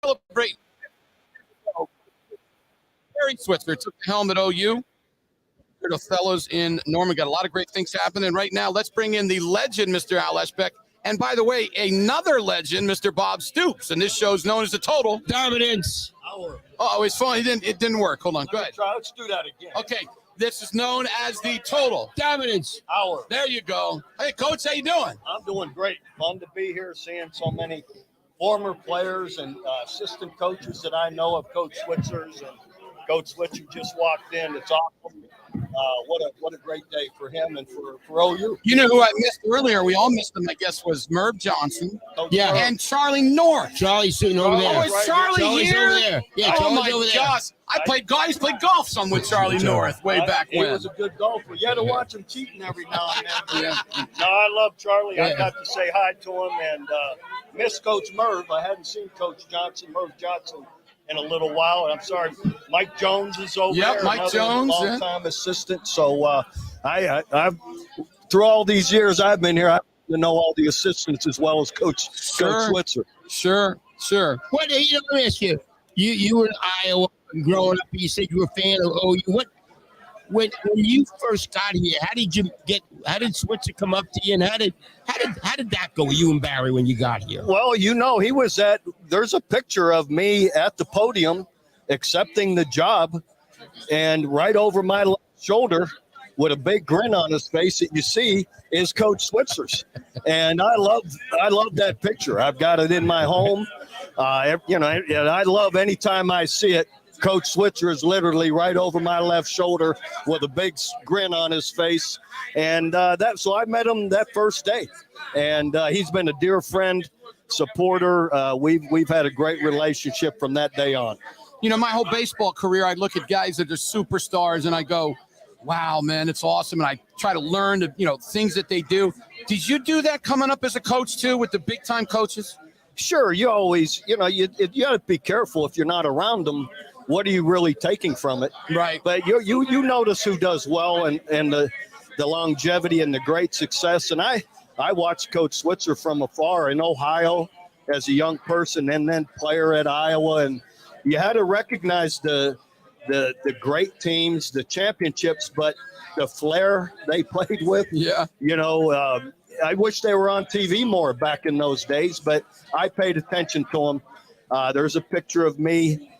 celebrate. Barry Switzer took the helm at OU. At Othello's in Norman. Got a lot of great things happening right now. Let's bring in the legend, Mr. Al Eschbach. And by the way, another legend, Mr. Bob Stoops. And this show's known as The Total Dominance. Oh, it's fun. It didn't work. Hold on. Go ahead. Let's do that again. Okay. This is known as The Total Dominance. Hour. There you go. Hey, Coach, how you doing? I'm doing great. Fun to be here, seeing so many former players and assistant coaches that I know of, Coach Switzer's, and Coach Switzer just walked in. It's awesome. What a great day for him and for OU. You know who I missed earlier? We all missed him, I guess, was Merv Johnson. Yeah. And Charlie North. Charlie's sitting over there. Oh, is Charlie Charlie's here? over there. Yeah, oh, Charlie's my over there. gosh. I used to play golf some with Charlie North way back He when. was a good golfer. You had to watch him cheating every now and then. Yeah. No, I love Charlie. I got to say hi to him and miss Coach Merv. I hadn't seen Coach Merv Johnson, in a little while. And I'm sorry, Mike Jones is over there. Yep, Mike Jones. Long-time assistant. So I've through all these years I've been here, I know all the assistants as well as Coach Switzer. Sure. What, let me ask you. You were in Iowa growing up. You said you were a fan of OU. When you first got here, how did Switzer come up to you, and how did that go, you and Barry, when you got here? Well, he was there's a picture of me at the podium accepting the job, and right over my left shoulder with a big grin on his face that you see is Coach Switzer's. And I love that picture. I've got it in my home. And I love anytime I see it. Coach Switzer is literally right over my left shoulder with a big grin on his face. And so I met him that first day. And he's been a dear friend, supporter. We've had a great relationship from that day on. You know, my whole baseball career, I look at guys that are superstars and I go, wow, man, it's awesome. And I try to learn things that they do. Did you do that coming up as a coach too with the big time coaches? Sure. You always, you got to be careful if you're not around them. What are you really taking from it? Right. But you notice who does well and the longevity and the great success. And I watched Coach Switzer from afar in Ohio as a young person and then player at Iowa. And you had to recognize the great teams, the championships, but the flair they played with. Yeah. I wish they were on TV more back in those days, but I paid attention to them. There's a picture of me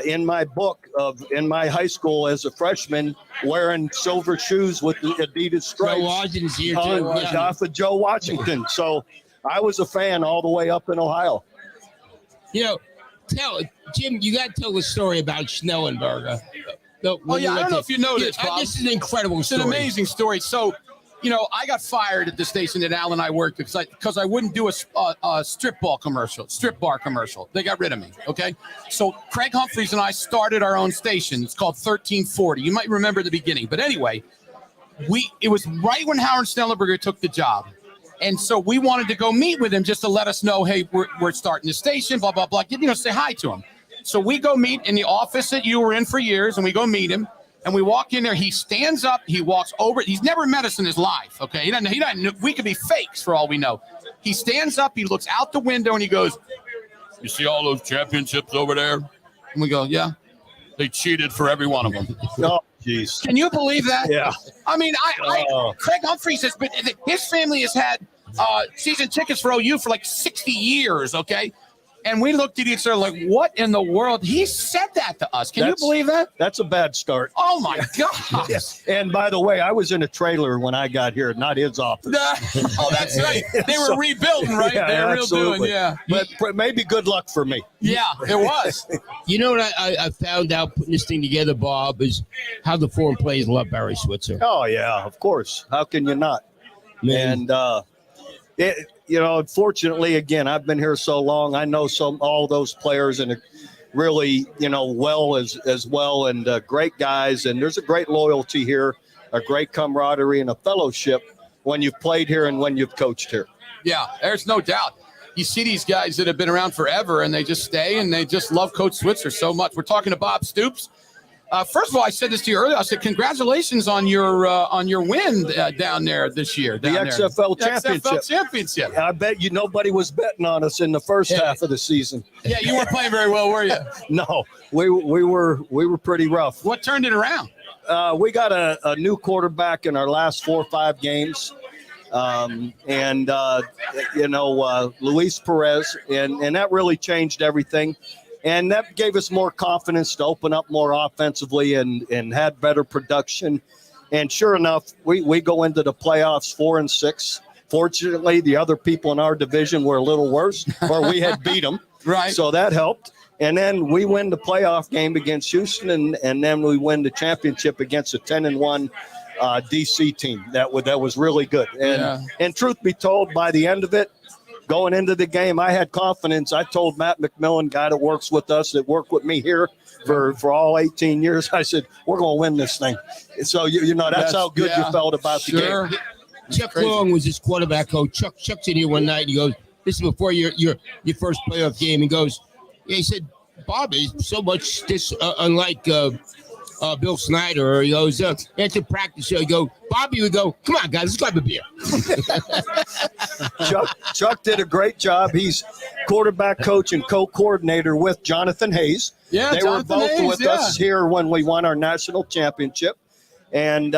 in my book in my high school as a freshman wearing silver shoes with the Adidas stripes. Joe Washington's here too. Off of Joe Washington. So I was a fan all the way up in Ohio. Jim, you got to tell the story about Schnellenberger. I don't know if you know this, Bob. This is an incredible story. It's an amazing story. So, I got fired at the station that Al and I worked because I wouldn't do a strip bar commercial. They got rid of me, okay? So Craig Humphreys and I started our own station. It's called 1340. You might remember the beginning. But anyway, it was right when Howard Schnellenberger took the job. And so we wanted to go meet with him just to let us know, hey, we're starting the station, blah, blah, blah. Say hi to him. So we go meet in the office that you were in for years, and we go meet him. And we walk in there. He stands up. He walks over. He's never met us in his life, okay? He doesn't. We could be fakes for all we know. He stands up. He looks out the window, and he goes, "You see all those championships over there?" And we go, "Yeah." They cheated for every one of them. Oh, jeez. Can you believe that? Yeah. I mean, Craig Humphreys has been. His family has had season tickets for OU for like 60 years, okay? And we looked at each other like, what in the world? He said that to us. Can you believe that? That's a bad start. Oh, my God. Yeah. And by the way, I was in a trailer when I got here, not his office. Oh, that's right. They were rebuilding, right? Yeah, they were absolutely. Redoing, yeah. But maybe good luck for me. Yeah, it was. You know what I found out putting this thing together, Bob, is how the foreign players love Barry Switzer. Oh, yeah, of course. How can you not? Man. And, unfortunately, again, I've been here so long. I know all those players and really, well as well, and great guys. And there's a great loyalty here, a great camaraderie and a fellowship when you've played here and when you've coached here. Yeah, there's no doubt. You see these guys that have been around forever, and they just stay, and they just love Coach Switzer so much. We're talking to Bob Stoops. First of all, I said this to you earlier. I said congratulations on your win down there this year. The XFL championship. XFL championship. I bet you nobody was betting on us in the first half of the season. Yeah, you weren't playing very well, were you? No, we were pretty rough. What turned it around? We got a new quarterback in our last 4 or 5 games. Luis Perez, and that really changed everything. And that gave us more confidence to open up more offensively and had better production. And sure enough, we go into the playoffs 4-6. Fortunately, the other people in our division were a little worse, or we had beat them. Right. So that helped. And then we win the playoff game against Houston, and then we win the championship against a 10-1 DC team. That was really good. And truth be told, by the end of it, going into the game, I had confidence. I told Matt McMillan, guy that works with us, that worked with me here for all 18 years, I said, we're going to win this thing. So, that's how good you felt about the game. Chuck Long was his quarterback coach. Chuck's in here one night, and he goes, this is before your first playoff game. He goes, he said, Bob is so much unlike Bill Snyder. He goes, after practice, he go, Bobby would go, come on, guys, let's grab a beer. Chuck did a great job. He's quarterback coach and co-coordinator with Jonathan Hayes. Yeah, they Jonathan were both Hayes, with us here when we won our national championship. And,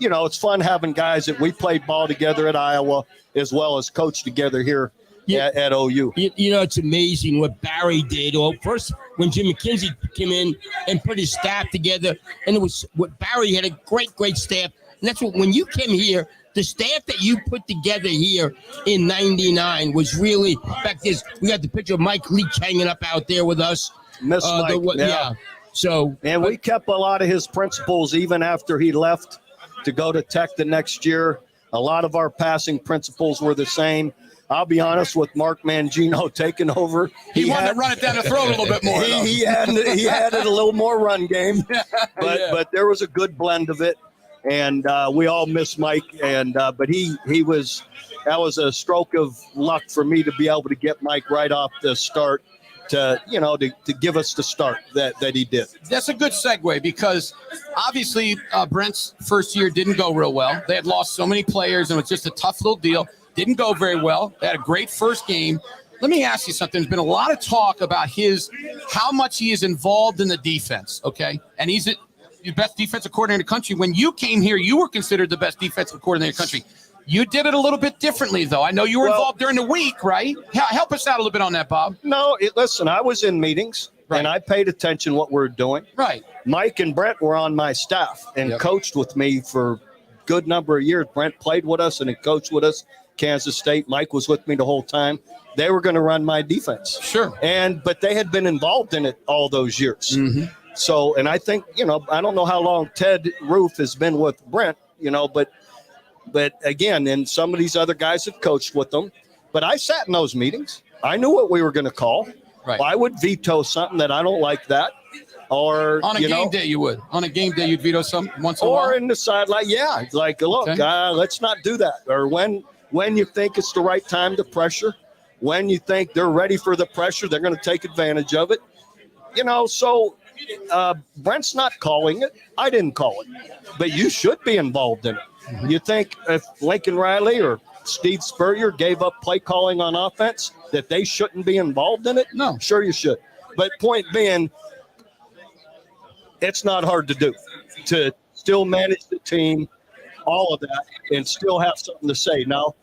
it's fun having guys that we played ball together at Iowa as well as coach together here at OU. It's amazing what Barry did. Well, first, when Jim McKenzie came in and put his staff together, and it was what Barry had a great staff. And that's what, when you came here, the staff that you put together here in '99 was really, in fact, we got the picture of Mike Leach hanging up out there with us. Miss Mike, yeah. So, and we kept a lot of his principles even after he left to go to Tech the next year. A lot of our passing principles were the same. I'll be honest, with Mark Mangino taking over, he wanted to run it down the throat a little bit more. He added a little more run game, but there was a good blend of it, and we all miss Mike. And but that was a stroke of luck for me to be able to get Mike right off the start to give us the start that he did. That's a good segue, because obviously Brent's first year didn't go real well. They had lost so many players, and it was just a tough little deal. Didn't go very well. They had a great first game. Let me ask you something. There's been a lot of talk about how much he is involved in the defense, okay? And he's the best defensive coordinator in the country. When you came here, you were considered the best defensive coordinator in the country. You did it a little bit differently, though. I know you were involved during the week, right? Help us out a little bit on that, Bob. No, listen, I was in meetings, and I paid attention what we're doing. Right. Mike and Brent were on my staff and coached with me for a good number of years. Brent played with us and he coached with us. Kansas State. Mike was with me the whole time. They were going to run my defense. Sure. But they had been involved in it all those years. Mm-hmm. So, and I think, I don't know how long Ted Roof has been with Brent, but again, and some of these other guys have coached with them. But I sat in those meetings. I knew what we were going to call. Right. I would veto something that I don't like that. Or on a game day, you would. On a game day, you'd veto something once in a while. Or in the sideline, like, look, let's not do that. Or when you think it's the right time to pressure, when you think they're ready for the pressure, they're going to take advantage of it. So Brent's not calling it. I didn't call it. But you should be involved in it. Mm-hmm. You think if Lincoln Riley or Steve Spurrier gave up play calling on offense, that they shouldn't be involved in it? No. Sure you should. But point being, it's not hard to do, to still manage the team, all of that, and still have something to say. Now,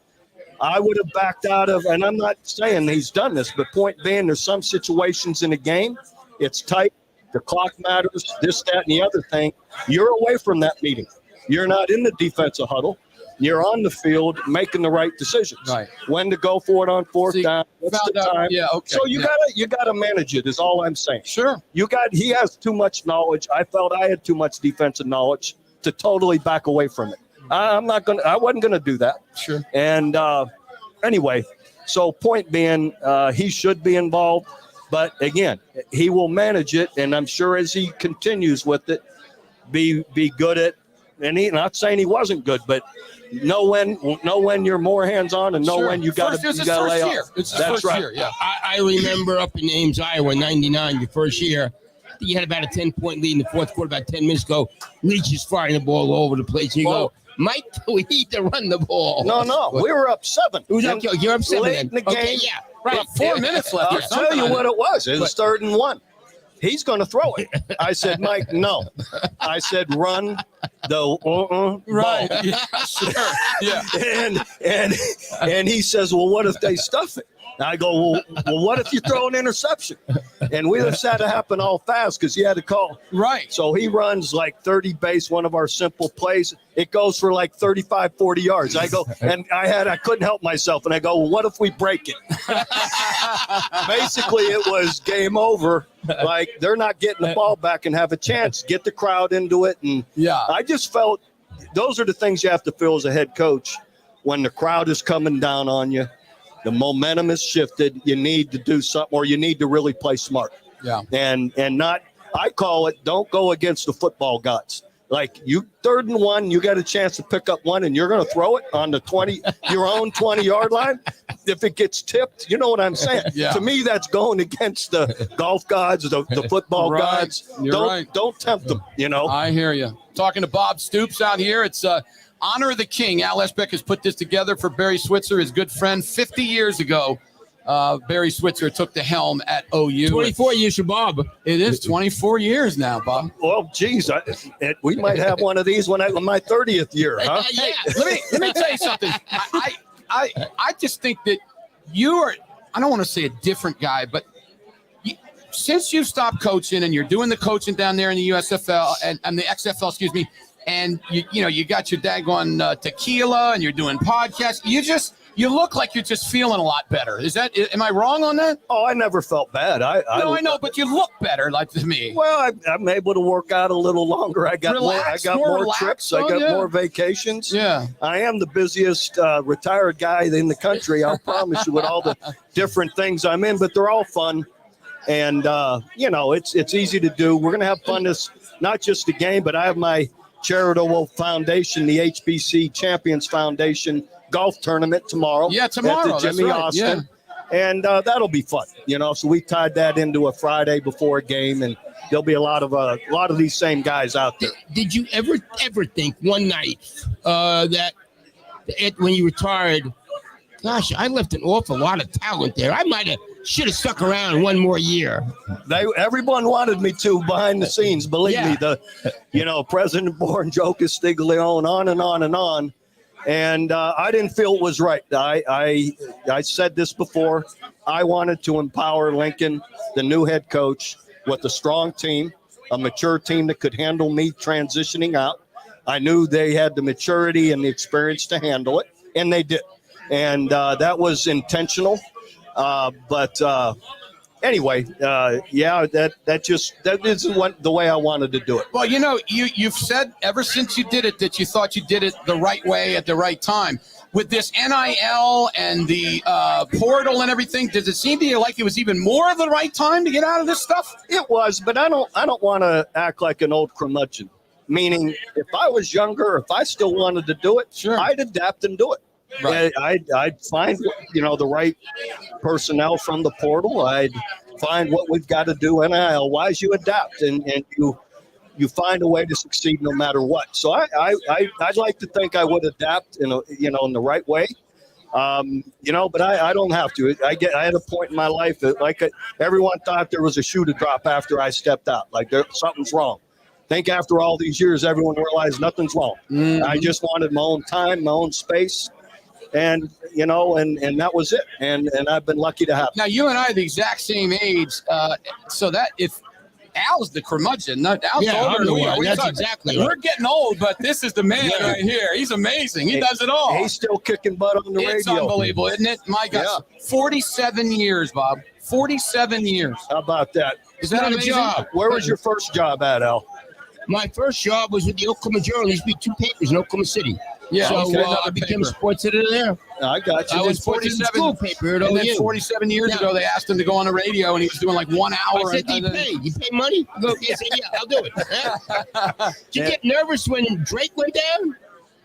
I would have backed out of, and I'm not saying he's done this, but point being, there's some situations in the game, it's tight, the clock matters, this, that, and the other thing. You're away from that meeting. You're not in the defensive huddle. You're on the field making the right decisions. Right. When to go for it on fourth down, what's the time. Yeah, okay. So you gotta manage it, is all I'm saying. Sure. He has too much knowledge. I felt I had too much defensive knowledge to totally back away from it. I wasn't gonna do that. Sure. And anyway, so point being, he should be involved, but again, he will manage it, and I'm sure as he continues with it, be good at. And he, not saying he wasn't good, but know when you're more hands on, and know when you got to lay off. It's his first year. Yeah. I remember up in Ames, Iowa, '99, your first year. You had about a 10-point lead in the fourth quarter, about 10 minutes ago. Leach is firing the ball all over the place. And you go, Mike, we need to run the ball. No, we were up 7. You're up 7 late in the game. Okay, yeah, right. 4 minutes left. I'll tell you what it was. It was 3rd and 1. He's going to throw it. I said, Mike, no. I said, run the ball. Right. Yeah, sure. Yeah. And he says, well, what if they stuff it? I go, well, what if you throw an interception? And we just had to happen all fast because he had to call. Right. So he runs like 30 base, one of our simple plays. It goes for like 35, 40 yards. I go, and I couldn't help myself. And I go, well, what if we break it? Basically, it was game over. Like they're not getting the ball back and have a chance. Get the crowd into it. And I just felt those are the things you have to feel as a head coach when the crowd is coming down on you. The momentum has shifted. You need to do something, or you need to really play smart. Yeah. And not, I call it, don't go against the football gods. Like you 3rd and 1, you got a chance to pick up one, and you're going to throw it on the 20, your own 20-yard line. If it gets tipped, you know what I'm saying. Yeah. To me, that's going against the golf gods, the football gods. Don't tempt them. You know. I hear you. Talking to Bob Stoops out here. It's Honor of the King. Al Eschbach has put this together for Barry Switzer, his good friend. 50 years ago, Barry Switzer took the helm at OU. 24 years for Bob. It is 24 years now, Bob. Well, geez, we might have one of these when my 30th year, huh? Yeah. Let me tell you something. I just think that you are, I don't want to say a different guy, but since you stopped coaching and you're doing the coaching down there in the USFL and the XFL, excuse me, and you got your daggone tequila and you're doing podcasts, you look like you're just feeling a lot better. Am I wrong on that? Oh, I never felt bad. I know, but you look better, like to me. Well, I'm able to work out a little longer. I got more trips. I got more vacations. Yeah. I am the busiest retired guy in the country. I'll promise you, with all the different things I'm in, but they're all fun. And it's easy to do. We're gonna have fun this, not just the game, but I have my charitable foundation, the HBC Champions Foundation golf tournament tomorrow. Yeah, tomorrow. At the Jimmy Austin. Yeah. And that'll be fun. So we tied that into a Friday before a game, and there'll be a lot of these same guys out there. Did you ever think one night that when you retired, gosh, I left an awful lot of talent there. I should have stuck around one more year. Everyone wanted me to behind the scenes. Believe me, President Bourne, Joe Castiglione, on and on and on. And I didn't feel it was right. I said this before. I wanted to empower Lincoln, the new head coach, with a strong team, a mature team that could handle me transitioning out. I knew they had the maturity and the experience to handle it, and they did. And that was intentional. But anyway, that isn't the way I wanted to do it. Well, you've said ever since you did it that you thought you did it the right way at the right time. With this NIL and the portal and everything, does it seem to you like it was even more of the right time to get out of this stuff? It was, but I don't want to act like an old curmudgeon. Meaning, if I was younger, if I still wanted to do it, sure, I'd adapt and do it. Right. I'd find, the right personnel from the portal. I'd find what we've got to do NIL-wise. You adapt and you find a way to succeed no matter what. So I'd like to think I would adapt in the right way. But I don't have to. I had a point in my life that everyone thought there was a shoe to drop after I stepped out. Like something's wrong. I think after all these years, everyone realized nothing's wrong. Mm-hmm. I just wanted my own time, my own space. And, and that was it. And I've been lucky to have it. Now, you and I are the exact same age. So that if Al's the curmudgeon, Al's older than we are. That's exactly right. We're getting old, but this is the man right here. He's amazing. He does it all. He's still kicking butt on the radio. It's unbelievable, isn't it? My gosh. Yeah. 47 years, Bob. 47 years. How about that? Is that amazing? Job. Where was your first job at, Al? My first job was with the Oklahoma Journal. There used to be 2 papers in Oklahoma City. Yeah, so I became a sports editor there. I got you. I was 47 school paper at OU. And then 47 years ago, they asked him to go on the radio, and he was doing like 1 hour. I said, You pay money? I said, yeah, I'll do it. Did you get nervous when Drake went down?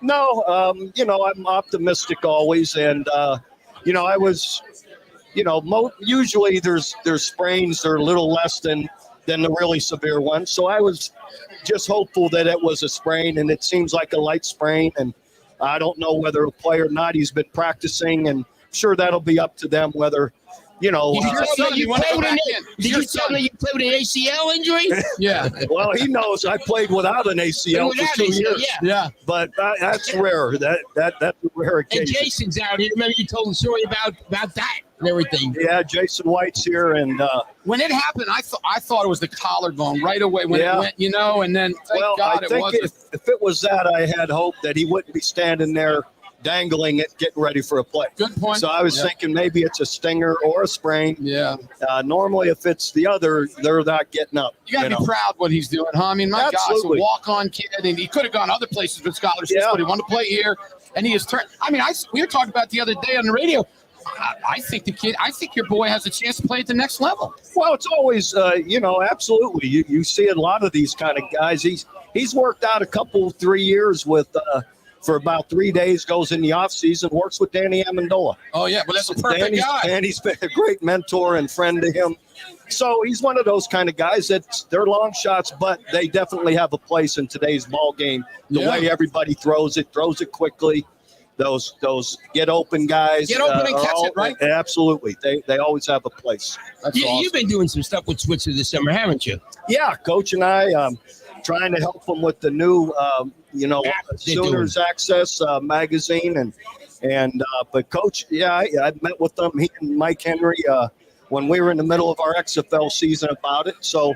No, I'm optimistic always, and I was, usually there's sprains. They're a little less than than the really severe ones. So I was just hopeful that it was a sprain, and it seems like a light sprain. And I don't know whether a player or not. He's been practicing, and I'm sure that'll be up to them whether, Did you tell me you played with an ACL injury? Yeah. Well, he knows I played without an ACL for 2 years. Yeah. But that's rare. That's a rare occasion. And Jason's out here. Remember you told the story about that and everything. Yeah, Jason White's here, and When it happened, I thought it was the collarbone right away when it went, and then thank God I think it wasn't. if it was that, I had hope that he wouldn't be standing there dangling it, getting ready for a play. Good point. So I was thinking maybe it's a stinger or a sprain. Yeah. Normally, if it's the other, they're not getting up. You got to be proud what he's doing, huh? I mean, my gosh, a walk-on kid, and he could have gone other places with scholarships, but he wanted to play here, and he has turned. I mean, we were talking about the other day on the radio. I think your boy has a chance to play at the next level. Well, it's always, absolutely. You see a lot of these kind of guys. He's worked out 3 years with. For about 3 days, goes in the off season, works with Danny Amendola. Oh yeah, but that's a perfect guy. And he's been a great mentor and friend to him. So he's one of those kind of guys that they're long shots, but they definitely have a place in today's ball game. The way everybody throws it quickly. Those get open guys. Get open and catch it, right? Absolutely. They always have a place. That's awesome. You've been doing some stuff with Switzer this summer, haven't you? Yeah, Coach and I trying to help them with the new Sooners Access magazine but Coach, I met with them, he and Mike Henry, when we were in the middle of our XFL season about it. So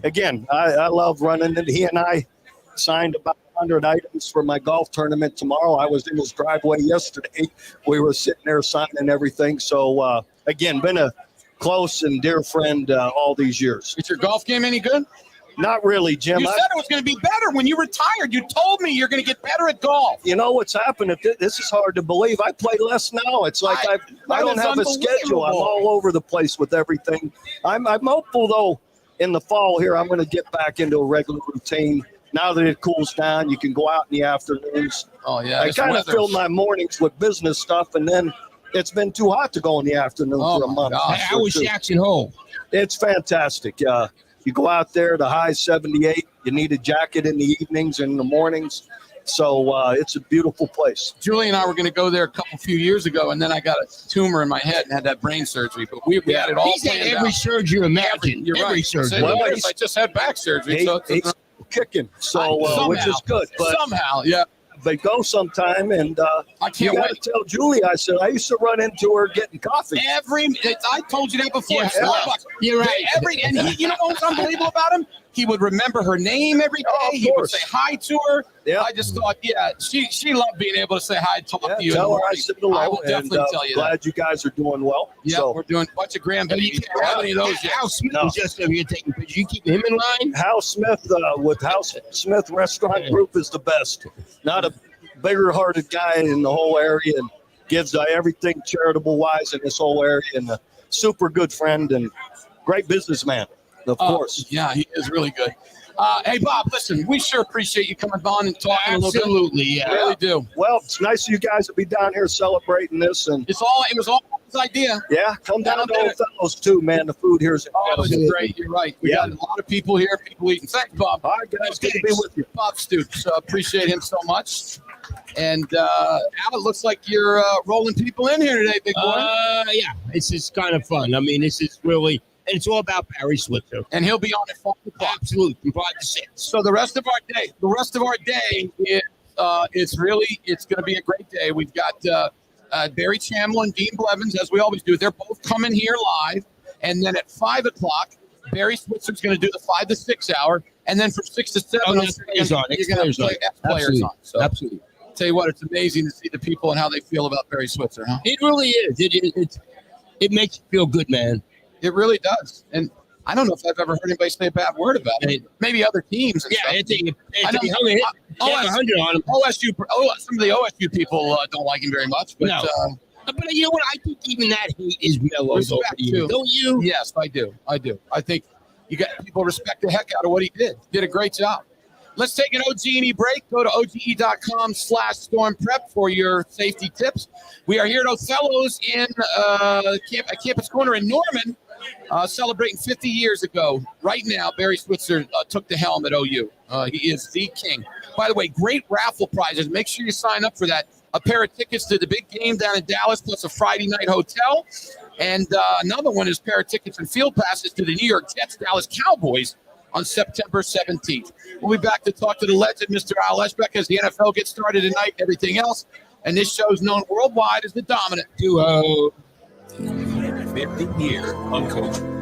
again, I love running it. He and I signed about 100 items for my golf tournament tomorrow. I was in his driveway yesterday. We were sitting there signing everything. So again, been a close and dear friend all these years. Is your golf game any good? Not really, Jim. You said it was going to be better when you retired. You told me you're going to get better at golf. You know what's happened? This is hard to believe. I play less now. It's like I don't have a schedule. I'm all over the place with everything. I'm hopeful, though, in the fall here, I'm going to get back into a regular routine. Now that it cools down, you can go out in the afternoons. Oh, yeah. I kind of fill my mornings with business stuff, and then it's been too hot to go in the afternoon for a month. How was Jackson Hole? It's fantastic. You go out there, the high 78. You need a jacket in the evenings and in the mornings. So it's a beautiful place. Julie and I were going to go there a few years ago, and then I got a tumor in my head and had that brain surgery. But we had it all planned out. Every surgery you imagine. Every surgery. Well, I just had back surgery. He's kicking, which is good. But somehow, yeah. They go sometime, and I can't you got wait. to tell Julie. I said I used to run into her getting coffee. I told you that before. Yeah, Starbucks. You're right. And you know what's unbelievable about him? He would remember her name every day. He would say hi to her. Yeah. I just thought, she loved being able to say hi and talk to you. Tell her I said hello. I will definitely tell you glad that. you guys are doing well. Yeah, we're doing a bunch of grandbabies. You can't have any of those yet. Hal Smith was just over here taking pictures. You keep him in line? Hal Smith with House Smith Restaurant Group is the best. Not a bigger-hearted guy in the whole area, and gives everything charitable-wise in this whole area, and a super good friend and great businessman, of course. Yeah, he is really good. Hey, Bob, listen, we sure appreciate you coming on and talking a little bit. Absolutely, yeah. We really do. Well, it's nice of you guys to be down here celebrating this. And it was all his idea. Yeah, come down to Othello's too, man. The food here is incredible. It's great. You're right. We got a lot of people here, people eating. Thanks, Bob. All right, guys. Good to be with you. Bob Stoops. Appreciate him so much. And Al, it looks like you're rolling people in here today, big boy. Yeah, it's just kind of fun. I mean, this is really, and it's all about Barry Switzer. And he'll be on at 5 o'clock. Absolutely, from 5 to 6. So the rest of our day is it's going to be a great day. We've got Barry Chamel and Dean Blevins, as we always do. They're both coming here live. And then at 5 o'clock, Barry Switzer's going to do the 5 to 6 hour. And then from 6 to 7, you're going to play X-Players on. So, absolutely. Tell you what, it's amazing to see the people and how they feel about Barry Switzer, huh? It really is. It makes you feel good, man. It really does. And I don't know if I've ever heard anybody say a bad word about it. Maybe other teams. And stuff. I know. On him. OSU. Some of the OSU people don't like him very much. But, but you know what? I think even that hate is mellowed over you. Don't you? Yes, I do. I think you got people respect the heck out of what he did. Did a great job. Let's take an OG&E break. Go to oge.com/stormprep for your safety tips. We are here at Othello's in Campus Corner in Norman, celebrating 50 years ago. Right now, Barry Switzer took the helm at OU. He is the king. By the way, great raffle prizes. Make sure you sign up for that. A pair of tickets to the big game down in Dallas, plus a Friday night hotel. And another one is a pair of tickets and field passes to the New York Jets Dallas Cowboys on September 17th. We'll be back to talk to the legend, Mr. Al Eschbach, as the NFL gets started tonight and everything else. And this show is known worldwide as the dominant duo. 50 years of coaching.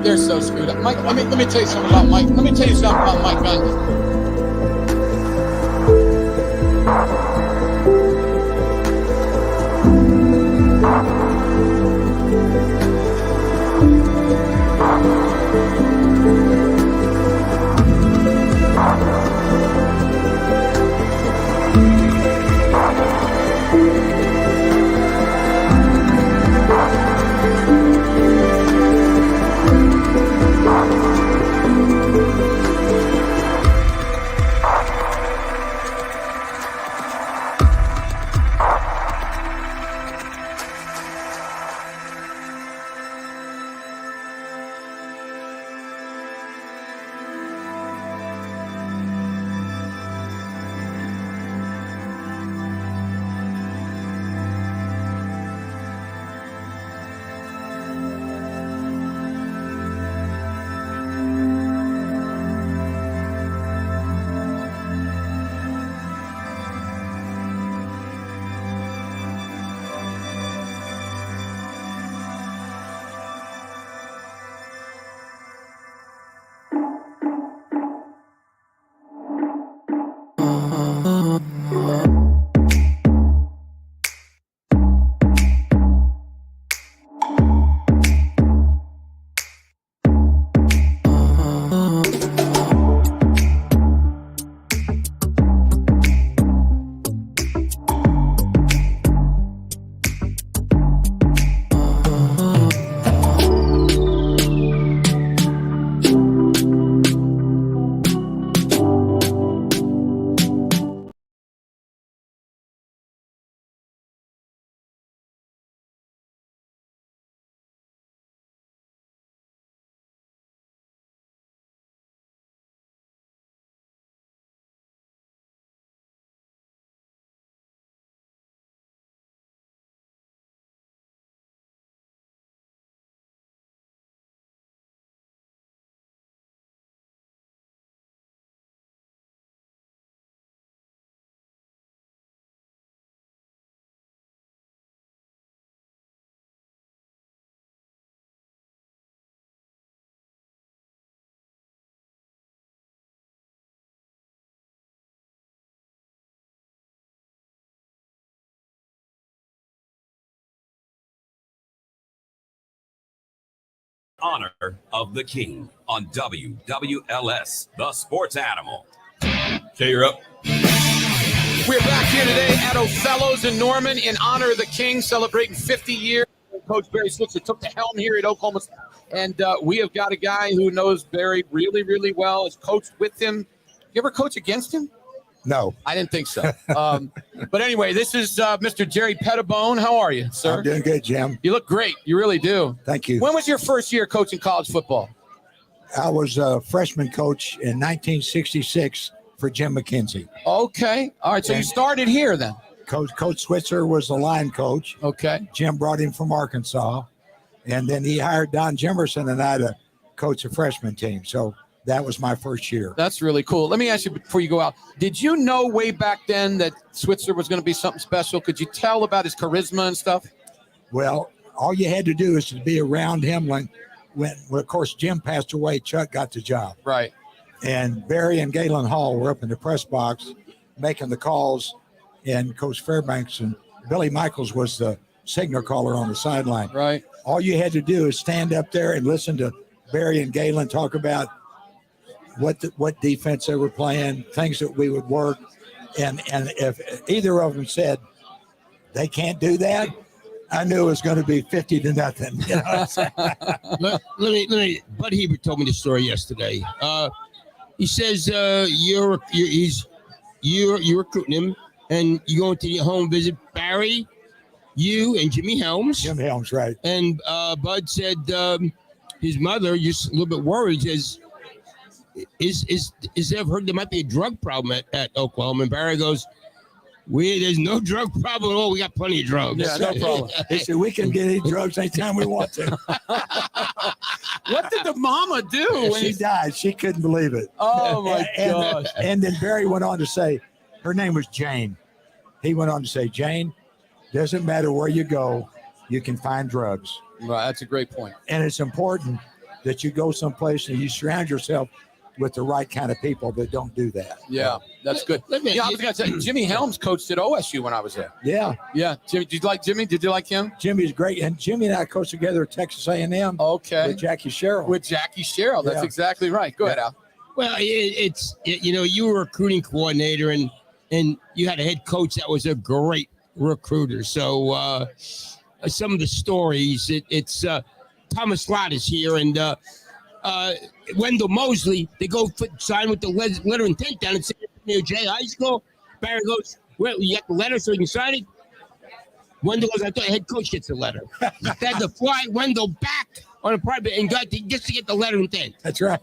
They're so screwed up. Mike, let me tell you something about Mike. Let me tell you something about Mike Gundy. honor of the King on WWLS The Sports Animal. Okay, you're up. We're back here today at Othello's in Norman in honor of the King, celebrating 50 years. Coach Barry Switzer took the helm here at Oklahoma. And we have got a guy who knows Barry really, really well, has coached with him. You ever coach against him? No. I didn't think so. But anyway, this is Mr. Jerry Pettibone. How are you, sir? I'm doing good, Jim. You look great. You really do. Thank you. When was your first year coaching college football? I was a freshman coach in 1966 for Jim McKenzie. Okay. All right. So you started here then. Coach Switzer was the line coach. Okay. Jim brought him from Arkansas. And then he hired Don Jimerson and I to coach a freshman team. So that was my first year. That's really cool. Let me ask you before you go out, did you know way back then that Switzer was going to be something special? Could you tell about his charisma and stuff? Well, all you had to do is to be around him when of course, Jim passed away, Chuck got the job. Right. And Barry and Galen Hall were up in the press box making the calls, and Coach Fairbanks and Billy Michaels was the signal caller on the sideline. Right. All you had to do is stand up there and listen to Barry and Galen talk about what defense they were playing, things that we would work. And if either of them said they can't do that, I knew it was going to be 50-0. You know? let me. Bud Hebert told me the story yesterday. He says you're recruiting him, and you're going to your home visit Barry, you, and Jimmy Helms. Jim Helms, right? And Bud said his mother just a little bit worried. Says, "Is there heard there might be a drug problem at Oklahoma?" And Barry goes, "There's no drug problem at all. We got plenty of drugs." Yeah, no problem. He said, "We can get any drugs anytime we want to." What did the mama do? She died. She couldn't believe it. Oh, my gosh. And then Barry went on to say, her name was Jane. He went on to say, "Jane, doesn't matter where you go, you can find drugs." Right, that's a great point. And it's important that you go someplace and you surround yourself with the right kind of people that don't do that. Yeah, that's good. I was going to say, Jimmy Helms coached at OSU when I was there. Yeah. Yeah. Jimmy, did you like Jimmy? Did you like him? Jimmy's great. And Jimmy and I coached together at Texas A&M. Okay. With Jackie Sherrill. With Jackie Sherrill. That's Yeah. exactly right. Go ahead, Al. Well, you were a recruiting coordinator, and you had a head coach that was a great recruiter. So some of the stories, it's Thomas Lott is here, and Wendell Mosley, they go sign with the letter of intent down at San Antonio J High School. Barry goes, "Well, you got the letter so you can sign it?" Wendell goes, "I thought the head coach gets the letter." He had to fly Wendell back on a private and just to get the letter of intent. That's right.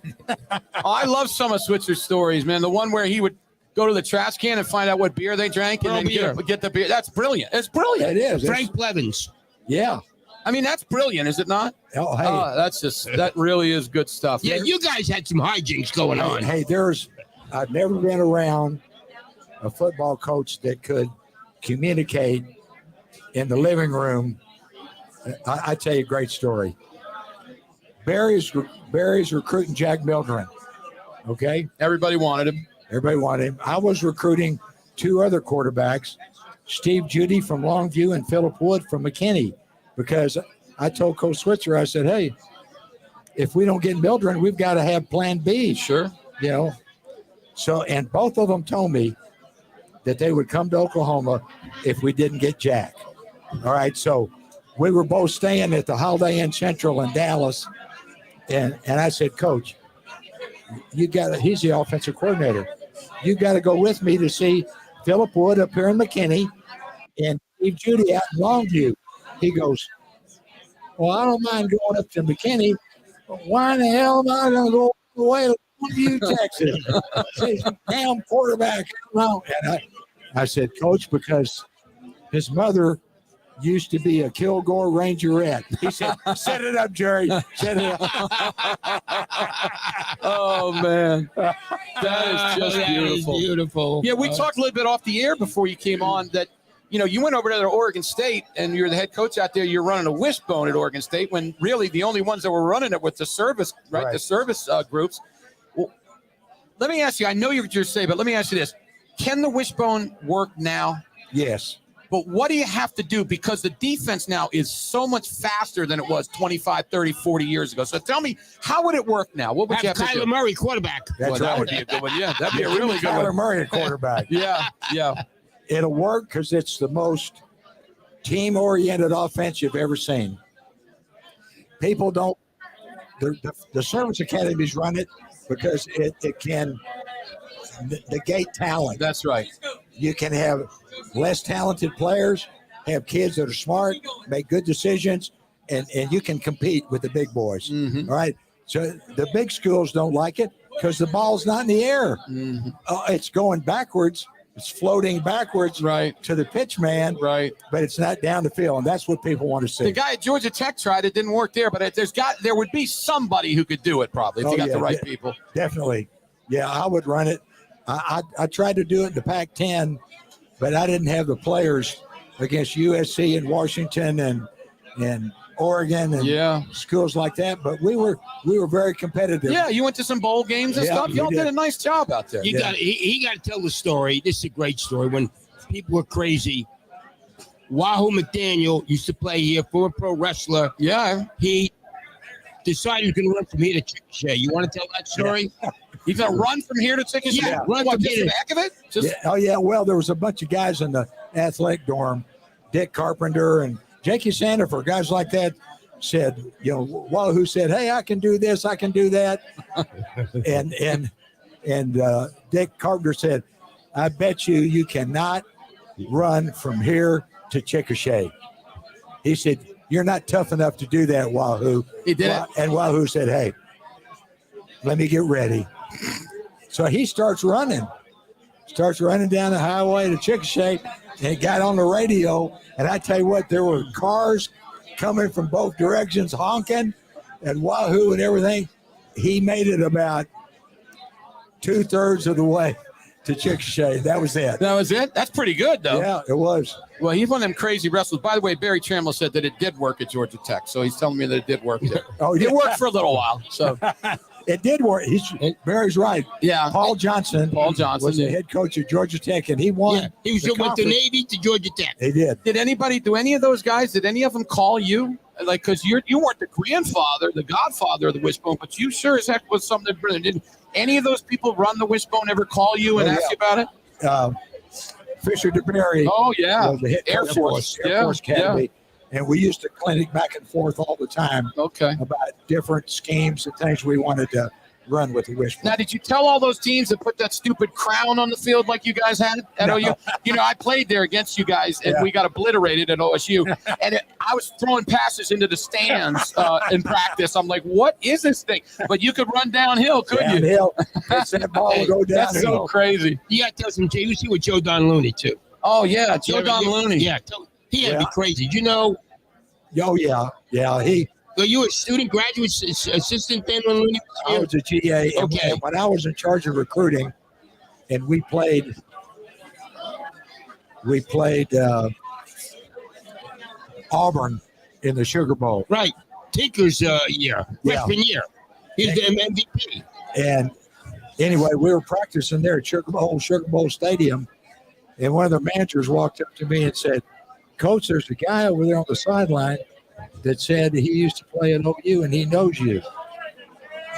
I love some of Switzer's stories, man. The one where he would go to the trash can and find out what beer they drank and then get the beer. That's brilliant. It's brilliant. It is. Frank Blevins. Yeah. I mean, that's brilliant, is it not? Oh, hey. That really is good stuff. Yeah, you guys had some hijinks going on. Hey, I've never been around a football coach that could communicate in the living room. I tell you a great story. Barry's recruiting Jack Mildren. Okay? Everybody wanted him. I was recruiting two other quarterbacks, Steve Judy from Longview and Philip Wood from McKinney, because I told Coach Switzer, I said, "Hey, if we don't get Mildren, we've got to have plan B." Sure. You know? So, and both of them told me that they would come to Oklahoma if we didn't get Jack. All right. So we were both staying at the Holiday Inn Central in Dallas. And I said, "Coach, he's the offensive coordinator. You got to go with me to see Philip Wood up here in McKinney and Steve Judy out in Longview." He goes, "Well, I don't mind going up to McKinney, but why in the hell am I going to go all the way to Longview, Texas? He's a damn quarterback." And I said, "Coach, because his mother used to be a Kilgore Rangerette." He said, "Set it up, Jerry. Set it up." Oh, man. That is just beautiful. Yeah, we talked a little bit off the air before you came on that, you went over to Oregon State and you're the head coach out there. You're running a wishbone at Oregon State when really the only ones that were running it were the service, right? The service groups. Well, let me ask you, I know you're saying, but let me ask you this. Can the wishbone work now? Yes. But what do you have to do? Because the defense now is so much faster than it was 25, 30, 40 years ago. So tell me, how would it work now? What would you have to do? Kyler Murray quarterback. That's That right. would be a good one. Yeah, that'd be a really good Kyler one. Murray, a quarterback. Yeah, yeah. It'll work because it's the most team-oriented offense you've ever seen. People don't. The service academies run it because it can negate talent. That's right. You can have less talented players, have kids that are smart, make good decisions, and you can compete with the big boys. Mhm. All right. So the big schools don't like it because the ball's not in the air. Mhm. It's going backwards. It's floating backwards Right. to the pitch man, Right. but it's not down the field, and that's what people want to see. The guy at Georgia Tech tried it, didn't work there, but there would be somebody who could do it probably if you got the right people. Definitely. Yeah, I would run it. I tried to do it in the Pac-10, but I didn't have the players against USC and Washington and Oregon and Yeah. schools like that. But we were very competitive. Yeah, you went to some bowl games and Yeah, stuff. we Y'all did did. a nice job out there. You got he got to tell the story. This is a great story. When people were crazy, Wahoo McDaniel used to play here, former pro wrestler. Yeah. He decided he was going to run from here to Chickasha. You want to tell that story? He's going to run from here to Chickasha? Yeah, run What, from just here the to- back of it? Just, Yeah. Oh, yeah. Well, there was a bunch of guys in the athletic dorm, Dick Carpenter and Jakey Sandifer, guys like that said, Wahoo said, hey, I can do this, I can do that. and Dick Carpenter said, I bet you cannot run from here to Chickasha. He said, you're not tough enough to do that, Wahoo. He did it. And Wahoo said, hey, let me get ready. So he starts running down the highway to Chickasha, and he got on the radio. And I tell you what, there were cars coming from both directions, honking, and Wahoo and everything. He made it about 2/3 of the way to Chickasha. That was it. that was it? That's pretty good, though. Yeah, it was. Well, he's one of them crazy wrestlers. By the way, Barry Trammell said that it did work at Georgia Tech. So he's telling me that it did work there. Oh, It yeah. worked for a little while. So, It did work. Barry's right. yeah. Paul Johnson was the head coach of Georgia Tech, and he won. Yeah, he was the went to conference. Navy to Georgia Tech. He did. Did any of those guys, did any of them call you? Like, because you weren't the grandfather, the godfather of the Wishbone, but you sure as heck was something brilliant. Did any of those people run the Wishbone ever call you and Oh, ask yeah. you about it? Fisher DeBerry Oh, yeah. was the head Air coach Force. of Air Yeah, Force Academy, and we used to clinic back and forth all the time Okay. about different schemes and things we wanted to run with the Wishbone. Now, did you tell all those teams to put that stupid crown on the field like you guys had at OU? I played there against you guys, and we got obliterated at OSU. And I was throwing passes into the stands in practice. I'm like, what is this thing? But you could run downhill, couldn't you? Downhill. That ball would go That's so downhill. crazy. You got to tell some Jay. You see with Joe Don Looney too. Oh, yeah. Joe Don Looney. Yeah, he had to be crazy. You know, Oh, yeah. were you a student, graduate, assistant then when Looney was I here? was a GA. And Okay. when I was in charge of recruiting, and we played Auburn in the Sugar Bowl. Right. Tinker's year, freshman year. He was the MVP. And anyway, we were practicing there at Sugar Bowl Stadium, and one of the managers walked up to me and said, Coach, there's a guy over there on the sideline that said he used to play at OU and he knows you.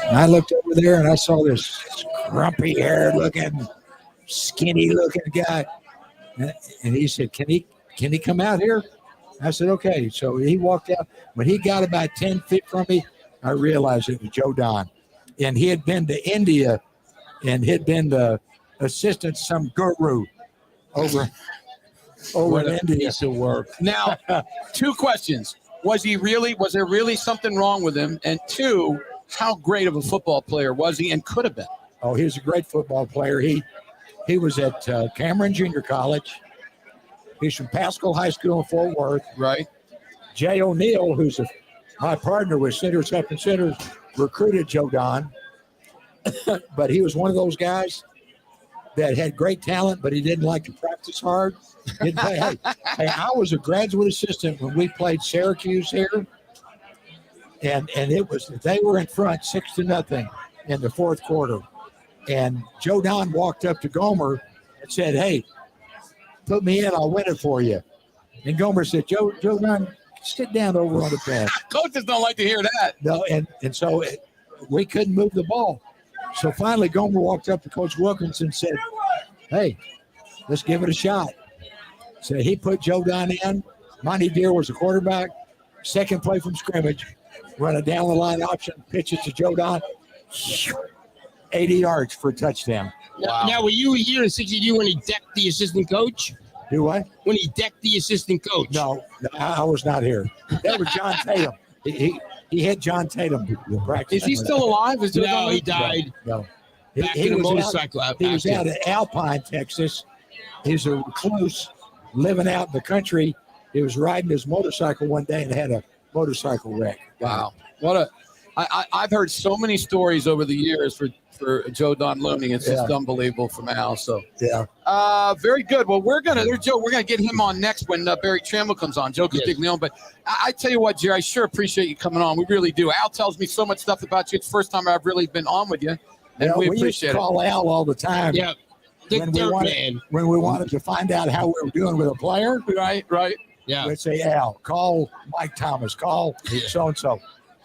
And I looked over there and I saw this grumpy haired looking, skinny looking guy. And he said, Can he come out here? I said, okay. So he walked out. When he got about 10 feet from me, I realized it was Joe Don. And he had been to India and had been the assistant to some guru over in India. Piece of work. Now, two questions. Was there really something wrong with him? And two, how great of a football player was he and could have been? Oh, he was a great football player. He was at Cameron Junior College. He's from Pascal High School in Fort Worth. Right. Jay O'Neill, who's my partner with Centers Up and Centers, recruited Joe Don. But he was one of those guys that had great talent, but he didn't like to practice hard. Didn't play. Hey, I was a graduate assistant when we played Syracuse here. And they were in front 6-0 in the fourth quarter. And Joe Don walked up to Gomer and said, hey, put me in, I'll win it for you. And Gomer said, Joe Dunn, sit down over on the bench. Coaches don't like to hear that. No, and so we couldn't move the ball. So finally, Gomer walked up to Coach Wilkinson and said, hey, let's give it a shot. So he put Joe Dunn in. Monty Deere was the quarterback. Second play from scrimmage. Run a down the line option. Pitch it to Joe Dunn. 80 yards for a touchdown. Wow. Now, were you here in 62 when he decked the assistant coach? Do what? When he decked the assistant coach? No, I was not here. That was John Tatum. He had John Tatum to practice. Is he still alive? No, he died. No. Back in a motorcycle. He was out in Alpine, Texas. He was a recluse living out in the country. He was riding his motorcycle one day and had a motorcycle wreck. Wow. I've heard so many stories over the years for Joe Don Looney. It's just unbelievable from Al. So very good. Well, we're gonna get him on next when Barry Trammell comes on. Joe Castiglione. But I tell you what, Jerry, I sure appreciate you coming on. We really do. Al tells me so much stuff about you. It's the first time I've really been on with you, and we appreciate used to call Al all the time. Yeah. When we wanted to find out how we were doing with a player, right. Yeah. we'd say, Al, call Mike Thomas, call so-and-so.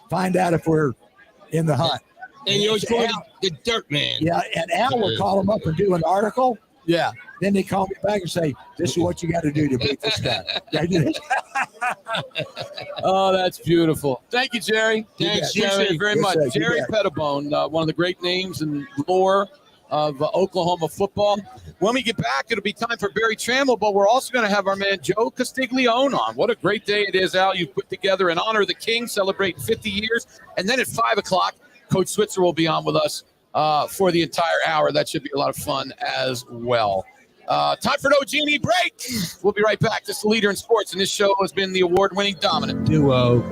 Find out if we're in the hunt. And you always call the dirt man. Yeah, and Al would call him up and do an article. Yeah. Then they call me back and say, this is what you got to do to beat this guy. Oh, that's beautiful. Thank you, Jerry. Thanks, Appreciate Jerry. it very Yes, much. sir. Jerry Pettibone, one of the great names and lore of Oklahoma football. When we get back, it'll be time for Barry Trammell, but we're also going to have our man Joe Castiglione on. What a great day it is, Al. You've put together in honor of the King, celebrating 50 years. And then at 5 o'clock, Coach Switzer will be on with us for the entire hour. That should be a lot of fun as well. Time for No Genie break. We'll be right back. This is the leader in sports, and this show has been the award-winning dominant duo.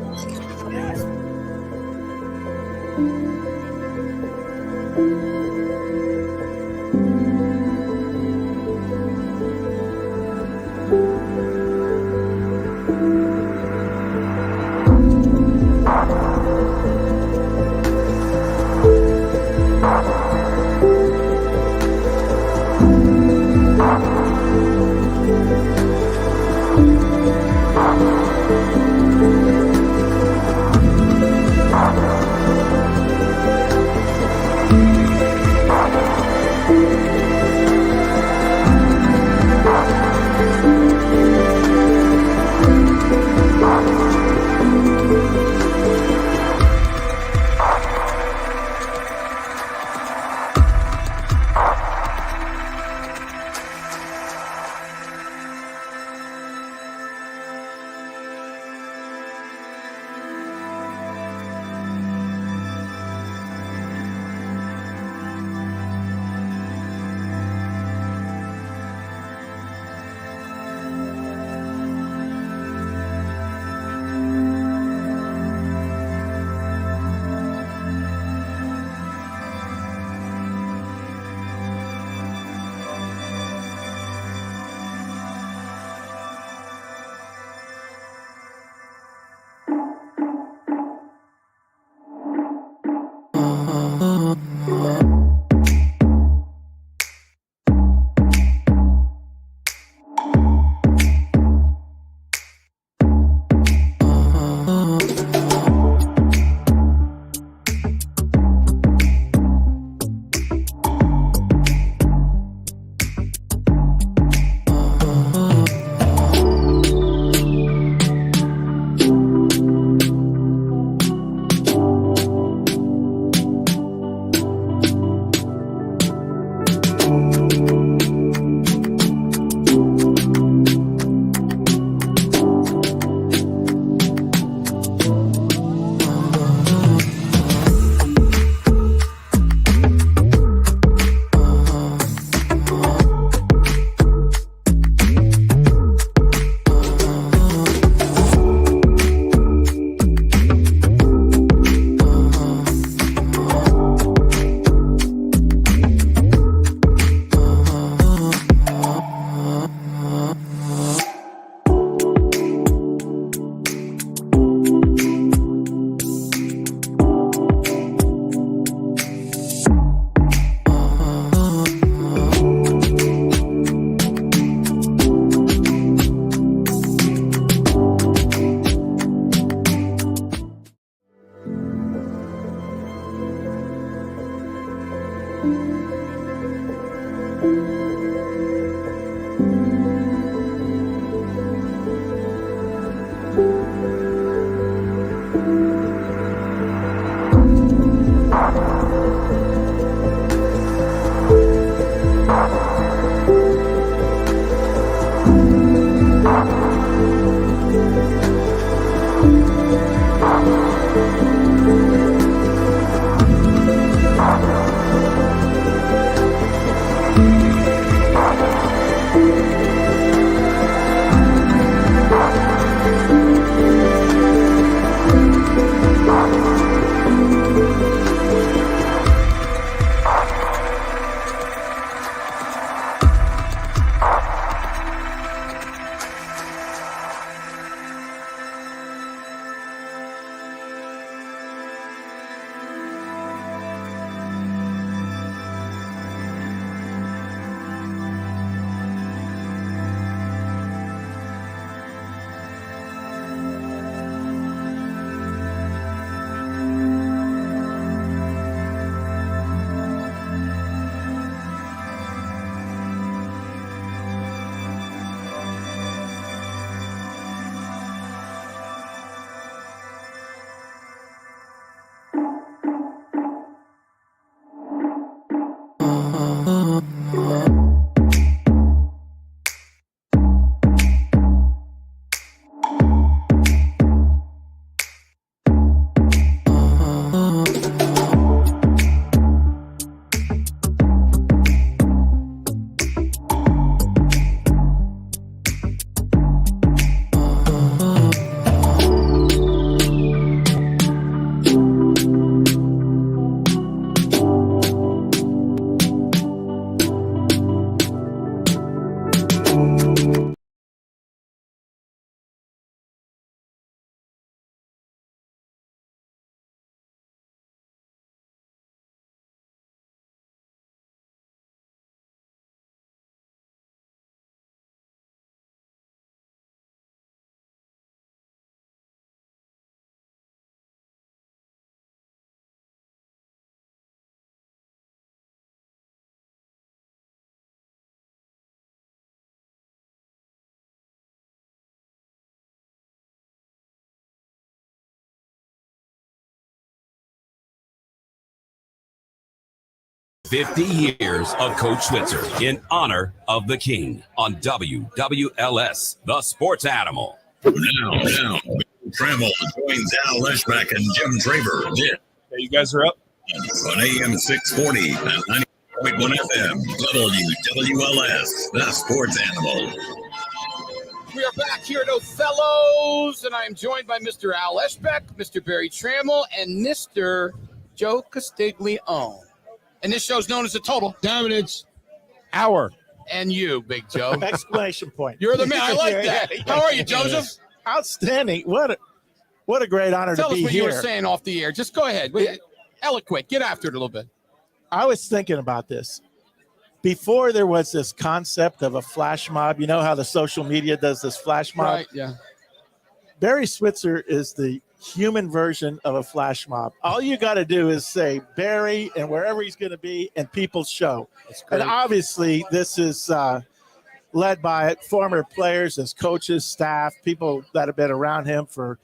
50 years of Coach Switzer in honor of the King on WWLS The Sports Animal. Now, Trammell joins Al Eschbach and Jim Traber. Hey, you guys are up? On AM 640 and 90.1 FM, WWLS The Sports Animal. We are back here at Othello's, and I am joined by Mr. Al Eschbach, Mr. Barry Trammell, and Mr. Joe Castiglione. And this show's known as The Total Dominance Hour. And you, Big Joe. Exclamation point. You're the man. I like that. How are you, Joseph? Outstanding. What a great honor Tell to us be what here. you were saying off the air. Just go ahead. Eloquent. Get after it a little bit. I was thinking about this. Before there was this concept of a flash mob, you know how the social media does this flash mob? Right, yeah. Barry Switzer is the human version of a flash mob. All you got to do is say Barry and wherever he's going to be, and people show. And obviously, this is led by former players as coaches, staff, people that have been around him for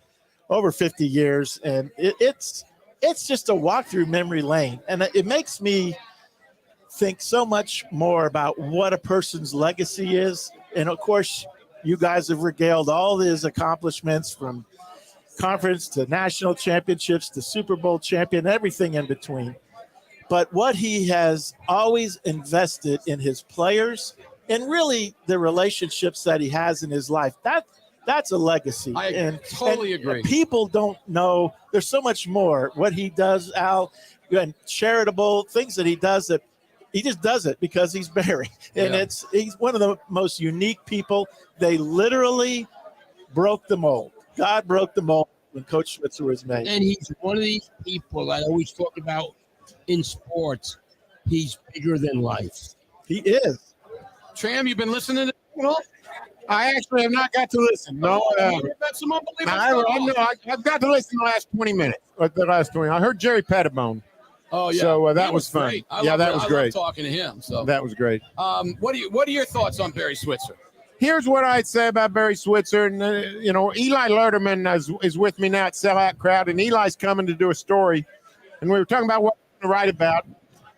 over 50 years. And it's just a walk through memory lane. And it makes me think so much more about what a person's legacy is. And of course, you guys have regaled all his accomplishments from conference to national championships to Super Bowl champion, everything in between. But what he has always invested in his players and really the relationships that he has in his life, that's a legacy. I totally agree. People don't know. There's so much more. What he does, Al, and charitable things that he does that he just does it because he's Barry. And he's one of the most unique people. They literally broke the mold. God broke the mold when Coach Switzer was made. And he's one of these people I always talk about in sports. He's bigger than life. He is. Tram, you been listening to I actually have not got to listen. No, that's some unbelievable stuff. I've got to listen the last 20 minutes. The last 20. I heard Jerry Pettibone. Oh yeah, so that was fun. Great. That was great. I love talking to him. So that was great. What are your thoughts on Barry Switzer? Here's what I'd say about Barry Switzer. And Eli Lerterman is with me now at Sellout Crowd, and Eli's coming to do a story. And we were talking about what to write about.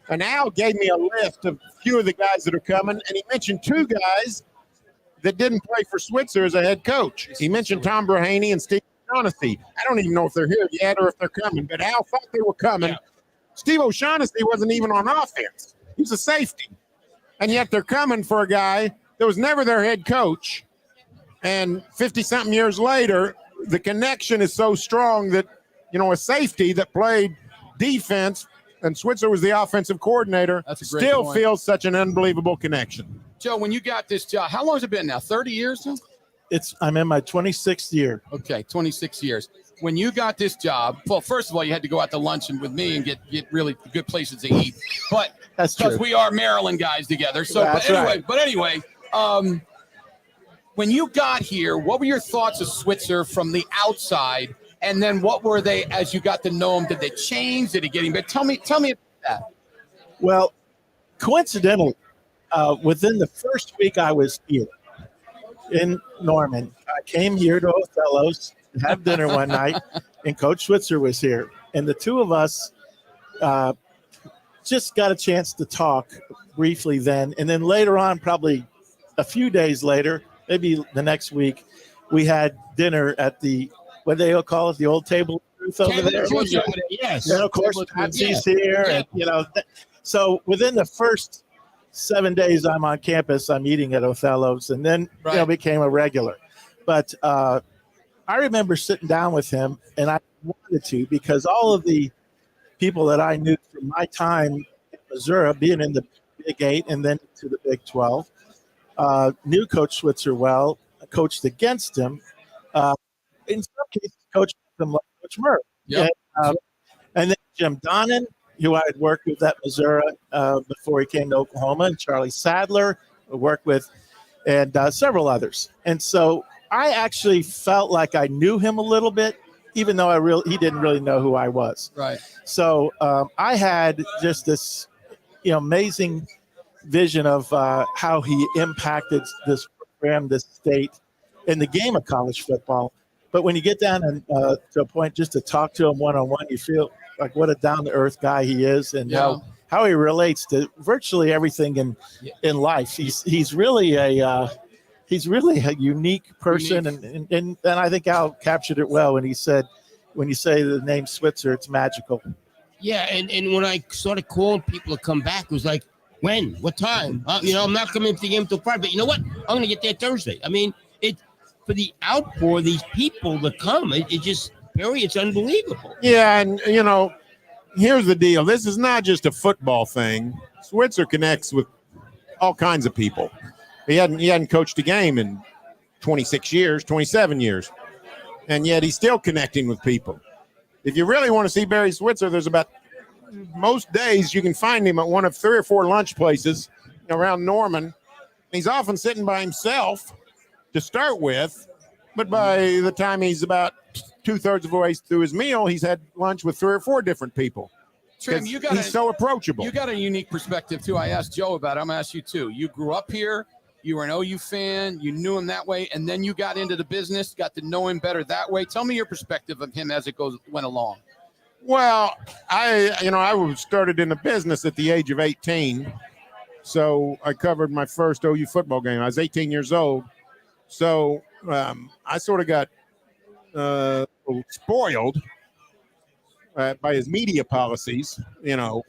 And Al gave me a list of a few of the guys that are coming, and he mentioned two guys that didn't play for Switzer as a head coach. He mentioned Tom Brahaney and Steve O'Shaughnessy. I don't even know if they're here yet or if they're coming, but Al thought they were coming. Yeah. Steve O'Shaughnessy wasn't even on offense. He's a safety. And yet they're coming for a guy that was never their head coach. And 50-something years later, the connection is so strong that, a safety that played defense and Switzer was the offensive coordinator, still feels such an unbelievable connection. Joe, when you got this job, how long has it been now? 30 years now? I'm in my 26th year. Okay, 26 years. When you got this job, well, first of all, you had to go out to lunch with me and get really good places to eat. But that's true. Because we are Maryland guys together. So, but anyway, when you got here, what were your thoughts of Switzer from the outside? And then what were they as you got to know him? Did they change? Did he get him better? Tell me about that. Well, coincidentally, within the first week I was here in Norman, I came here to Othello's to have dinner one night, and Coach Switzer was here. And the two of us just got a chance to talk briefly then. And then later on, probably a few days later, maybe the next week, we had dinner at the – what they all call it, the old table over there. Yes. And of course, Patsy's here. Yeah. And, so within the first 7 days I'm on campus, I'm eating at Othello's, and then became a regular. But I remember sitting down with him, and I wanted to, because all of the people that I knew from my time in Missouri, being in the Big 8 and then to the Big 12, knew Coach Switzer well, coached against him. In some cases, coached them like Coach Murray. Yep. And then Jim Donnan, who I had worked with at Missouri before he came to Oklahoma, and Charlie Sadler, I worked with, and several others. And so I actually felt like I knew him a little bit, even though he didn't really know who I was. Right. So I had just this amazing vision of how he impacted this program, this state, in the game of college football. But when you get down to a point just to talk to him one-on-one, you feel like what a down-to-earth guy he is, and how he relates to virtually everything in life. He's really a unique person, and I think Al captured it well when he said, when you say the name Switzer, it's magical. Yeah, and when I started calling people to come back, it was like, when? What time? I'm not coming to the game until Friday, but you know what? I'm going to get there Thursday. I mean, for the outpour, these people that come, it's unbelievable. Yeah, and here's the deal. This is not just a football thing. Switzer connects with all kinds of people. He hadn't coached a game in 26 years, 27 years, and yet he's still connecting with people. If you really want to see Barry Switzer, there's about most days you can find him at one of 3 or 4 lunch places around Norman. He's often sitting by himself to start with, but by the time he's about 2/3 of the way through his meal, he's had lunch with 3 or 4 different people. Trim, he's so approachable. You got a unique perspective too. I asked Joe about it. I'm gonna ask you too. You grew up here, you were an OU fan, you knew him that way, and then you got into the business, got to know him better that way. Tell me your perspective of him as it went along. Well, I started in the business at the age of 18, so I covered my first OU football game. I was 18 years old. So I sort of got spoiled by his media policies. They're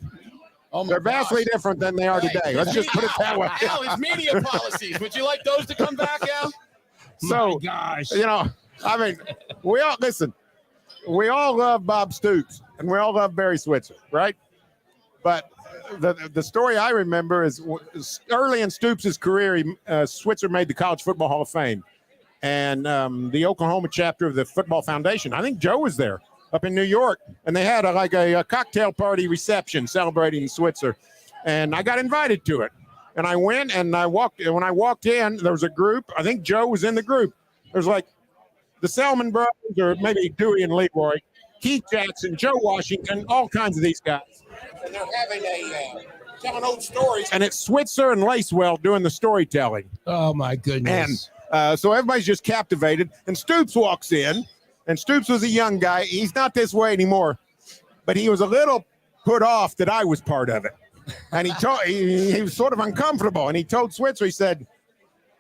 vastly different than they are today. Let's just put it that way. Al, his media policies. Would you like those to come back, Al? So, gosh. we all love Bob Stoops, and we all love Barry Switzer, right? But the story I remember is early in Stoops' career, Switzer made the College Football Hall of Fame. And the Oklahoma chapter of the Football Foundation, I think Joe was there up in New York, and they had a cocktail party reception celebrating Switzer. And I got invited to it. And I went, and when I walked in, there was a group. I think Joe was in the group. There's like the Selman brothers, or maybe Dewey and Leroy, Keith Jackson, Joe Washington, all kinds of these guys. And they're having telling old stories. And it's Switzer and Lacewell doing the storytelling. Oh, my goodness. And so everybody's just captivated. And Stoops walks in. And Stoops was a young guy. He's not this way anymore. But he was a little put off that I was part of it. And he was sort of uncomfortable. And he told Switzer, he said,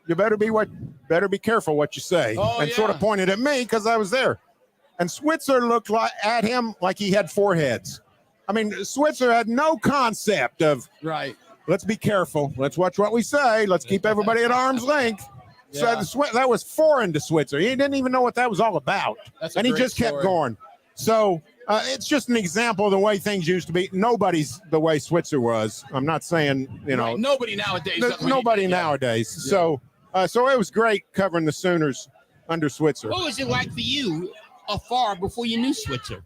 you better be careful what you say. Sort of pointed at me because I was there. And Switzer looked at him like he had 4 heads. I mean, Switzer had no concept of, right. Let's be careful. Let's watch what we say. Let's keep everybody at arm's length. Yeah. So that was foreign to Switzer. He didn't even know what that was all about. And he just kept going. So it's just an example of the way things used to be. Nobody's the way Switzer was. I'm not saying, Right. Nobody nowadays. Nowadays. Yeah. So it was great covering the Sooners under Switzer. What was it like for you afar before you knew Switzer?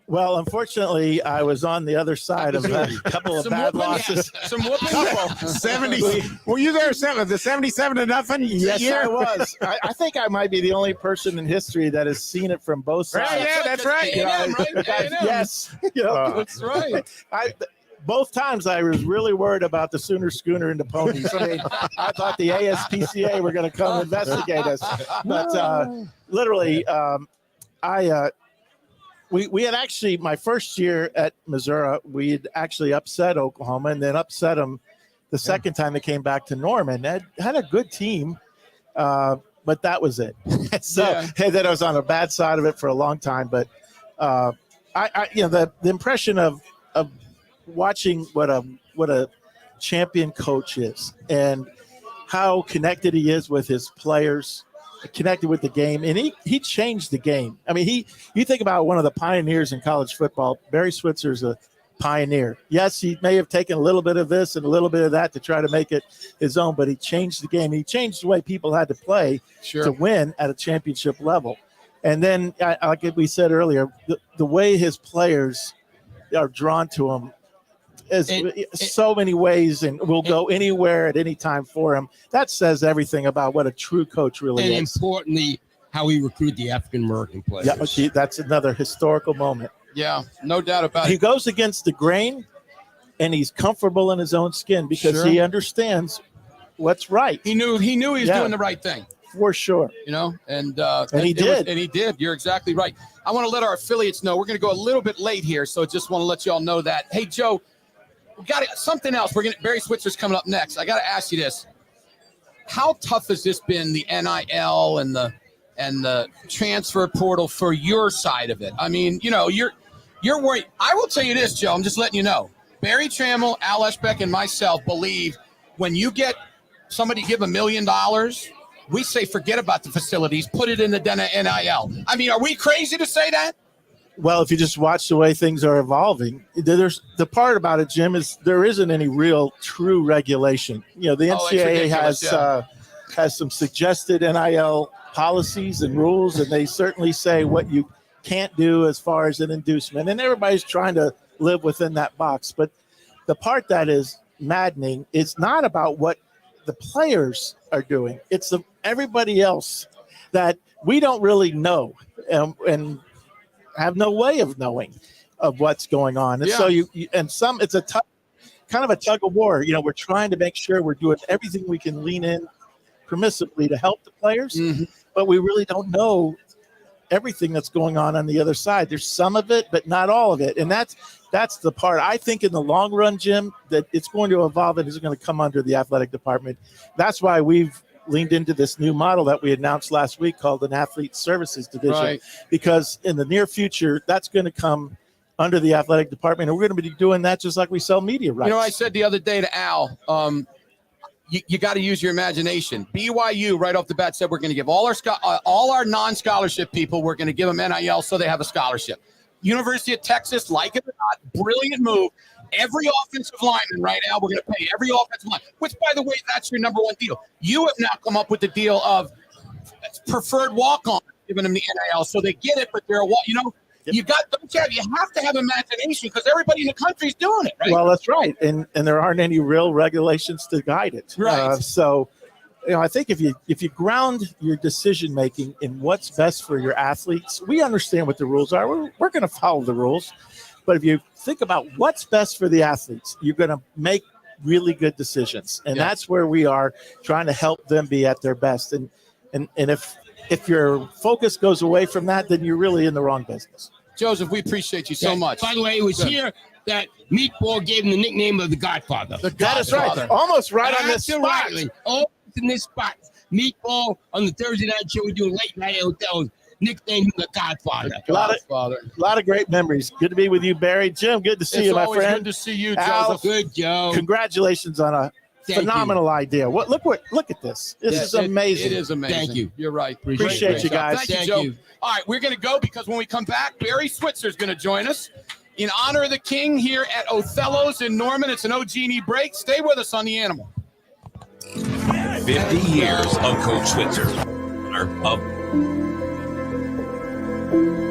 Well, unfortunately, I was on the other side of a couple of bad losses. Some whooping. 70. Were you there? The 77-0. Yes, year? I was. I think I might be the only person in history that has seen it from both sides. Right, yeah, that's right. Yes, that's right. Both times I was really worried about the Sooner Schooner and the ponies. I mean, I thought the ASPCA were going to come investigate us, but literally, We had actually, my first year at Missouri, we had actually upset Oklahoma and then upset them the second time they came back to Norman. Had a good team, but that was it. Then I was on a bad side of it for a long time. But the impression of watching what a champion coach is and how connected he is with his players, connected with the game, and he changed the game. I mean, you think about one of the pioneers in college football. Barry Switzer's a pioneer. Yes, he may have taken a little bit of this and a little bit of that to try to make it his own, but he changed the game. He changed the way people had to play to win at a championship level. And then, like we said earlier, the way his players are drawn to him is so many ways, and will go anywhere at any time for him. That says everything about what a true coach really is. And importantly, how he recruited the African-American players. Yeah, that's another historical moment. Yeah, no doubt about He it. goes against the grain, and he's comfortable in his own skin because he understands what's right. He knew he was doing the right thing. For sure. And he did. And he did. You're exactly right. I want to let our affiliates know we're going to go a little bit late here, so just want to let you all know that. Hey, Joe, we got something else. Barry Switzer's coming up next. I got to ask you this: how tough has this been, the NIL and the transfer portal for your side of it? I mean, you're worried. I will tell you this, Joe. I'm just letting you know. Barry Trammell, Al Eschbach, and myself believe when you get somebody give $1 million, we say forget about the facilities, put it in the NIL. I mean, are we crazy to say that? Well, if you just watch the way things are evolving, there's the part about it, Jim, is there isn't any real true regulation. The NCAA has some suggested NIL policies and rules, and they certainly say what you can't do as far as an inducement, and everybody's trying to live within that box. But the part that is maddening, it's not about what the players are doing. It's everybody else that we don't really know and have no way of knowing of what's going on. And so it's a kind of a tug of war. We're trying to make sure we're doing everything we can lean in permissively to help the players, but we really don't know everything that's going on the other side. There's some of it, but not all of it. And that's the part I think in the long run, Jim, that it's going to evolve and is going to come under the athletic department. That's why we've leaned into this new model that we announced last week called an athlete services division, because in the near future, that's going to come under the athletic department. And we're going to be doing that just like we sell media rights. I said the other day to Al, you got to use your imagination. BYU right off the bat said we're going to give all our non-scholarship people, we're going to give them NIL so they have a scholarship. University of Texas, like it or not, brilliant move. Every offensive lineman right now, we're going to pay every offensive line, which, by the way, that's your number one deal. You have now come up with the deal of preferred walk-on, giving them the NIL so they get it, but they're you have to have imagination because everybody in the country is doing it, right? Well, that's right, and there aren't any real regulations to guide it. Right. So, I think if you ground your decision making in what's best for your athletes, we understand what the rules are. We're going to follow the rules. But if you think about what's best for the athletes, you're going to make really good decisions. And that's where we are trying to help them be at their best. And if your focus goes away from that, then you're really in the wrong business. Joseph, we appreciate you so much. By the way, it was here that Meatball gave him the nickname of the Godfather. That is right. Almost right on this spot. Absolutely. Almost in this spot. Meatball on the Thursday night show we do late night at hotels. Nicknamed him the Godfather. A lot of great memories. Good to be with you, Barry. Jim, good to see you, my friend. Good to see you, Al, Joseph. Good, Joe. Congratulations on a phenomenal idea. Look at this. This is amazing. It is amazing. Thank you. You're right. Appreciate you guys. Thank you, Joe. All right, we're going to go because when we come back, Barry Switzer is going to join us in honor of the King here at Othello's in Norman. It's an OG&E break. Stay with us on The Animal. 50 years of Coach Switzer. Honor of Thank you.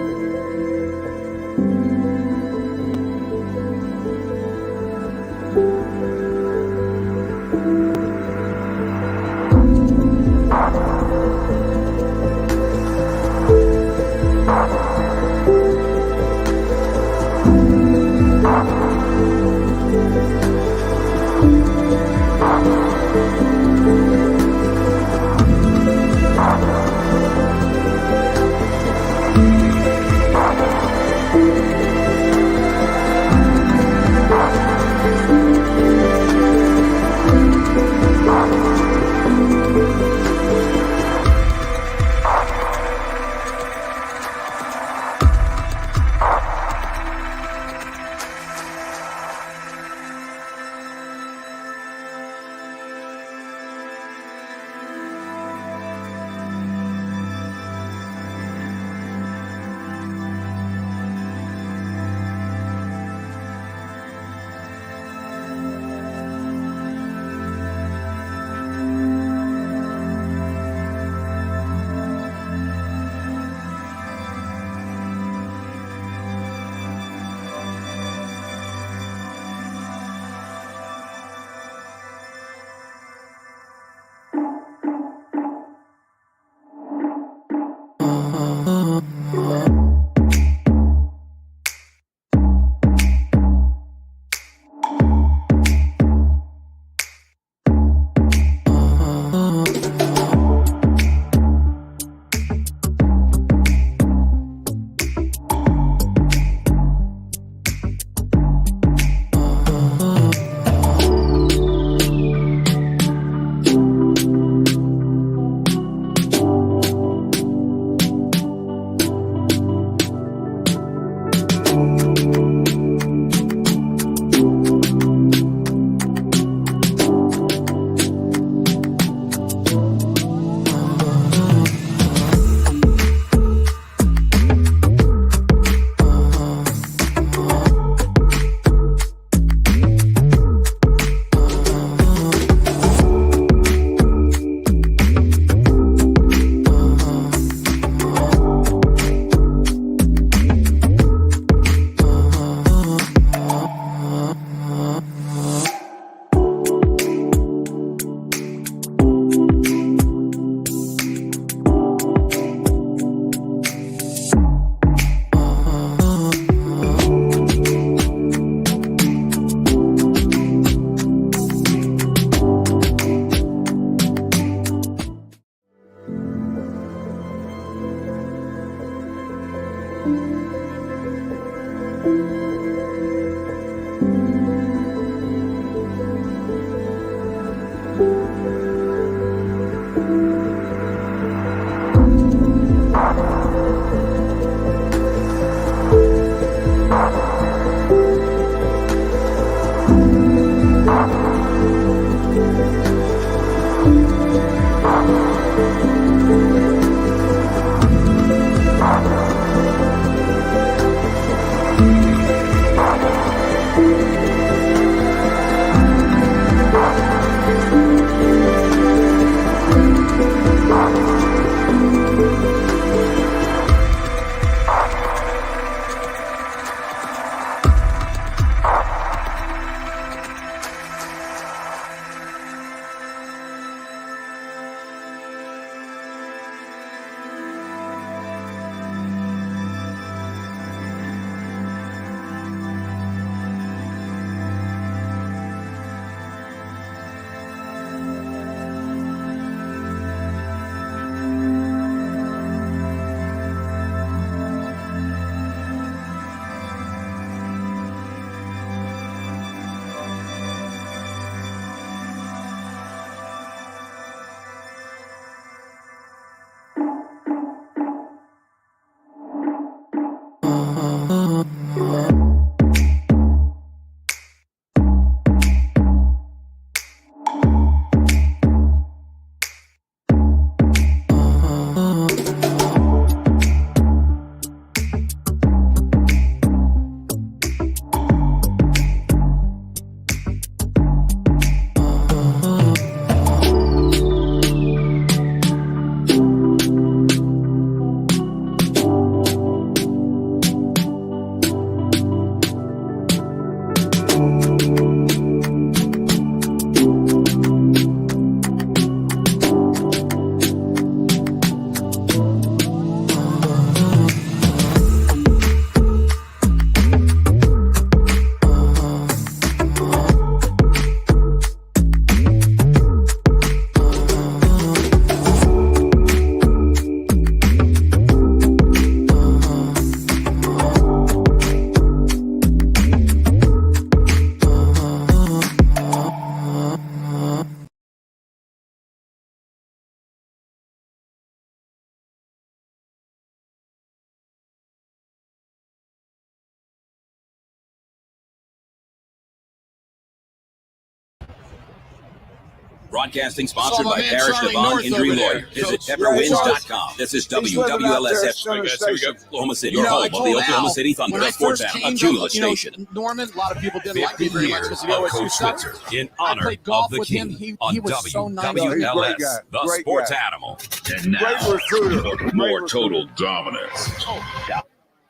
Broadcasting sponsored Saw my by man Parrish Charlie Devon North Injury over there. Lawyer. Visit Coach. pepperwinds.com. This is He's living out there at WWLS Center Station. Oklahoma City, You your know, I home of told the Oklahoma Al, City Thunder, when I a sports first animal, a came Cumulus to, you know, station. Norman, a lot of people didn't like 50 me very much years because of of the Coach OSU stuff. Switzer in I honor played golf of the with King him. on He was so nice. WWLS, the Great Sports guy. Animal. And now, recruiter. more total dominance.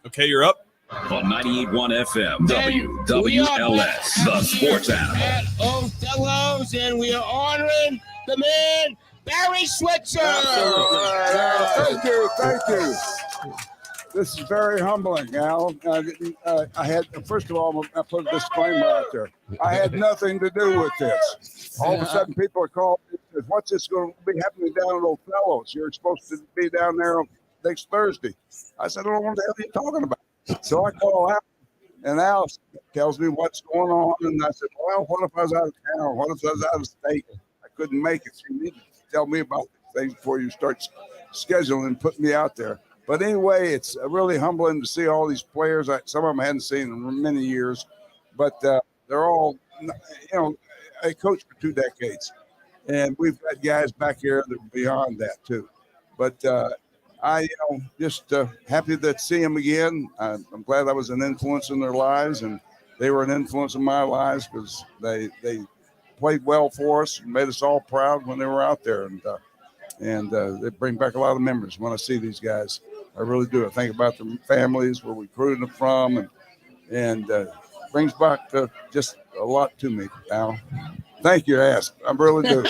Okay, you're up. On 98.1 FM, And we are back WWLS, the Sports Animal. at Othello's, and we are honoring the man, Barry Switzer. Thank you. This is very humbling, Al. I had, first of all, I put a disclaimer out there. I had nothing to do with this. All of a sudden, people are calling me, what's this going to be happening down at Othello's? You're supposed to be down there next Thursday. I said, I don't know what the hell you're talking about. So I call Al, and Al tells me what's going on. And I said, well, what if I was out of town? What if I was out of state? I couldn't make it. So you need to tell me about these things before you start scheduling and putting me out there. But anyway, it's really humbling to see all these players. Some of them I hadn't seen in many years, but they're all, I coached for 2 decades. And we've got guys back here that are beyond that, too. But I just happy to see them again. I'm glad I was an influence in their lives, and they were an influence in my lives because they played well for us and made us all proud when they were out there. And they bring back a lot of memories when I see these guys. I really do. I think about their families, where we recruited them from, and brings back just a lot to me, Al. Thank you, Ask. I really do.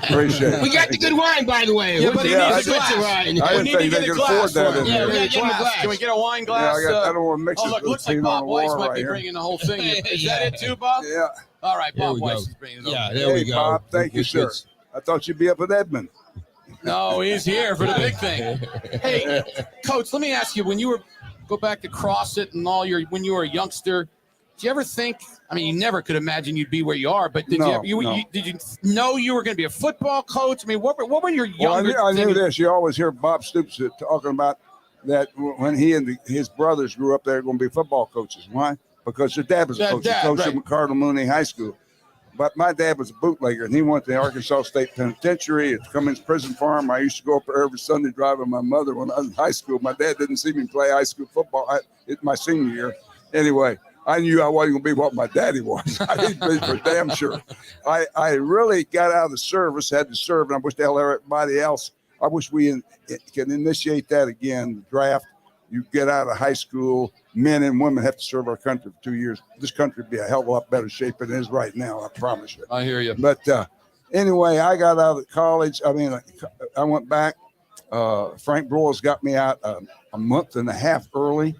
Appreciate it. We got the good wine, by the way. Yeah, but he Yeah, needs a glass. wine. I We didn't need to think get they a could glass afford that for in him. Yeah, there. we gotta give him a glass. Can we get a wine Yeah, glass? I don't want to mix Oh, it look, with looks like Pinot Bob Weiss Noir might right be here. bringing the whole thing. Is Yeah. that it too, Bob? Yeah. All right, There Bob we Weiss go. is bringing it over. Yeah, there we Hey, go. Bob, thank you, sir. I thought you'd be up at Edmond. No, he's here for the big thing. Hey, Coach, let me ask you: when you go back to CrossFit and when you were a youngster, did you ever think? I mean, you never could imagine you'd be where you are, but did No. did you know you were going to be a football coach? I mean, what were your Well, younger? I knew this. You always hear Bob Stoops talking about that when he and his brothers grew up, they were going to be football coaches. Why? Because their dad was a coach. He coached at Cardinal Mooney High School. But my dad was a bootlegger, and he went to the Arkansas State Penitentiary at Cummings Prison Farm. I used to go up there every Sunday driving my mother when I was in high school. My dad didn't see me play high school football my senior year. Anyway, I knew I wasn't going to be what my daddy was. I didn't be for damn sure. I really got out of the service, had to serve, and I wish to hell everybody else. I wish we can initiate that again, the draft. You get out of high school, men and women have to serve our country for 2 years. This country would be a hell of a lot better shape than it is right now, I promise you. I hear you. But anyway, I got out of college. I mean, I went back. Frank Broyles got me out a month and a half early.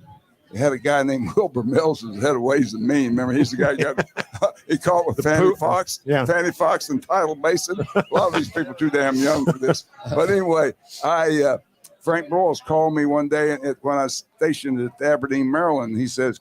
He had a guy named Wilbur Mills who was head of Ways and Means. Remember, he's the guy who got he called with Fanny Fox, Fanny Fox and Tidal Mason. A lot of these people too damn young for this. But anyway, Frank Broyles called me one day when I was stationed at Aberdeen, Maryland. He says,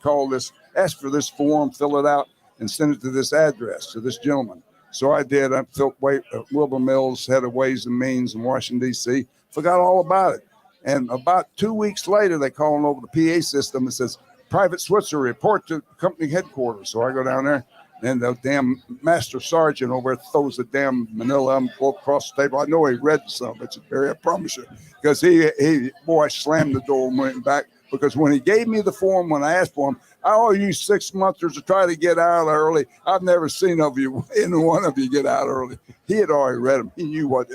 ask for this form, fill it out, and send it to this address, to this gentleman. So I did. I filled Wilbur Mills, head of Ways and Means in Washington, D.C. Forgot all about it. And about 2 weeks later, they call over the PA system and says, Private Switzer, report to company headquarters. So I go down there, and the damn master sergeant over there throws the damn manila envelope across the table. I know he read some, but Barry, I promise you. Because I slammed the door and went back. Because when he gave me the form, when I asked for him, I owe you 6 months to try to get out early. I've never seen any one of you get out early. He had already read them. He knew what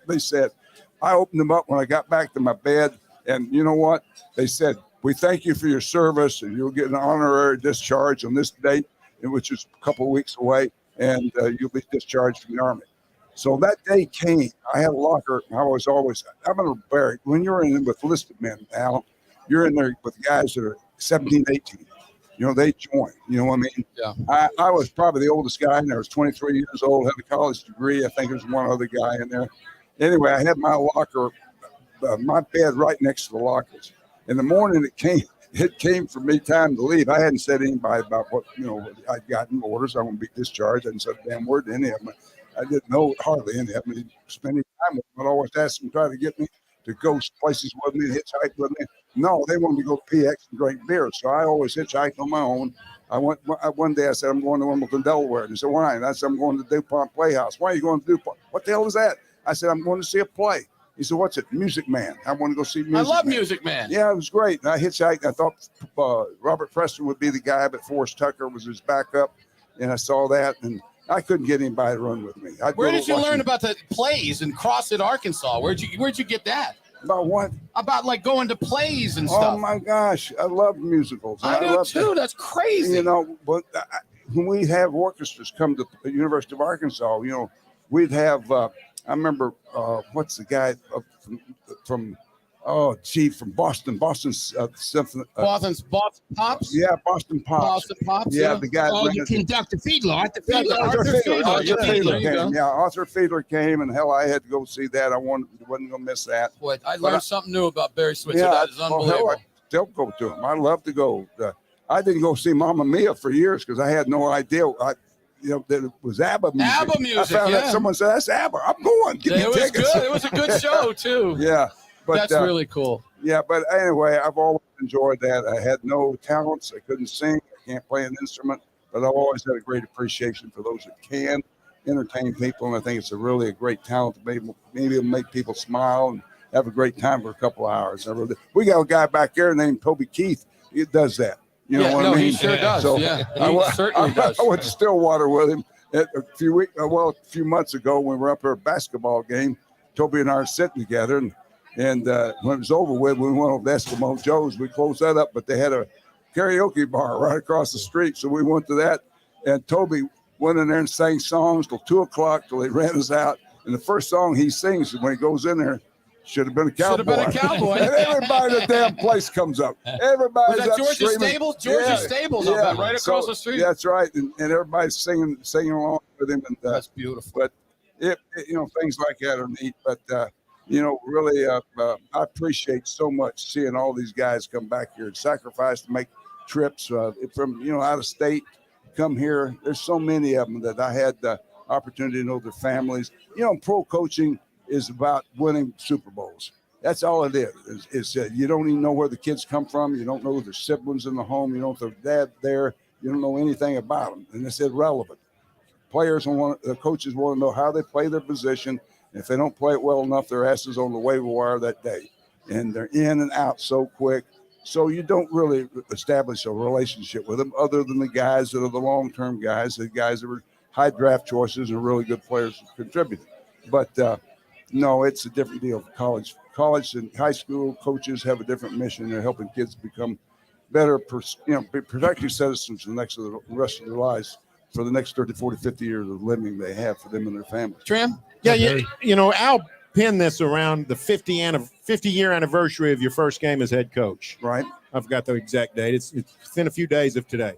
they said. I opened them up when I got back to my bed, and you know what? They said, we thank you for your service, and you'll get an honorary discharge on this date, which is a couple of weeks away, and you'll be discharged from the Army. So that day came. I had a locker. I'm in a barrack. When you're in with listed men, Al, you're in there with guys that are 17, 18. They join. You know what I mean? Yeah. I was probably the oldest guy in there. I was 23 years old, had a college degree. I think there was one other guy in there. Anyway, I had my locker, my bed right next to the lockers. In the morning, it came for me time to leave. I hadn't said to anybody about what I'd gotten orders. I wouldn't be discharged. I hadn't said a damn word to any of them. I didn't know hardly any of them. Spend any time with them. I'd always ask them, try to get me to go places with me, hitchhike with me. No, they wanted me to go to PX and drink beer. So I always hitchhiked on my own. One day I said, I'm going to Wilmington, Delaware. And he said, why? And I said, I'm going to DuPont Playhouse. Why are you going to DuPont? What the hell is that? I said, I'm going to see a play. He said, what's it? Music Man. I want to go see Music Man. I love Music Man. Yeah, it was great. And I hitchhiked. I thought Robert Preston would be the guy, but Forrest Tucker was his backup. And I saw that, and I couldn't get anybody to run with me. Where did you learn about the plays in CrossFit, Arkansas? Where'd you get that? About what? About like going to plays and stuff. Oh my gosh, I love musicals. I do too. That's crazy. You know, but when we have orchestras come to the University of Arkansas, you know, we'd have. I remember what's the guy from Boston Symphony. Boston Pops. Yeah, Boston Pops. Boston Pops. Yeah, the guy. Oh, you conductor Fiedler, Arthur Yeah, Fiedler. Arthur Fiedler There you came. go. Yeah, Arthur Fiedler came, and hell, I had to go see that. I wasn't going to miss that. Boy, I learned something new about Barry Switzer. Yeah, That is unbelievable. I still go to him. I love to go. I didn't go see Mamma Mia for years because I had no idea. That it was ABBA music. ABBA music, I found yeah. out someone said that's ABBA. I'm going. Give me It was tickets. good. It was a good show too. Yeah, but That's really cool. Yeah, but anyway, I've always enjoyed that. I had no talents. I couldn't sing. I can't play an instrument, but I've always had a great appreciation for those that can entertain people, and I think it's a great talent to maybe make people smile and have a great time for a couple of hours. We got a guy back there named Toby Keith. He does that. You know what I mean? He sure does. So Yeah, he certainly does. I went to Stillwater with him a few months ago when we were up here at a basketball game. Toby and I were sitting together, and when it was over with, we went over to Eskimo Joe's. We closed that up, but they had a karaoke bar right across the street, so we went to that. And Toby went in there and sang songs till 2:00 till they ran us out. And the first song he sings when he goes in there, should have been a cowboy. Should have been a cowboy. And everybody in the damn place comes up. Everybody's Was that up Georgia screaming. Stables? Georgia Stables up there, right across the street. That's right. And everybody's singing along with him. And that's beautiful. But things like that are neat. But really, I appreciate so much seeing all these guys come back here and sacrifice to make trips from out of state, come here. There's so many of them that I had the opportunity to know their families. Pro coaching is about winning Super Bowls. That's all it is. You don't even know where the kids come from. You don't know their siblings in the home. You don't know their dad there. You don't know anything about them, and it's irrelevant. The coaches want to know how they play their position. If they don't play it well enough, their ass is on the waiver wire that day, and they're in and out so quick. So you don't really establish a relationship with them, other than the guys that are the long-term guys, the guys that were high draft choices and really good players who contributed. But no, it's a different deal. College and high school coaches have a different mission. They're helping kids become better, productive citizens for the rest of their lives, for the next 30, 40, 50 years of living they have for them and their families. Trim? Yeah, Al pinned this around the 50-year anniversary of your first game as head coach. Right. I forgot the exact date. It's within a few days of today.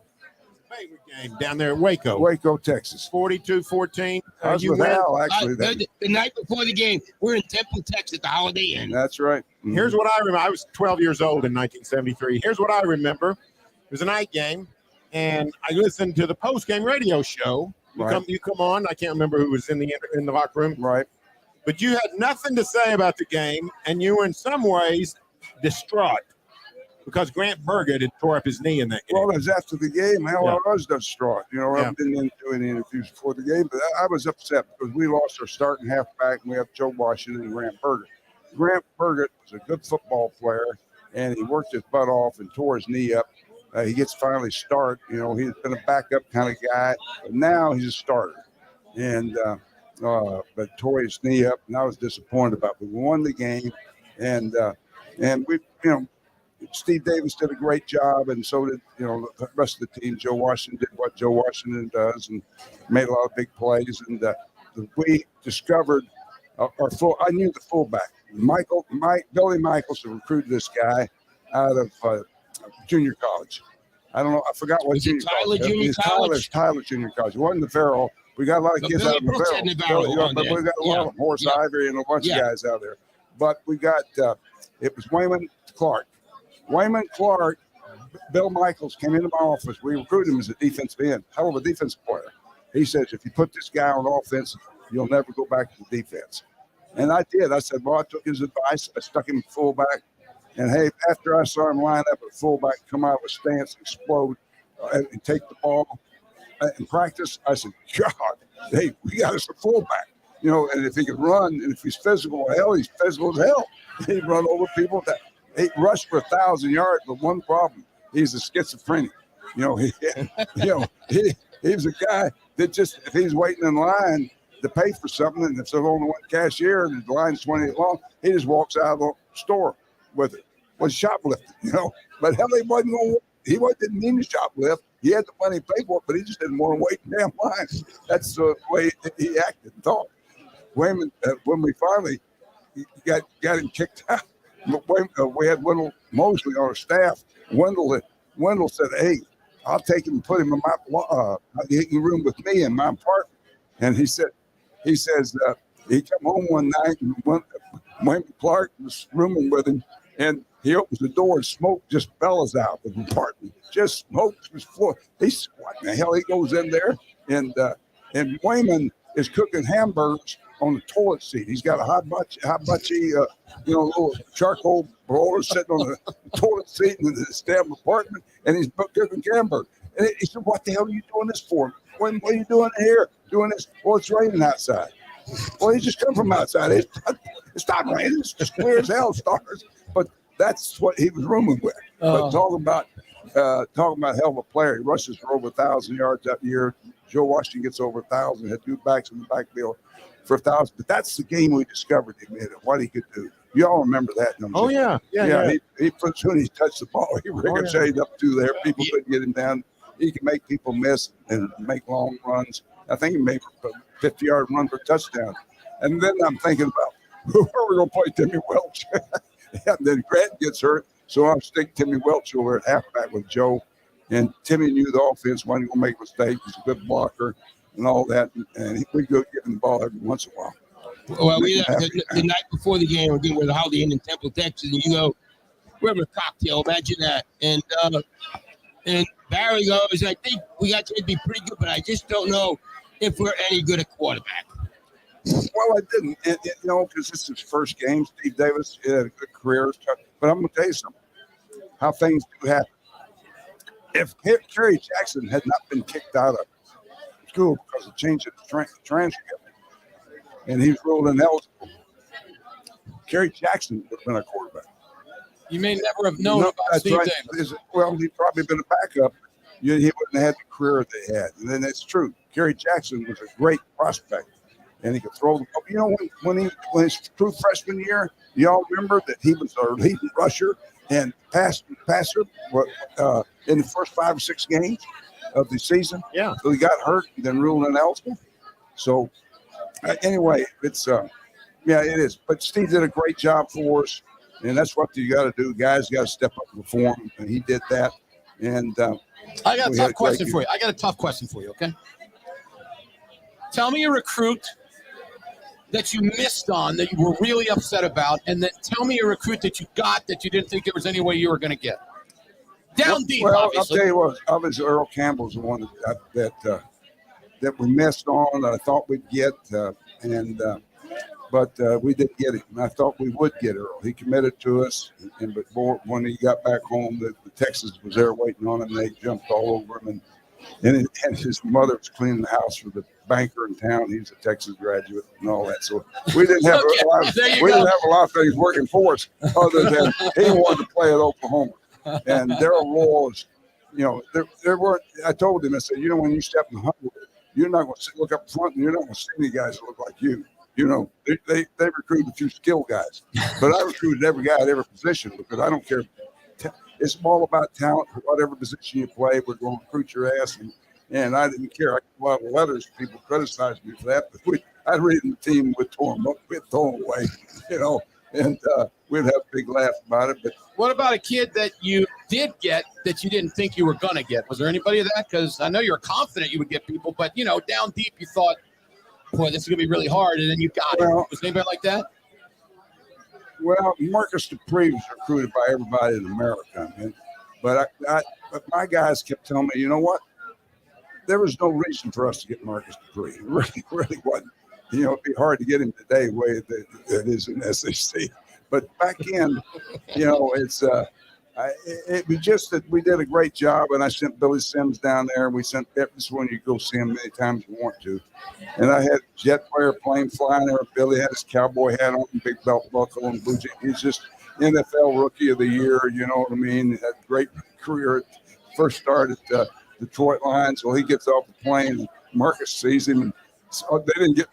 Favorite game down there at Waco, Texas. 42-14. I was with Al, actually. The night before the game, we're in Temple, Texas, at the Holiday Inn. That's right. Mm-hmm. Here's what I remember. I was 12 years old in 1973. Here's what I remember. It was a night game, and I listened to the post-game radio show. You come on. I can't remember who was in the locker room. Right. But you had nothing to say about the game, and you were in some ways distraught because Grant Burgett had tore up his knee in that game. Well, it was after the game. I was distraught. I didn't do any interviews before the game, but I was upset because we lost our starting halfback, and we have Joe Washington and Grant Burgett. Grant Burgett was a good football player, and he worked his butt off and tore his knee up. He gets finally start. He's been a backup kind of guy, but now he's a starter. And but tore his knee up, and I was disappointed about it. We won the game, and we, Steve Davis did a great job, and so did the rest of the team. Joe Washington did what Joe Washington does, and made a lot of big plays. And we discovered our full. I knew the fullback, Billy Michaels, recruited this guy out of junior college. I don't know. I forgot what junior college. Tyler Junior College. It wasn't the Farrell. We got a lot of kids out of Navarro. But we got a lot of them, Horace Ivory and a bunch of guys out there. But we got, it was Wayman Clark. Bill Michaels came into my office. We recruited him as a defensive end, hell of a defensive player. He says, if you put this guy on offense, you'll never go back to the defense. And I did. I said, well, I took his advice. I stuck him fullback. And hey, after I saw him line up at fullback, come out of a stance, explode, and take the ball in practice, I said, God, hey, we got us a fullback. You know, and if he could run, and if he's physical, hell, he's physical as hell. He'd run over people. He rushed for 1,000 yards, but one problem, he's a schizophrenic. You know, he's a guy that just, if he's waiting in line to pay for something, and if there's only one cashier and the line's 20 long, he just walks out of the store with it. Was shoplifting, you know. But hell, he didn't mean to shoplift. He had the money to pay for it, but he just didn't want to wait in damn line. That's the way he acted and thought. Wayman, when we finally got him kicked out, we had Wendell Mosley on our staff. Wendell said, "Hey, I'll take him and put him in my room with me in my apartment." And he says he come home one night and Wayman Clark was rooming with him, and he opens the door and smoke just bellows out of the apartment. Just smoke was floor. He said, "What the hell?" He goes in there, and Wayman is cooking hamburgers on the toilet seat. He's got a hibachi, little charcoal broiler sitting on the toilet seat in his damn apartment, and he's cooking hamburgers. And he said, "What the hell are you doing this for? What are you doing here? Doing this? Well, it's raining outside." Well, he just come from outside. It's not raining. It's just clear as hell, stars. But that's what he was rooming with. But talking about hell of a player. He rushes for over 1,000 yards that year. Joe Washington gets over 1,000. Had two backs in the backfield for 1,000. But that's the game we discovered him in, what he could do. You all remember that? Oh, yeah. He as soon as he touched the ball, he ricocheted up through there. People couldn't get him down. He can make people miss and make long runs. I think he made a 50-yard run for a touchdown. And then I'm thinking about who are we going to play Timmy Welch? And then Grant gets hurt, so I'll stick Timmy Welch over at halfback with Joe. And Timmy knew the offense wasn't going to make mistakes. He's a good blocker and all that. And we go give him the ball every once in a while. Well, the night before the game, we're with the Holiday Inn in Temple, Texas, and you go, we're having a cocktail. Imagine that. And Barry goes, "I think we got to be pretty good, but I just don't know if we're any good at quarterback." Well, I didn't, because this is his first game. Steve Davis had a good career. But I'm going to tell you something, how things do happen. If Kerry Jackson had not been kicked out of school because of changing the transcript, and he was ruled ineligible, Kerry Jackson would have been a quarterback. You may never have known about Steve Davis. Well, he'd probably been a backup. He wouldn't have had the career they had. And then it's true. Kerry Jackson was a great prospect, and he could throw the ball. You know, when his true freshman year, you all remember that he was our leading rusher and passer in the first 5 or 6 games of the season. Yeah. So he got hurt and then ruled ineligible. So anyway, it's it is. But Steve did a great job for us, and that's what you got to do. Guys got to step up and perform, and he did that. And I got a tough question for you. I got a tough question for you, okay? Tell me a recruit that you missed on that you were really upset about, and then tell me a recruit that you got that you didn't think there was any way you were going to get. Down deep, obviously. I'll tell you what, obviously Earl Campbell's the one that we missed on that I thought we'd get, but we didn't get him. And I thought we would get Earl. He committed to us, but when he got back home, the Texas was there waiting on him. They jumped all over him, and his mother was cleaning the house for the banker in town. He's a Texas graduate and all that. So we didn't have a lot of things working for us other than he wanted to play at Oklahoma. And Darrell Royal is, there weren't. I told him, I said, when you step in the huddle, you're not going to look up front, and you're not going to see any guys that look like you. They recruited a few skilled guys, but I recruited every guy at every position because I don't care. It's all about talent. Whatever position you play, we're going to recruit your ass, and I didn't care. I got a lot of letters. People criticized me for that, but I'd read in the team, we'd throw them away, and we'd have a big laugh about it. But what about a kid that you did get that you didn't think you were going to get? Was there anybody of that? Because I know you're confident you would get people, but, down deep you thought, boy, this is going to be really hard, and then you got it. Was anybody like that? Well, Marcus Dupree was recruited by everybody in America. But my guys kept telling me, you know what? There was no reason for us to get Marcus Dupree. It really wasn't. It'd be hard to get him today the way that it is in SEC. But back in, it was just that we did a great job, and I sent Billy Sims down there. We sent this one. You go see him many times you want to. And I had jet plane flying there. Billy had his cowboy hat on, big belt buckle, and blue jeans. He's just NFL Rookie of the Year. You know what I mean? Had a great career. First started Detroit Lions. Well, he gets off the plane. Marcus sees him, and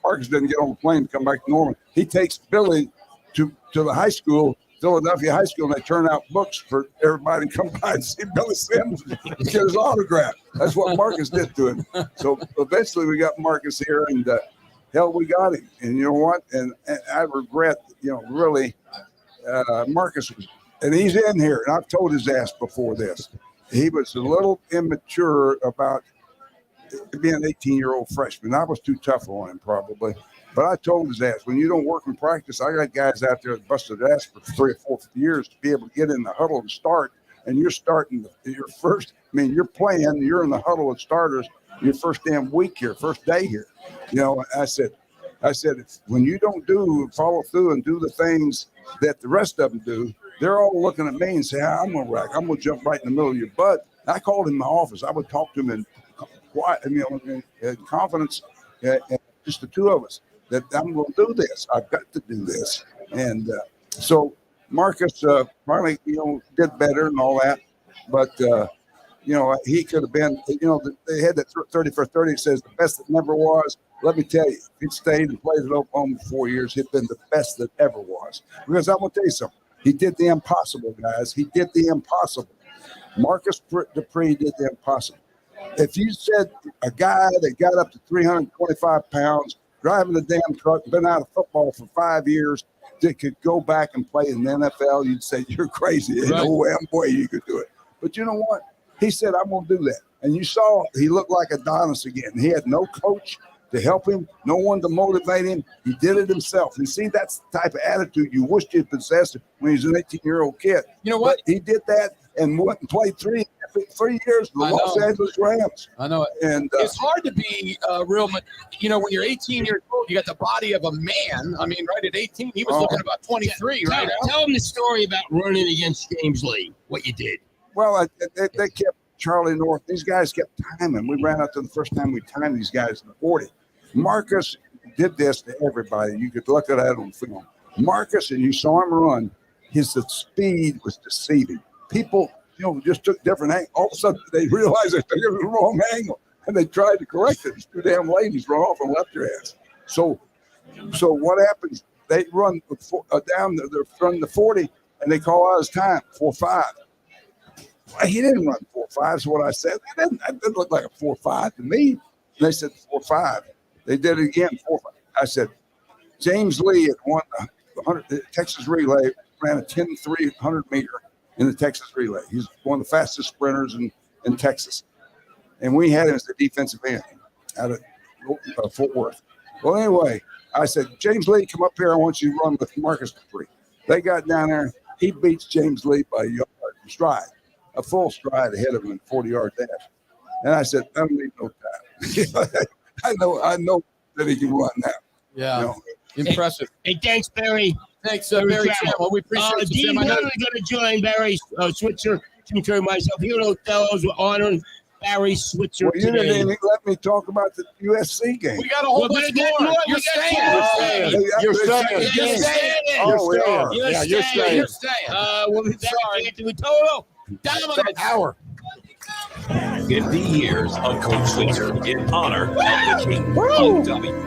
Marcus didn't get on the plane to come back to Norman. He takes Billy to the high school. Philadelphia High School, and they turn out books for everybody to come by and see Billy Sims and get his autograph. That's what Marcus did to him. So eventually we got Marcus here, and hell, we got him. And you know what? And I regret, really, Marcus was, and he's in here, and I've told his ass before this. He was a little immature about being an 18-year-old freshman. I was too tough on him, probably. But I told his ass, when you don't work in practice, I got guys out there that busted ass for 3 or 4 years to be able to get in the huddle and start. And you're starting your first, you're playing, you're in the huddle with starters your first damn week here, first day here. I said, when you don't follow through and do the things that the rest of them do, they're all looking at me and say, I'm going to rack. I'm going to jump right in the middle of your butt. I called him in my office. I would talk to him in quiet, in confidence, just the two of us. That I'm going to do this. I've got to do this. And so Marcus finally, did better and all that. But, he could have been, they had that 30 for 30. It says the best that never was. Let me tell you, if he'd stayed and played at Oklahoma for 4 years, he'd been the best that ever was. Because I'm going to tell you something. He did the impossible, guys. He did the impossible. Marcus Dupree did the impossible. If you said a guy that got up to 325 pounds, driving a damn truck, been out of football for 5 years, that could go back and play in the NFL, you'd say, you're crazy. There's no way you could do it. But you know what? He said, I'm going to do that. And you saw he looked like Adonis again. He had no coach to help him, no one to motivate him. He did it himself. And see, that's the type of attitude you wished you possessed when he was an 18-year-old kid. You know what? But he did that and went and played 3 years for the Los Angeles Rams. I know it. And it's hard to be real, when you're 18 years old, you got the body of a man. Right at 18, he was looking about 23, right? Tell him the story about running against James Lee, what you did. Well, they kept Charlie North. These guys kept timing. We ran out to the first time we timed these guys in the 40. Marcus did this to everybody. You could look at that on film. Marcus, and you saw him run, his speed was deceiving. People, just took different angles. All of a sudden, they realized they took it the wrong angle, and they tried to correct it. It's too damn late. He's run off and left your ass. So what happens? They run down. They're running the 40, and they call out his time 4.5. He didn't run 4.5. Is what I said. That didn't look like a 4.5 to me. And they said 4.5. They did it again 4.5. I said James Lee had won the Texas relay, ran a 10.3 100-meter. In the Texas relay. He's one of the fastest sprinters in Texas. And we had him as the defensive end out of Fort Worth. Well, anyway, I said, James Lee, come up here. I want you to run with Marcus Dupree. They got down there. He beats James Lee by a yard stride, a full stride ahead of him in 40-yard dash. And I said, I don't need no time. I know that he can run now. Yeah. Impressive. Hey, thanks, Barry. Thanks, Barry Switzer. We appreciate you. Dean Miller is going to join Barry Switzer, Jim Traber, myself here at Othello's. We're honoring Barry Switzer. Well, you didn't even let me talk about the USC game. We got a whole bunch more. You're staying. You're staying. Oh, we are. You're staying. We'll be back after we total. Dominant hour. 50 years of Coach Switzer in honor of the King on W.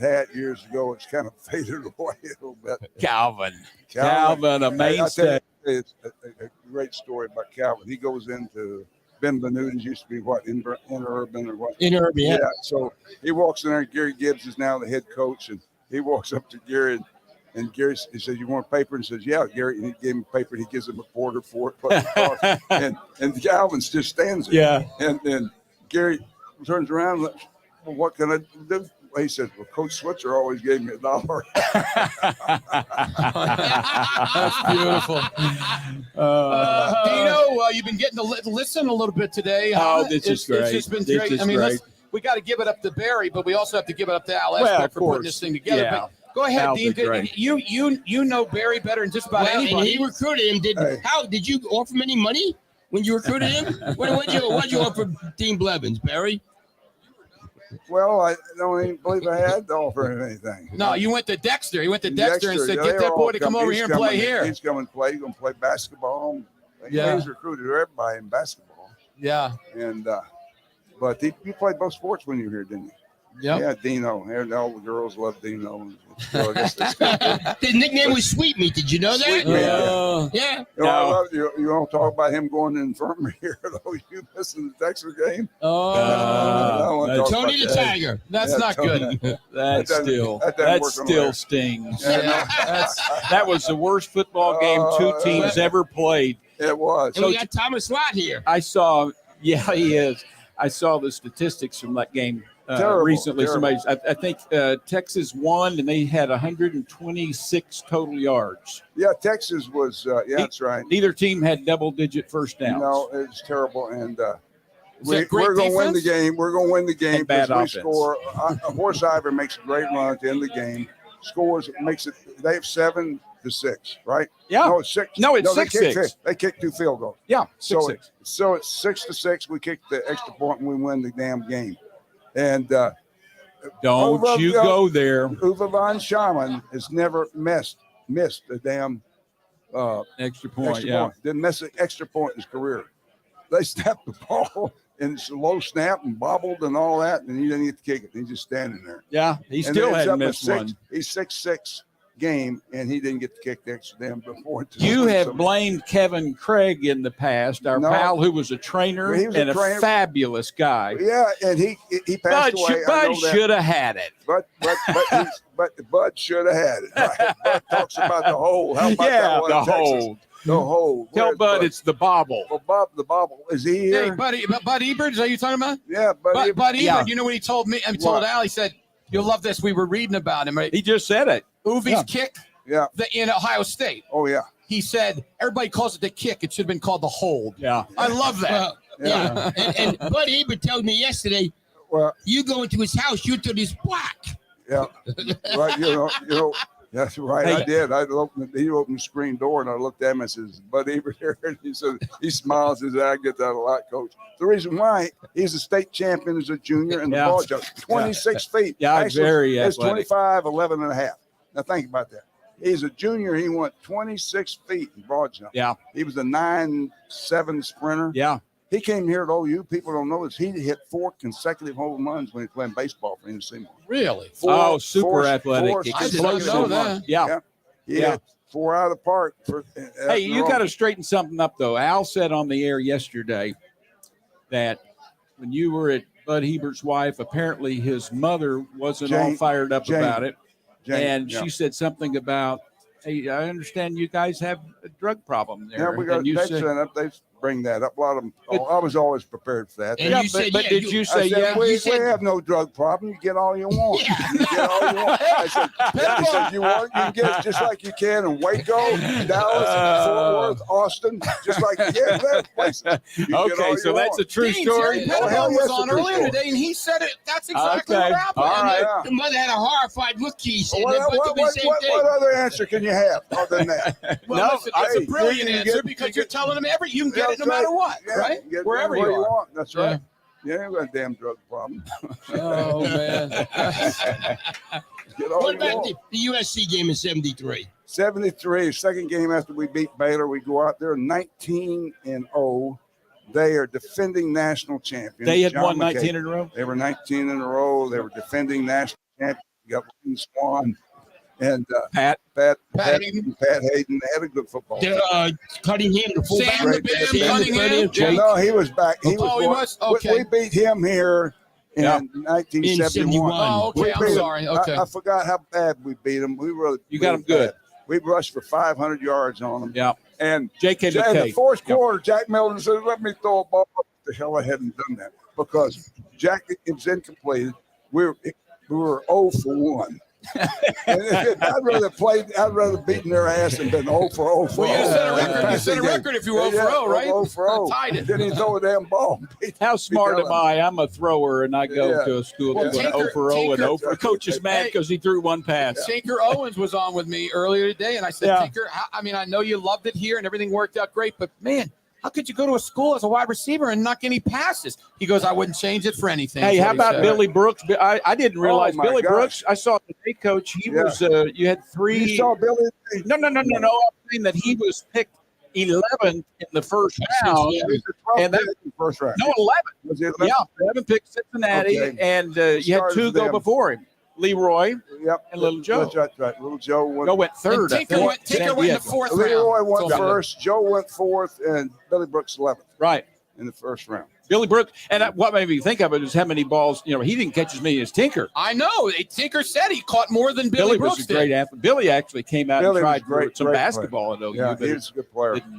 Had years ago, it's kind of faded away a little bit. Calvin, a mainstay. It's a great story about Calvin. He goes into Ben Benudis, used to be what, Interurban or what? Interurban, yeah. So he walks in there, and Gary Gibbs is now the head coach, and he walks up to Gary, and Gary, he says, "You want a paper?" And he says, "Yeah." Gary, and he gave him a paper, and he gives him a quarter for it. and Calvin just stands there. Yeah. And then Gary turns around, well, what can I do? He said, "Well, Coach Switzer always gave me $1." That's beautiful. Dino, you've been getting to listen a little bit today. Huh? This is great. It's just been This great. is I mean, great. we got to give it up to Barry, but we also have to give it up to Al Eschbach Well, of for putting course. this thing together. Yeah. But go ahead, Al's Dean. great. You know Barry better than just about anybody. And he recruited him. How did you offer him any money when you recruited him? What'd you offer Dean Blevins, Barry? Well, I don't even believe I had to offer him anything. No, you went to Dexter. You went to Dexter and said, yeah, "Get that boy to come over here and play here." He's coming to play. He's going to play basketball. Yeah. He's recruited everybody in basketball. Yeah. And but you played both sports when you were here, didn't you? Yep. Yeah, Dino. All the girls love Dino. So I guess that's good. His nickname was Sweetmeat. Did you know that? Sweetmeat, yeah. You know, I love you. You want to talk about him going to the infirmary here, though? You missing the Texas game? Tony the Tiger. That's not Tony. good. That still stings. Yeah. That was the worst football game two teams ever played. It was. And we got Thomas Lott here. I saw, he is. I saw the statistics from that game recently. Terrible. I think Texas won, and they had 126 total yards. Yeah, Texas was. That's right. Neither team had double-digit first downs. No, it was terrible. And we're going to win the game. We're going to win the game And bad because we offense. score. Horse Iver makes a great run at the end of the game. Scores, makes it. They have 7-6, right? Yeah. No, it's 6. No, it's they 6-6. kicked They kicked 2 field goals. Yeah, So 6-6. so it's 6-6. We kick the extra point and we win the damn game. And Don't Uwe- you go there. Uwe von Schaman has never missed a damn Extra point, extra yeah. point. Didn't miss an extra point in his career. They snapped the ball and it's a low snap and bobbled and all that, and he didn't get to kick it. He's just standing there. Yeah, he And still then it's hadn't up a missed 6 one. He's 6-6 game, and he didn't get to kick the extra damn point. You have blamed Kevin Craig in the past, our No. pal who was a trainer He was a and a trainer. fabulous guy. Yeah, and he passed away. Bud should have had it. But Bud should have had it. Right? Bud talks about the hole. How about Yeah, that one in the Texas? hole. The hole. Tell Where's Bud it's the bobble. Well, Bob, the bobble. Is he here? Hey, Bud Ebert, is that you talking about? Yeah, Bud Ebert. Bud Ebert, Yeah. you know what he told me? He told Al, he said, you'll love this. We were reading about him. Right? He just said it. Uve's kick Yeah. in Ohio State. Oh, yeah. He said, everybody calls it the kick. It should have been called the hold. Yeah. I love that. Well, yeah. And Bud Ebert told me yesterday, Well, you go into his house, you to this black. yeah. Right. You know. That's right. Hey. I did. He opened the screen door, and I looked at him and says, "Bud Ebert here." And he said, he smiles and says, "I get that a lot, Coach." The reason why he's a state champion as a junior in the Yeah. ball jump, 26 feet. Yeah, Actually, very it's athletic. 25, 11 and a half. Now think about that. He's a junior. He went 26 feet in broad jump. Yeah. He was a 9.7 sprinter. Yeah. He came here at OU. People don't know this. He hit 4 consecutive home runs when he was playing baseball for NC. Really? Oh, super athletic. four I did not Explosive. know that. Yeah. He Yeah. hit 4 out of the park. Hey, you got to straighten something up, though. Al said on the air yesterday that when you were at Bud Ebert's wife, apparently his mother wasn't all Jane- fired up Jane. about it. Jane, She said something about, hey, I understand you guys have a drug problem there. Yeah, we got And you they said, set up. They bring that up. A lot of them. I was always prepared for that. And yeah, you said, but yeah, did you- you I say said, yeah? we, You said- we have no drug problem. You get all you want. You get all you want. I said, you want, you can get it just like you can in Waco, Dallas, Fort Worth, Austin, just like you can in other places. You get all Okay, you so that's want. a true Dang, story. Jerry Oh, hell Pettibone yes, was on it's a true earlier story. today, and he said it. That's exactly Okay. what happened. All And right. Yeah. The mother had a horrified look. He said, What, but what, the what, same what, thing. what other answer can you have other than that? Well, No, listen, it's hey, a brilliant you answer get- because you you're get- telling them you can get it no That's matter what, Yeah, right? you get Wherever where you are. want. That's right. You ain't got a damn drug problem. Oh, man. Get all What you about want. the USC game in 73? 73, second game after we beat Baylor, we go out there 19-0. They are defending national champions. They had John won McKay. 19 in a row. They were 19 in a row. They were defending national champions. You got Wayne Swan and Pat. Pat Hayden. Hayden. They had a good football team. Cuttingham, the fullback. Sam the Bam Sam Cunningham. Cunningham. Well, no, he was back. He Oh, he one- was? we- Okay. We beat him here in Yeah. 1971. Oh, okay. We I'm beat him. sorry. Okay. I forgot how bad we beat him. We really You got beat him good. bad. We rushed for 500 yards on them. Yeah. And J.K. in the McKay. fourth Yeah. quarter, Jack Milton said, "Let me throw a ball." The hell I hadn't done that because Jack is incomplete. We were 0 for 1. I'd rather beaten their ass than been 0 for 0 for Well, you 0. set a record. You set a record if you were 0 for 0, right? 0 for 0. Tied it. Didn't even throw a damn ball. How smart am I? I'm a thrower, and I go Yeah. to a school Well, that went Tinker- 0 for 0 and Tinker- 0 for. Coach is mad because he threw one pass. Tinker Owens was on with me earlier today, and I said, Yeah. Tinker, I mean, I know you loved it here and everything worked out great, but man, how could you go to a school as a wide receiver and not get any passes? He goes, I wouldn't change it for anything. Hey, is how what he about said. Billy Brooks? I didn't realize Oh, my Billy gosh. Brooks. I saw the day coach. He Yeah. was. You had 3. You saw Billy? No. I'm saying that he was picked 11th in the first round. He was the 12th And that- pick in the first round. No, 11. Was he 11? Yeah, 11 picked Cincinnati, Okay. and you had Started 2 with go them. before him. Leroy Yep. and Little Joe. That's right. Little Joe went. Joe went 3rd. And Tinker went in the 4th round. Leroy went So- first. Joe went 4th, and Billy Brooks 11th Right. in the first round. Billy Brooks. And what made me think of it is how many balls, he didn't catch as many as Tinker. I know. Tinker said he caught more than Billy Brooks was a great did. athlete. Billy actually came out Billy and was tried great, some great basketball at OU. Yeah, but he was a good player. didn't,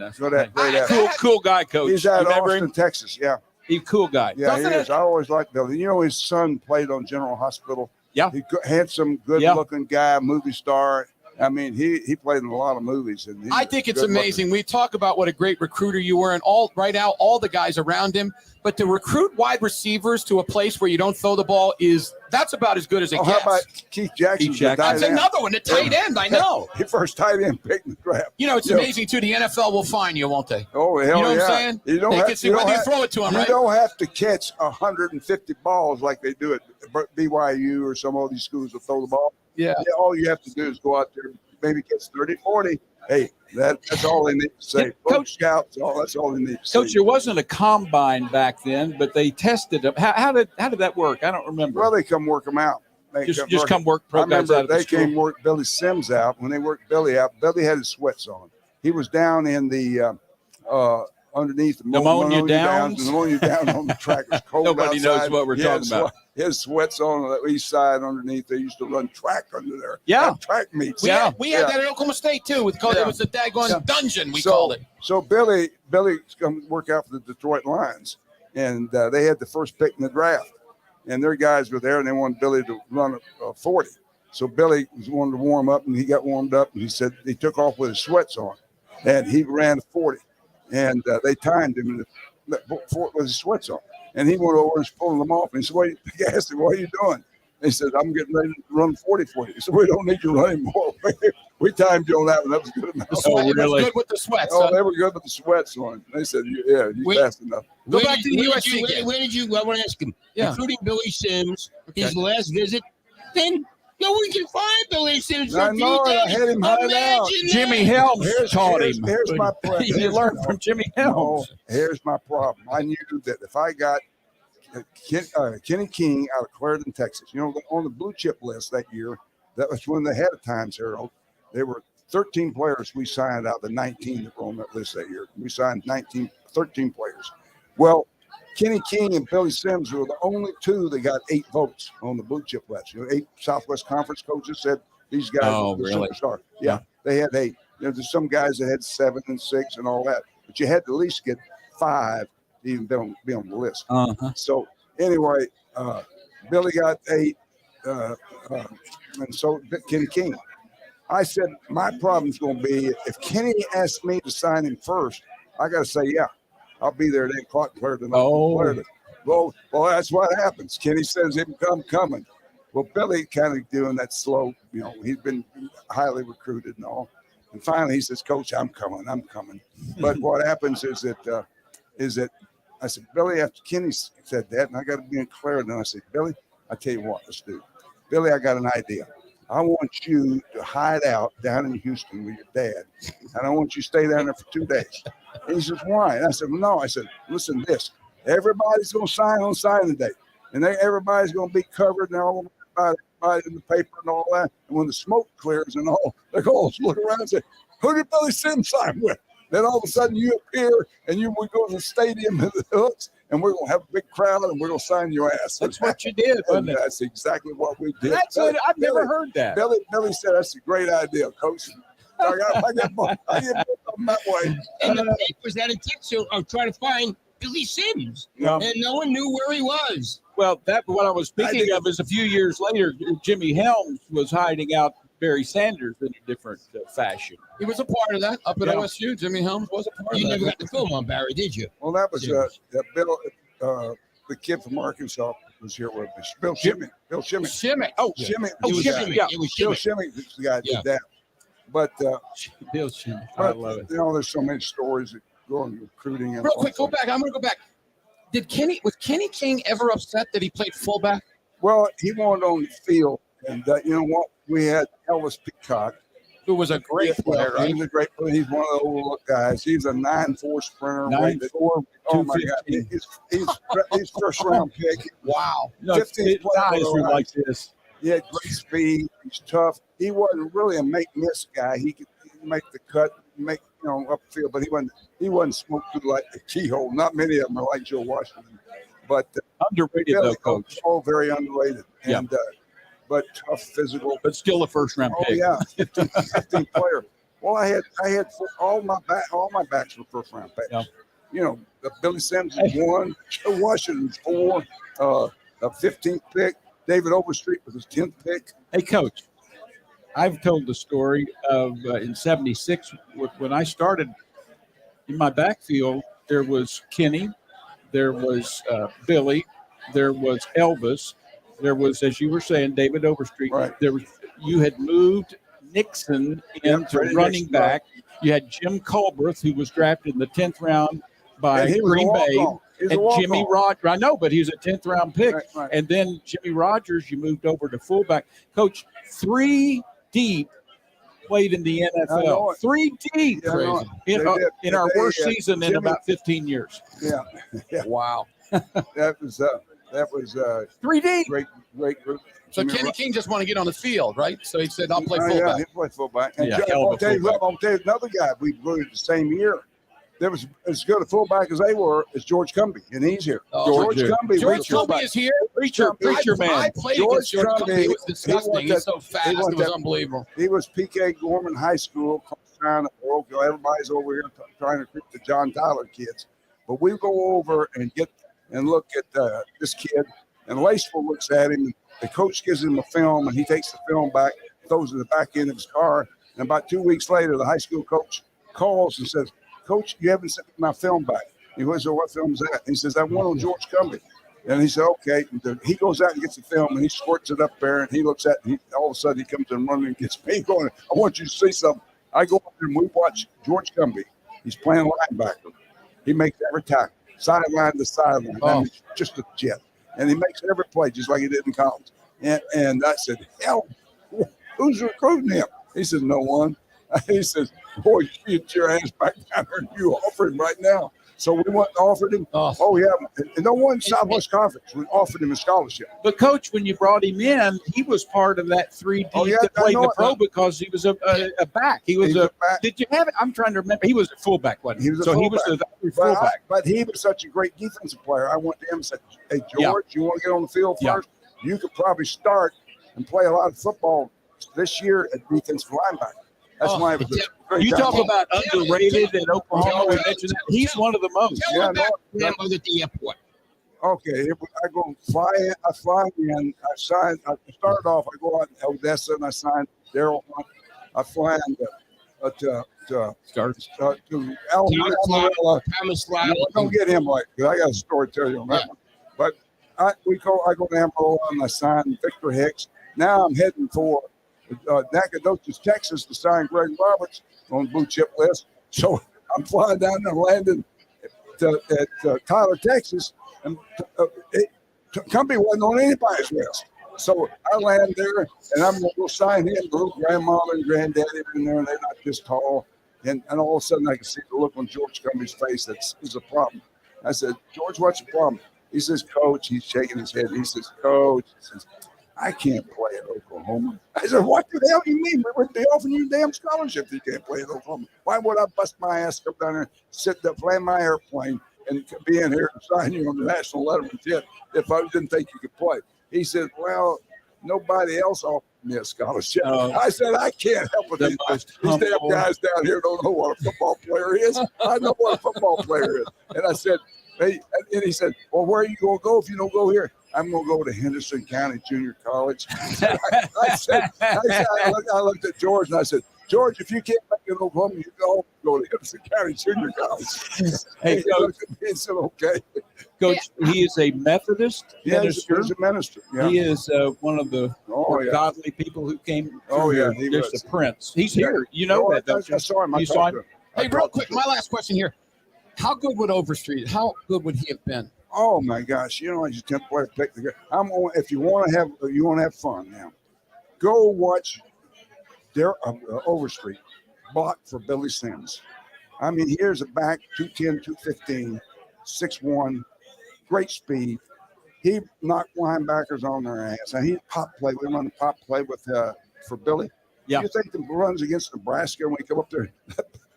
Great athlete. cool guy, coach. He's You out of remember Austin, him? Texas. Yeah, He's a cool guy. yeah, he Doesn't is. I always liked Billy. You know, his son played on General Hospital. Yeah. Handsome, good-looking guy, movie star. I mean, he played in a lot of movies. And I think it's amazing. We talk about what a great recruiter you were, and all the guys around him. But to recruit wide receivers to a place where you don't throw the ball that's about as good as it gets. How about Keith Jackson? That's another one. The tight end, I know. He first tight end picked in the draft. It's amazing too. The NFL will fine you, won't they? Oh hell, you know yeah. what I'm saying? You don't they have can see whether you throw it to them, right? You don't have to catch 150 balls like they do at BYU or some of these schools that throw the ball. Yeah. All you have to do is go out there, maybe catch 30, 40. Hey, that's all they need to say. Coach Scouts, that's all they need to say. Coach, there wasn't a combine back then, but they tested them. How did that work? I don't remember. Well, they come work them out. Just come work pro guys out of the school. They came work Billy Sims out. When they worked Billy out, Billy had his sweats on. He was down in the underneath the Pneumonia Downs on the track. It was cold Nobody outside. knows what we're talking about. His sweats on the east side underneath. They used to run track under there. Yeah. Track meets. We had that at Oklahoma State too. It was the daggone dungeon, we called it. So Billy's come work out for the Detroit Lions, and they had the first pick in the draft. And their guys were there, and they wanted Billy to run a 40. So Billy wanted to warm up, and he got warmed up, and he said he took off with his sweats on, and he ran a 40. And they timed him with his sweats on. And he went over and was pulling them off. And he said, he asked him, what are you doing? And he said, I'm getting ready to run 40 for you. He said, we don't need you running more. We timed you on that one. That was good enough. Really? Good with the sweats. They were good with the sweats on. They said, you fast enough. Go back to the USC game. Where did you, I want to ask him, including Billy Sims, his last visit, then we can find Billy Sims. I know, I had him hide out. Jimmy Helms taught him. Here's my problem. You learned from Jimmy Helms. Here's my problem. I knew that if I got Kenny King out of Clarendon, Texas, on the blue chip list that year, that was when they had a Times Herald. There were 13 players we signed out of the 19 that were on that list that year. We signed 13 players. Well, Kenny King and Billy Sims were the only two that got 8 votes on the blue chip list. 8 Southwest Conference coaches said these guys were the superstar. Yeah, they had 8. There's some guys that had 7 and 6 and all that, but you had to at least get 5 to even be on the list. So anyway, Billy got 8, and so Kenny King. I said my problem's going to be if Kenny asked me to sign him first, I got to say I'll be there at 8 o'clock. Well, that's what happens. Kenny says, I'm coming. Well, Billy kind of doing that slow, he's been highly recruited and all. And finally he says, Coach, I'm coming. But what happens is that I said, Billy, after Kenny said that, and I got to be in Clarendon, I said, Billy, I tell you what, let's do. Billy, I got an idea. I want you to hide out down in Houston with your dad, and I want you to stay down there for 2 days. And he says, why? And I said, well, no. I said, listen to this. Everybody's going to sign on signing day, and everybody's going to be covered and all about it in the paper and all that. And when the smoke clears and all, they're going to look around and say, who did Billy Sims sign with? Then all of a sudden you appear and we go to the stadium and the hooks, and we're going to have a big crowd and we're going to sign your ass. That's what you did, wasn't it? That's exactly what we did. That's it. I've never heard that. Billy said that's a great idea, Coach. I get both on that way. And the papers out in Texas are trying to find Billy Sims, and no one knew where he was. Well, what I was speaking of is a few years later, Jimmy Helms was hiding out Barry Sanders in a different fashion. He was a part of that up at OSU. Jimmy Helms was a part of that. You never got the film on Barry, did you? Well, that was Bill, the kid from Arkansas was here with us. Bill Shimmick. Shimmick. Oh, Shimmick. It was Bill Shimmick, the guy did that. But Bill Shimmick. I love it. There's so many stories that go on recruiting. Real quick, go back. I'm going to go back. Was Kenny King ever upset that he played fullback? Well, he wanted on the field, and you know what? We had Elvis Peacock, who was a great player. Right? He was a great player. He's one of the overlooked guys. He's a 9'4" sprinter. 9'4". Oh my God! He's first round pick. Wow. 15 guys were like this. He had great speed. He's tough. He wasn't really a make-miss guy. He could make the cut, upfield, but he wasn't smoked through like the keyhole. Not many of them are like Joe Washington, but underrated though, Coach. Oh, very underrated. And but tough, physical. But still a first-round pick. Oh yeah, 15 player. Well, I had all my backs were first-round picks. Yeah. Billy Sims was 1, Joe Washington was 4, a 15th pick. David Overstreet was his 10th pick. Hey, Coach. I've told the story of in '76 when I started in my backfield. There was Kenny, there was Billy, there was Elvis, there was, as you were saying, David Overstreet. Right. There was you had moved Nixon into Freddie running Nixon, back. You had Jim Culberth, who was drafted in the 10th round by And he was a Green Bay, walk-on. He was a and walk-on. Jimmy Rodgers. I know, but he was a 10th round pick. Right. And then Jimmy Rodgers, you moved over to fullback. Coach, 3 deep played in the I know NFL. it. 3 deep. Yeah, I know it. In, They did. in our They, worst season in Jimmy- about 15 years. Yeah. Wow. That was 3 deep. great group. So Jimmy Kenny King just wanted to get on the field, right? So he said, "I'll play Yeah, fullback." he played fullback. And Yeah, Joe, hell of a I'll tell you fullback. what, I'll tell you another guy we recruited the same year. There was as good a fullback as they were is George Cumby, and he's here. Oh, George Cumby, George was Cumby fullback. is here. Preacher man. I played George against George Cumby. Cumby, He was disgusting. he He's went so fast. It went was to- unbelievable. He was PK Gorman High School, trying to Parochial. Everybody's over here trying to recruit the John Tyler kids. But we go over and look at this kid, and Laceville looks at him. The coach gives him a film, and he takes the film back, throws it in the back end of his car. And about 2 weeks later, the high school coach calls and says, "Coach, you haven't sent my film back." He goes, "So what film is that?" And he says, "That one on George Cumby." And he said, "Okay." And he goes out and gets the film, and he squirts it up there, and he looks at it. All of a sudden, he comes and running and gets me going, "I want you to see something." I go up there, and we watch George Cumby. He's playing linebacker. He makes every tackle, sideline to sideline. I mean, just a jet. And he makes every play just like he did in college. And I said, "Hell, who's recruiting him?" He said, "No one." He says, "Boy, you get your ass back down there and you offer him right now." So we went and offered him. Oh yeah. And no one in Southwest Conference. We offered him a scholarship. But Coach, when you brought him in, he was part of that 3 deep that I played in know the it. pro because he was a back. He was a back. Did you have it? I'm trying to remember. He was a fullback, wasn't he? He was a so fullback. he was a fullback. But he was such a great defensive player. I went to him and said, "Hey, George, you want to get on the field first? You could probably start and play a lot of football this year at defensive linebacker." That's why it was a great You time. talk about underrated in Oklahoma. We mentioned that. He's one of the most. Yeah, Him at the airport. Okay, I go fly in. I fly in. I sign. I started off. I go out in Odessa and I signed Daryl Hunt. I fly in to Alabama. Thomas Lyle. Don't get him right because I got a story to tell you on that one. But I go to Amarillo and I signed Victor Hicks. Now I'm heading for Nacogdoches, Texas to sign Greg Roberts on the blue chip list. So I'm flying down there, landing at Tyler, Texas, and Cumbie wasn't on anybody's list. So I land there, and I'm going to go sign him. The little grandmama and granddaddy are in there, and they're not this tall. And all of a sudden, I can see the look on George Cumbie's face. That's a problem. I said, "George, what's the problem?" He says, "Coach," he's shaking his head. He says, "Coach," he says, "I can't play at Oklahoma." I said, "What the hell do you mean? We would be offering you a damn scholarship if you can't play at Oklahoma. Why would I bust my ass, come down there, sit there, fly my airplane, and be in here and sign you on the national letterman jet if I didn't think you could play?" He said, "Well, nobody else offered me a scholarship." I said, "I can't help it. These damn guys down here don't know what a football player is. I know what a football player is." And I said, "Hey," and he said, "Well, where are you going to go if you don't go here?" "I'm going to go to Henderson County Junior College." I looked at George and I said, "George, if you can't make it Oklahoma, you go to Henderson County Junior College." Hey, he looked at me and said, "Okay." Coach, he is a Methodist minister. He's a minister. Yeah. He is one of the more godly people who came. Oh, yeah, He he was was. the prince. He's here. You know that, don't you? I saw him. I You talked saw to him? Hey, real quick, my last question here. How good would Overstreet? How good would he have been? Oh my gosh! I just can't play pick the guy. If you want to have fun now, go watch Overstreet block for Billy Sims. I mean, here's a back 210, 215, 6'1", great speed. He knocked linebackers on their ass. And he pop play. We run the pop play with for Billy. Yeah. You think the runs against Nebraska when we come up there?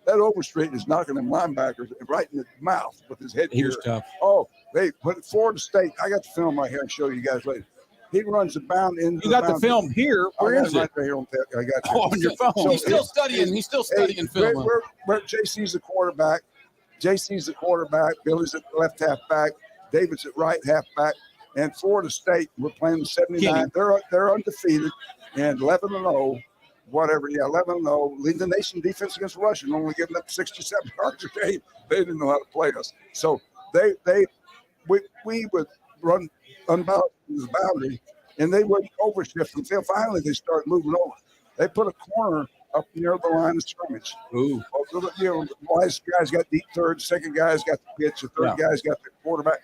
That Overstreet is knocking them linebackers right in the mouth with his head. He was tough. Oh, they put Florida State. I got the film right here and show you guys later. He runs the bound in. You got the film here. Where is it? Right here on I got you. On your phone. He's still studying. He's still studying film. We're JC's the quarterback. JC's the quarterback. Billy's at left halfback. David's at right halfback. And Florida State, we're playing 79. They're undefeated and 11-0. whatever. Yeah, 11-0, leading the nation defense against Russia, and only giving up 67 yards a game. They didn't know how to play us. So we would run unbounded the boundary, and they wouldn't overshift until finally they started moving over. They put a corner up near the line of scrimmage. Ooh. The last guy's got deep third, second guy's got the pitch, the third guy's got the quarterback.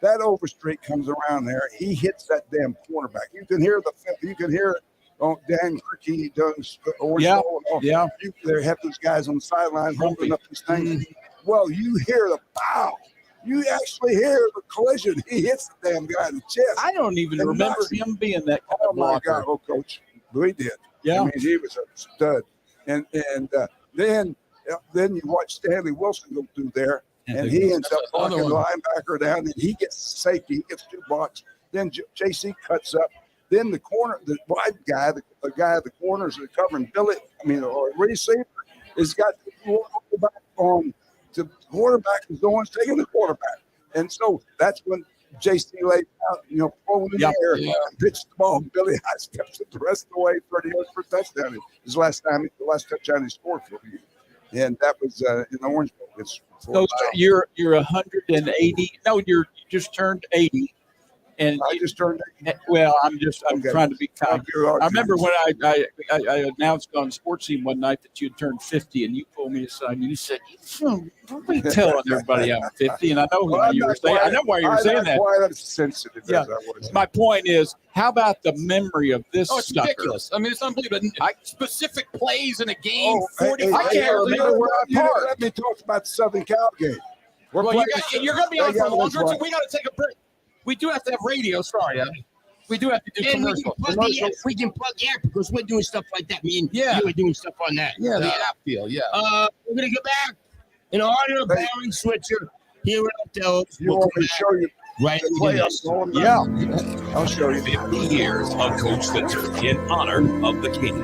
That overstreet comes around there. He hits that damn quarterback. You can hear it. Oh, Dan Crickey does Orange Bowl and all. They have those guys on the sideline holding up these things. Well, you hear the pow. You actually hear the collision. He hits the damn guy in the chest. I don't even remember him being that kind of my blocker. God, Coach, we did. Yeah, I mean, he was a stud. And then you watch Stanley Wilson go through there, and he ends up blocking the linebacker down, and he gets safety. He gets 2 blocks. Then JC cuts up. Then the corner, the wide guy, the guy at the corners are covering Billy. I mean, or receiver has got the quarterback on. The quarterback is going, taking the quarterback. And so that's when JC laid out, throwing in the air and pitched the ball. Billy High steps it the rest of the way, 30 yards for a touchdown. The last touchdown he scored for you. And that was in the Orange Bowl. So you're 180. No, you just turned 80. And I just turned 80. Well, I'm trying to be kind. I remember when I announced on Sports Scene one night that you had turned 50, and you pulled me aside and you said, "Don't be telling everybody I'm 50." And I know why you were saying. I know why you were saying that. Why I'm sensitive as I was. My point is, how about the memory of this? Oh, it's ridiculous. I mean, it's unbelievable. Specific plays in a game. I can't remember where I parked. Let me talk about the Southern Cal game. You're going to be on for longer, so we got to take a break. We do have to have radio. Sorry, we do have to do commercials. We can plug the app because we're doing stuff like that. Me and you are doing stuff on that. Yeah, the app deal. Yeah. We're gonna get back in honor of Barry Switzer here at Othello. You want me to show you right? I'll show you. 50 years of Coach Switzer in honor of the King.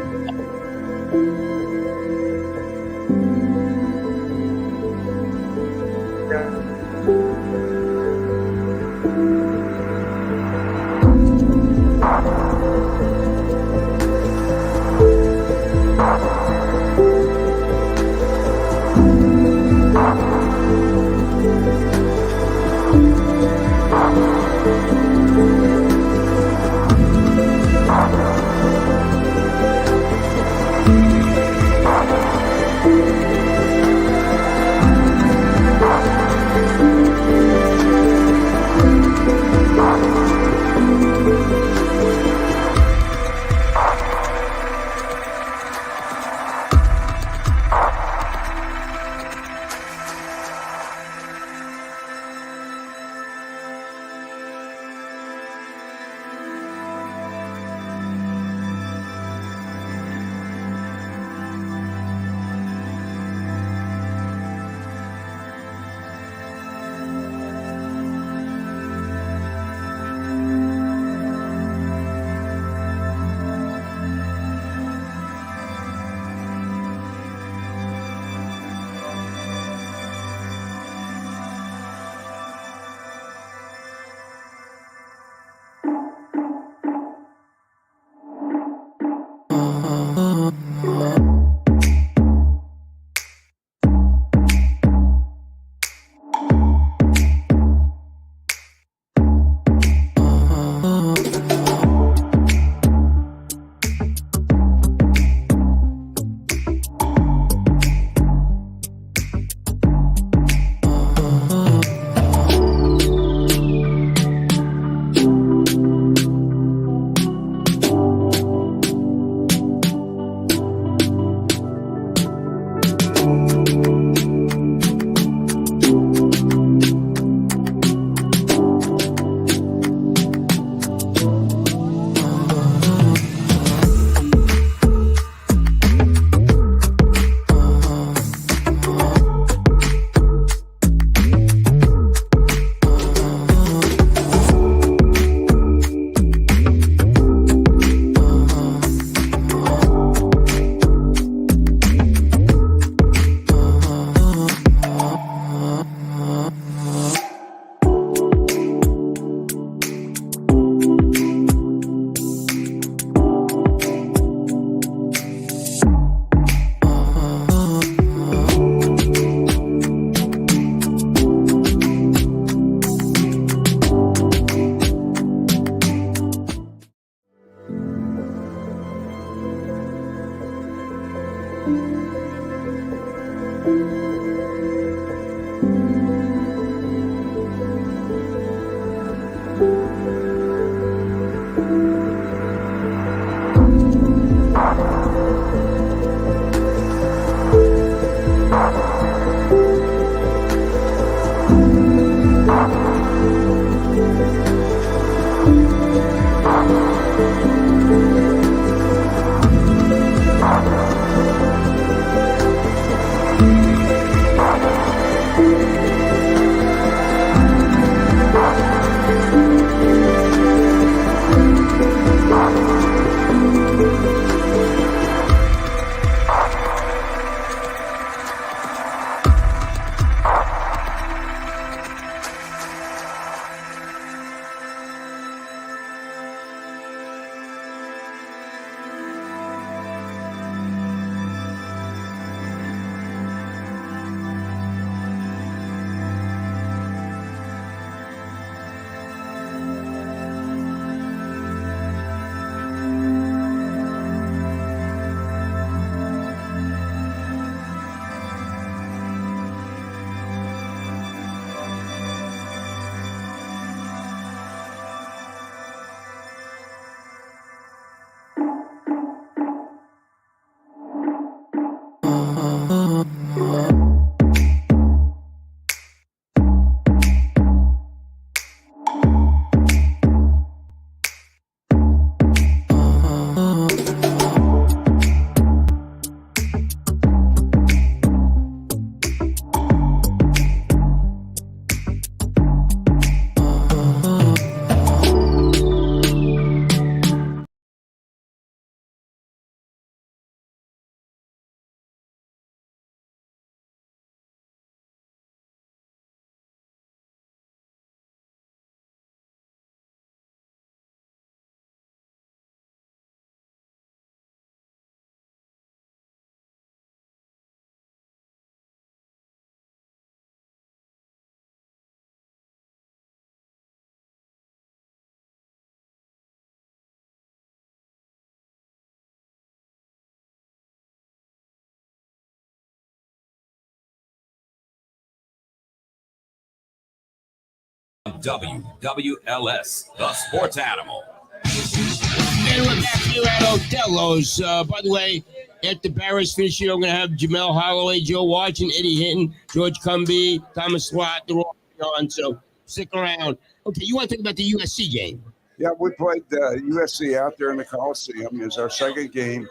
WWLS The Sports Animal. And we're back here at Othello's. By the way, after Barry's finished, I'm going to have Jamel Holloway, Joe Watson, Eddie Hinton, George Cumby, Thomas Swat. They're all on, so stick around. Okay, you want to talk about the USC game? Yeah, we played USC out there in the Coliseum. It's our second game.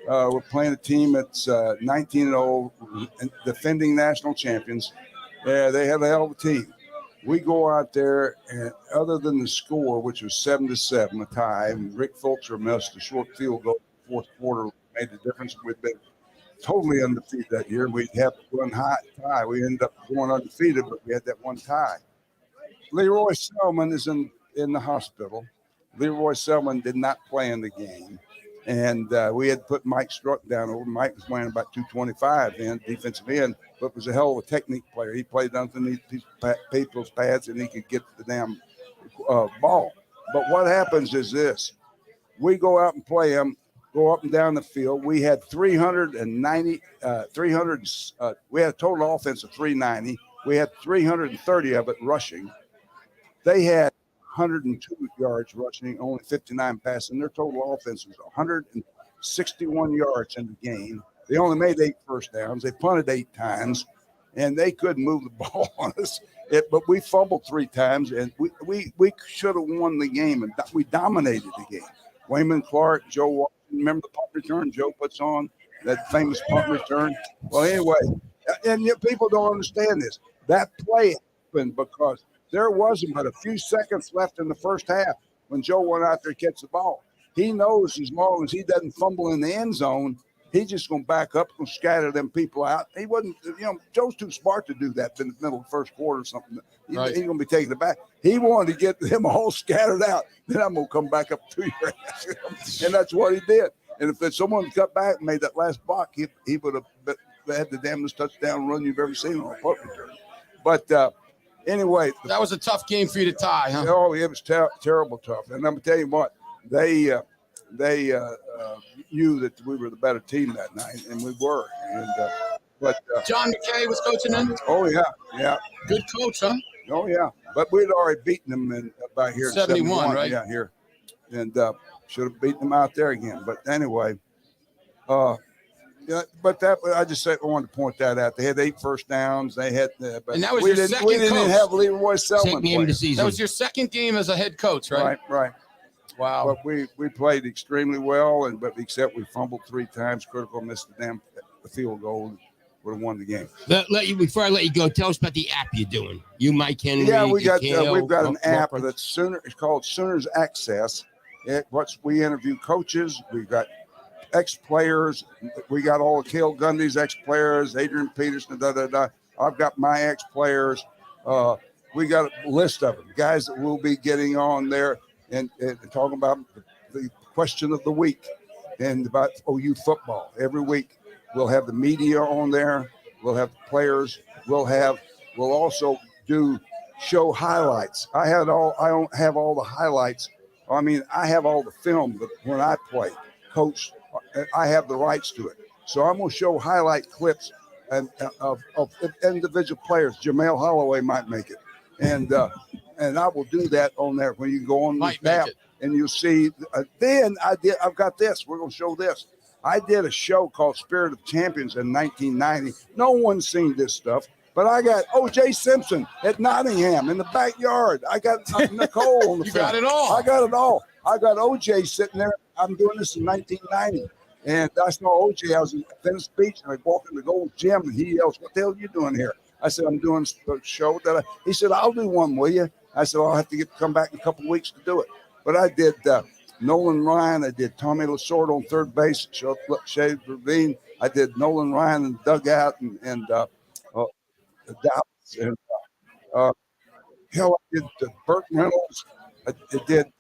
We're playing a team that's 19-0, defending national champions. They have a hell of a team. We go out there, and other than the score, which was 7-7, a tie, and Rick Fulcher missed a short field goal in the fourth quarter, made the difference. We've been totally undefeated that year. We'd have one tie. We ended up going undefeated, but we had that one tie. Leroy Selman is in the hospital. Leroy Selman did not play in the game. And we had put Mike Struck down over. Mike was weighing about 225 in defensive end, but was a hell of a technique player. He played underneath people's pads, and he could get the damn ball. But what happens is this. We go out and play them, go up and down the field. We had 390, we had a total offense of 390. We had 330 of it rushing. They had 102 yards rushing, only 59 passing. Their total offense was 161 yards in the game. They only made 8 first downs. They punted 8 times, and they couldn't move the ball on us. But we fumbled 3 times, and we should have won the game, and we dominated the game. Wayman Clark, Joe Watson, remember the punt return Joe puts on, that famous punt return? Well, anyway, and people don't understand this. That play happened because there wasn't but a few seconds left in the first half when Joe went out there to catch the ball. He knows as long as he doesn't fumble in the end zone, he's just going to back up and scatter them people out. He wasn't, Joe's too smart to do that in the middle of the first quarter or something. He's going to be taking it back. He wanted to get them all scattered out. Then I'm going to come back up to your ass. And that's what he did. And if someone cut back and made that last block, he would have had the damnest touchdown run you've ever seen on a punt return. But anyway. That was a tough game for you to tie, huh? Oh, it was terrible tough. And I'm going to tell you what, they they knew that we were the better team that night, and we were. And but John McKay was coaching then. oh yeah, Good coach, huh? oh yeah. But we'd already beaten them by here in 71, right? Yeah, here, and should have beaten them out there again. But anyway, yeah. But I just said I wanted to point that out. They had 8 first downs. They had, but And that was we your didn't. second We didn't coach. have Leroy Selman Second game of play. the season. That was your second game as a head coach, right? Right. Wow. But we played extremely well, but except we fumbled 3 times, critical, missed the damn field goal, would have won the game. Before I let you go, tell us about the app you're doing. You, Mike Henry. Yeah, we've got Kale, an app that's It's called Sooners Access. We interview coaches. We've got ex-players. We got all of Cale Gundy's ex-players, Adrian Peterson, I've got my ex-players. We got a list of them, guys that we'll be getting on there and talking about the question of the week and about OU football. Every week we'll have the media on there. We'll have the players. We'll also do show highlights. I don't have all the highlights. I mean, I have all the film when I play. Coach, I have the rights to it. So I'm going to show highlight clips of individual players. Jamel Holloway might make it. And I will do that on there when you go on the app and you'll see. Then I've got this. We're going to show this. I did a show called Spirit of Champions in 1990. No one's seen this stuff. But I got O.J. Simpson at Nottingham in the backyard. I got Nicole on the You front. got it all. I got it all. I got O.J. sitting there. I'm doing this in 1990. And I saw O.J. I was in Venice Beach, and I walked in the Gold Gym, and he yells, "What the hell are you doing here?" I said, "I'm doing a show." He said, "I'll do one, will you?" I said, "I'll have to come back in a couple of weeks to do it." But I did Nolan Ryan. I did Tommy Lasorda on third base, Shay Ravine. I did Nolan Ryan in the dugout and Dallas, and hell, I did Burt Reynolds. I did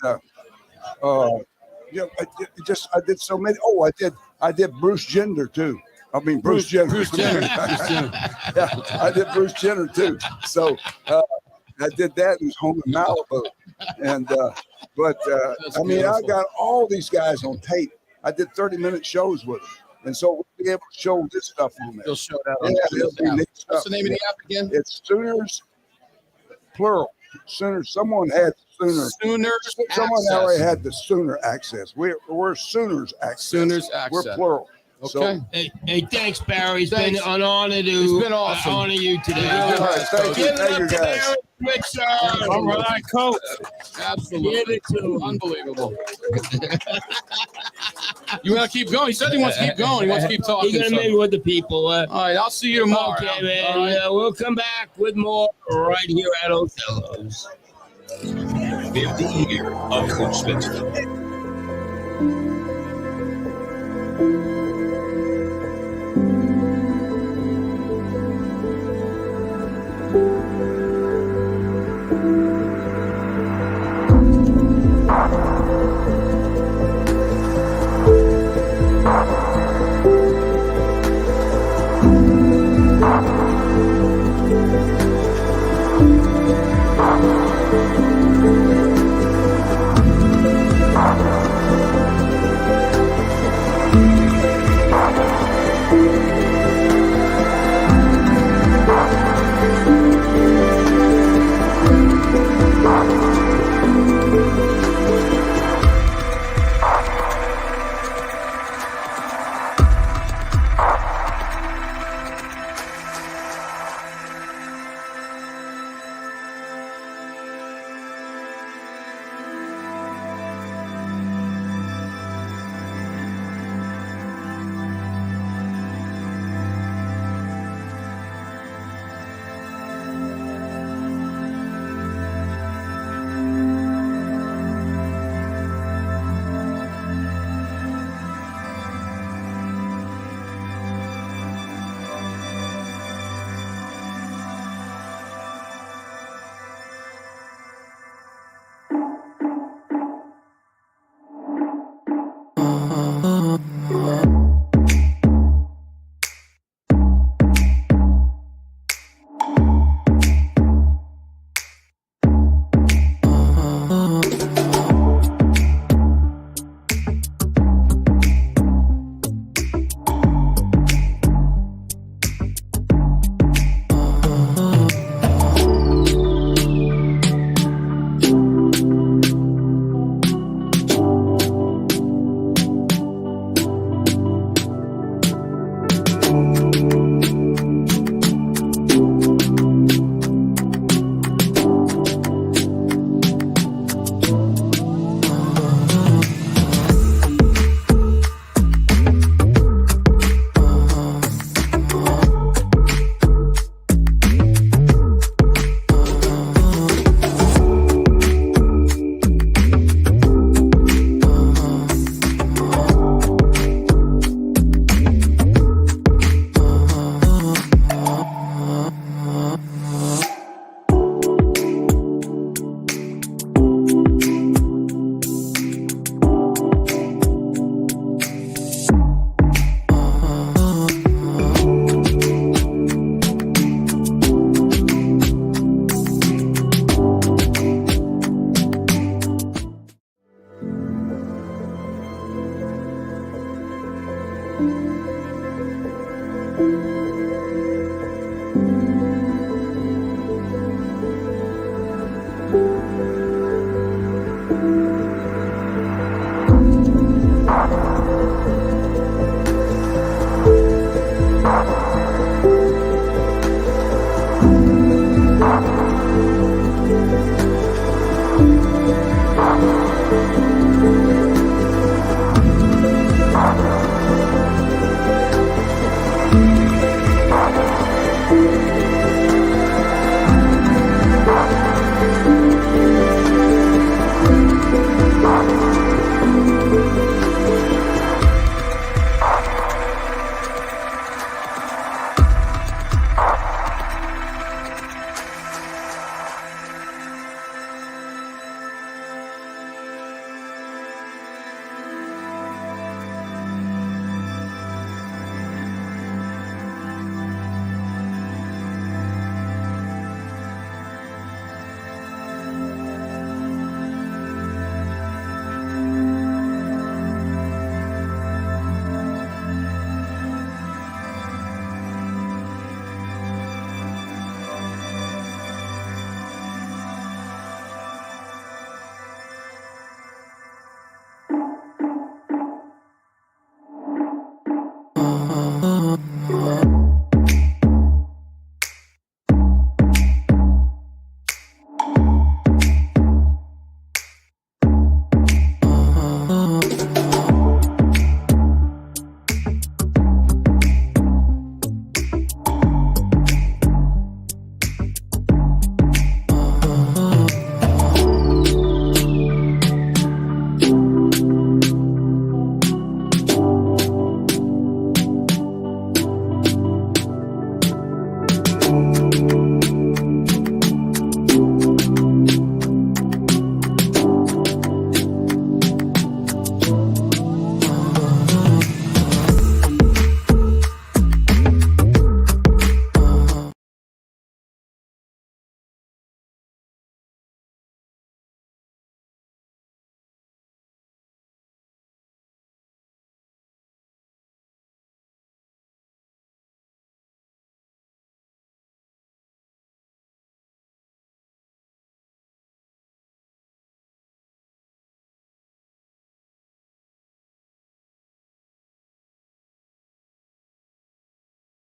I did so many. Oh, I did Bruce Jenner too. I mean Bruce Jenner. Bruce Jenner. Yeah, I did Bruce Jenner too. So I did that in home in Malibu, and I mean I got all these guys on tape. I did 30-minute shows with them. And so we'll be able to show this stuff on there. You'll show that on the app. What's the name of the app again? It's Sooners, plural. Sooners. Someone had Sooners. Sooners Someone Access. already had the Sooner Access. We're Sooners Access. Sooners Access. We're plural. Okay. Hey, thanks, Barry. It's Thanks. been an honor to It's been awesome. honor you today. All right, thank you. Give it Thank up you, to guys. Barry Switzer. All right, coach. Absolutely. Give it to him. Unbelievable. You want to keep going? He said he wants to keep going. He wants to keep talking. You're going to so- mingle with the people. All right, I'll see you tomorrow. Okay, man. All right. We'll come back with more right here at Othello's. 50 year of Coach Switzer.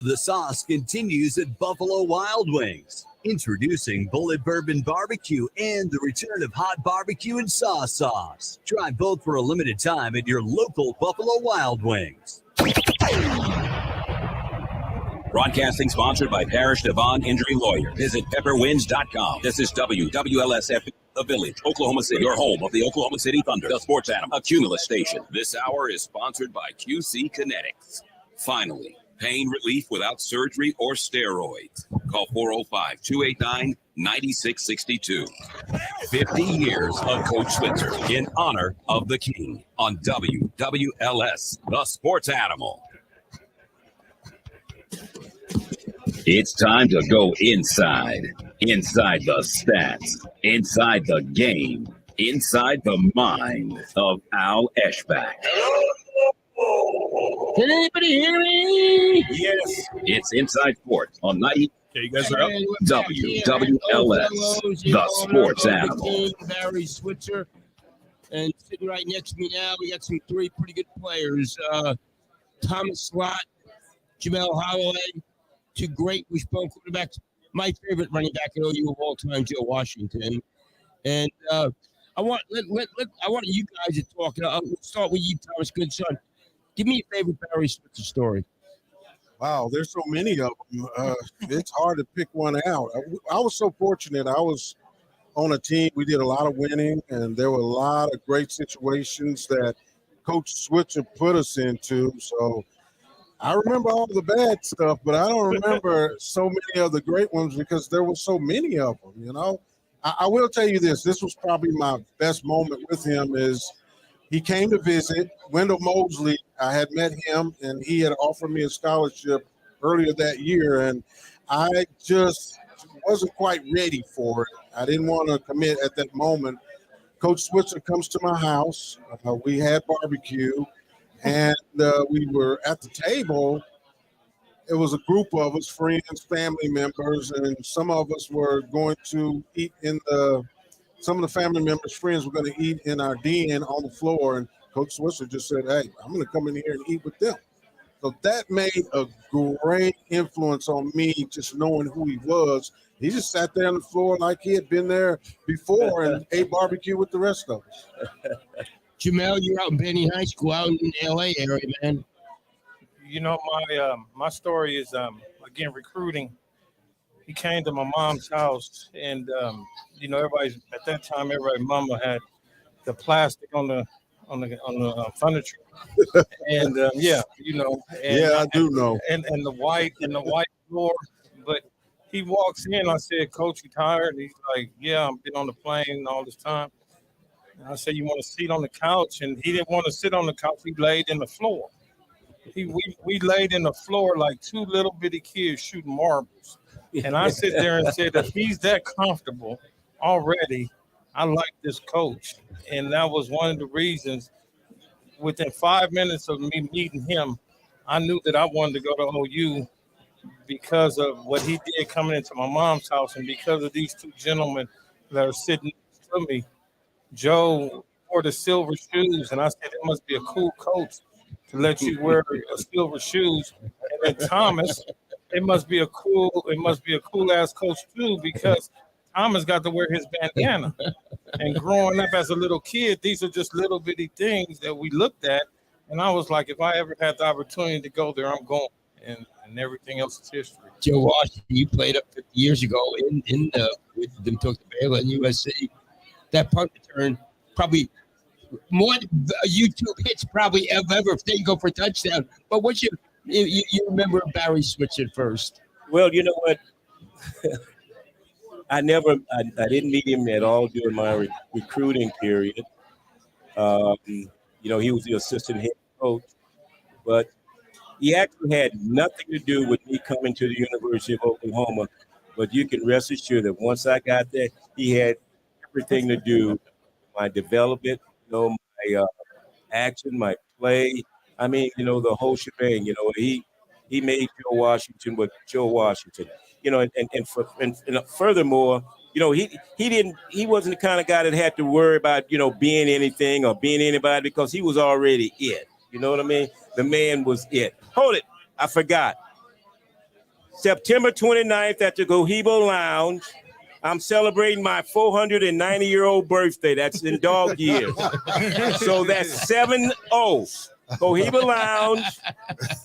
The sauce continues at Buffalo Wild Wings. Introducing Bullet Bourbon Barbecue and the return of hot barbecue and sauce. Try both for a limited time at your local Buffalo Wild Wings. Broadcasting sponsored by Parrish Devon Injury Lawyer. Visit pepperwinds.com. This is WWLS The Village, Oklahoma City, your home of the Oklahoma City Thunder, the Sports Animal, a Cumulus station. This hour is sponsored by QC Kinetics. Finally, pain relief without surgery or steroids. Call 405-289-9662. 50 years of Coach Switzer in honor of the King on WWLS, the Sports Animal. It's time to go inside the stats, inside the game, inside the mind of Al Eschbach. Can anybody hear me? Yes, it's Inside Sports on 90. Okay, you guys are up. WWLS, the Sports Animal. King Barry Switzer, and sitting right next to me now, we got some three pretty good players. Thomas Slott, Jamel Holloway, two great wishbone quarterbacks. My favorite running back at OU of all time, Joe Washington. And I want you guys to talk. I'll start with you, Thomas Goodson. Give me your favorite Barry Switzer story. Wow, there's so many of them. It's hard to pick one out. I was so fortunate. I was on a team. We did a lot of winning, and there were a lot of great situations that Coach Switzer put us into. So I remember all the bad stuff, but I don't remember so many of the great ones because there were so many of them, you know. I will tell you this. This was probably my best moment with him is he came to visit. Wendell Mosley, I had met him, and he had offered me a scholarship earlier that year, and I just wasn't quite ready for it. I didn't want to commit at that moment. Coach Switzer comes to my house. We had barbecue. and we were at the table. It was a group of us, friends, family members, and some of us were going to eat some of the family members' friends were going to eat in our den on the floor, and Coach Switzer just said, hey, I'm going to come in here and eat with them. So that made a great influence on me, just knowing who he was. He just sat there on the floor like he had been there before and ate barbecue with the rest of us. Jamel, you're out in Benny High School, out in the L.A. area, man. You know, my story is again recruiting. He came to my mom's house, and you know, everybody at that time, everybody mama had the plastic on the furniture, and yeah, you know, and, yeah, I do know, and the white floor. But he walks in. I said, "Coach, you tired?" And he's like, "Yeah, I've been on the plane all this time." And I said, "You want to sit on the couch?" And he didn't want to sit on the couch. He laid in the floor. We laid in the floor like two little bitty kids shooting marbles. And I sit there and said, if he's that comfortable already, I like this coach. And that was one of the reasons. Within 5 minutes of me meeting him, I knew that I wanted to go to OU because of what he did coming into my mom's house and because of these two gentlemen that are sitting next to me. Joe wore the silver shoes, and I said, it must be a cool coach to let you wear silver shoes. And then Thomas, it must be a cool ass coach too, because Thomas got to wear his bandana. And growing up as a little kid, these are just little bitty things that we looked at. And I was like, if I ever had the opportunity to go there, I'm going. And everything else is history. Joe Washington, you played up 50 years ago with them, took the Baylor and USC. That punt return, probably more YouTube hits probably ever if they go for a touchdown. But what you remember Barry Switzer first? Well, you know what? I didn't meet him at all during my recruiting period. You know, he was the assistant head coach, but he actually had nothing to do with me coming to the University of Oklahoma. But you can rest assured that once I got there, he had everything to do with my development, you know, my action, my play. I mean, you know, the whole shebang. You know, he made Joe Washington, but Joe Washington. You know, and furthermore, you know, he wasn't the kind of guy that had to worry about, you know, being anything or being anybody because he was already it. You know what I mean? The man was it. Hold it, I forgot. September 29th at the Cohiba Lounge. I'm celebrating my 490-year-old birthday. That's in dog years. So that's 7-0. Cohiba Lounge.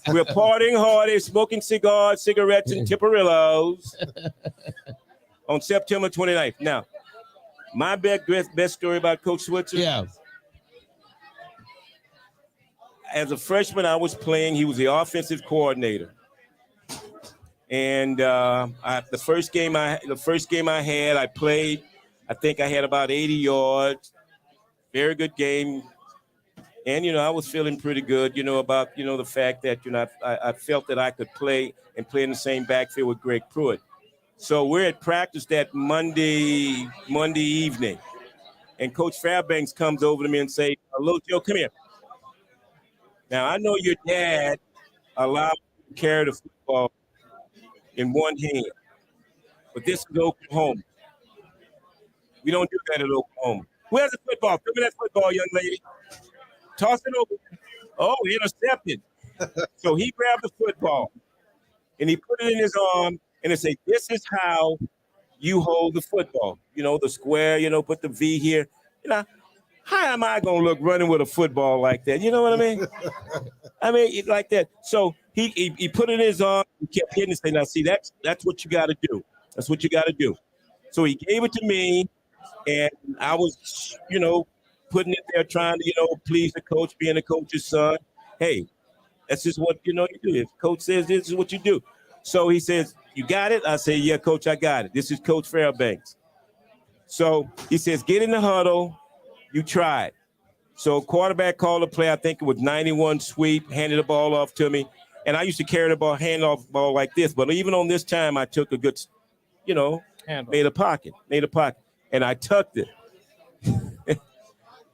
We're partying hard, smoking cigars, cigarettes, and Tiparillos on September 29th. Now, my best story about Coach Switzer. Yeah. As a freshman, I was playing. He was the offensive coordinator. And the first game I had, I played. I think I had about 80 yards. Very good game. And, you know, I was feeling pretty good, you know, about, you know, the fact that, you know, I felt that I could play in the same backfield with Greg Pruitt. So we're at practice that Monday evening. And Coach Fairbanks comes over to me and say, "Little Joe, come here. Now, I know your dad allowed you to carry the football in one hand, but this is Oklahoma. We don't do that at Oklahoma. Where's the football? Give me that football, young lady. Toss it over. Oh, intercepted." So he grabbed the football and he put it in his arm and he said, "This is how you hold the football. You know, the square, you know, put the V here. You know, how am I going to look running with a football like that? You know what I mean? I mean, like that." So he put it in his arm and kept hitting and saying, "Now, see, that's what you got to do. That's what you got to do." So he gave it to me, and I was, you know, putting it there, trying to, you know, please the coach, being the coach's son. Hey, that's just what, you know, you do. If coach says this is what you do. So he says, "You got it?" I say, "Yeah, coach, I got it. This is Coach Fairbanks." So he says, "Get in the huddle. You try it." So quarterback called a play. I think it was 91 sweep, handed the ball off to me. And I used to carry the ball, hand off the ball like this. But even on this time, I took a good, you know, made a pocket. And I tucked it.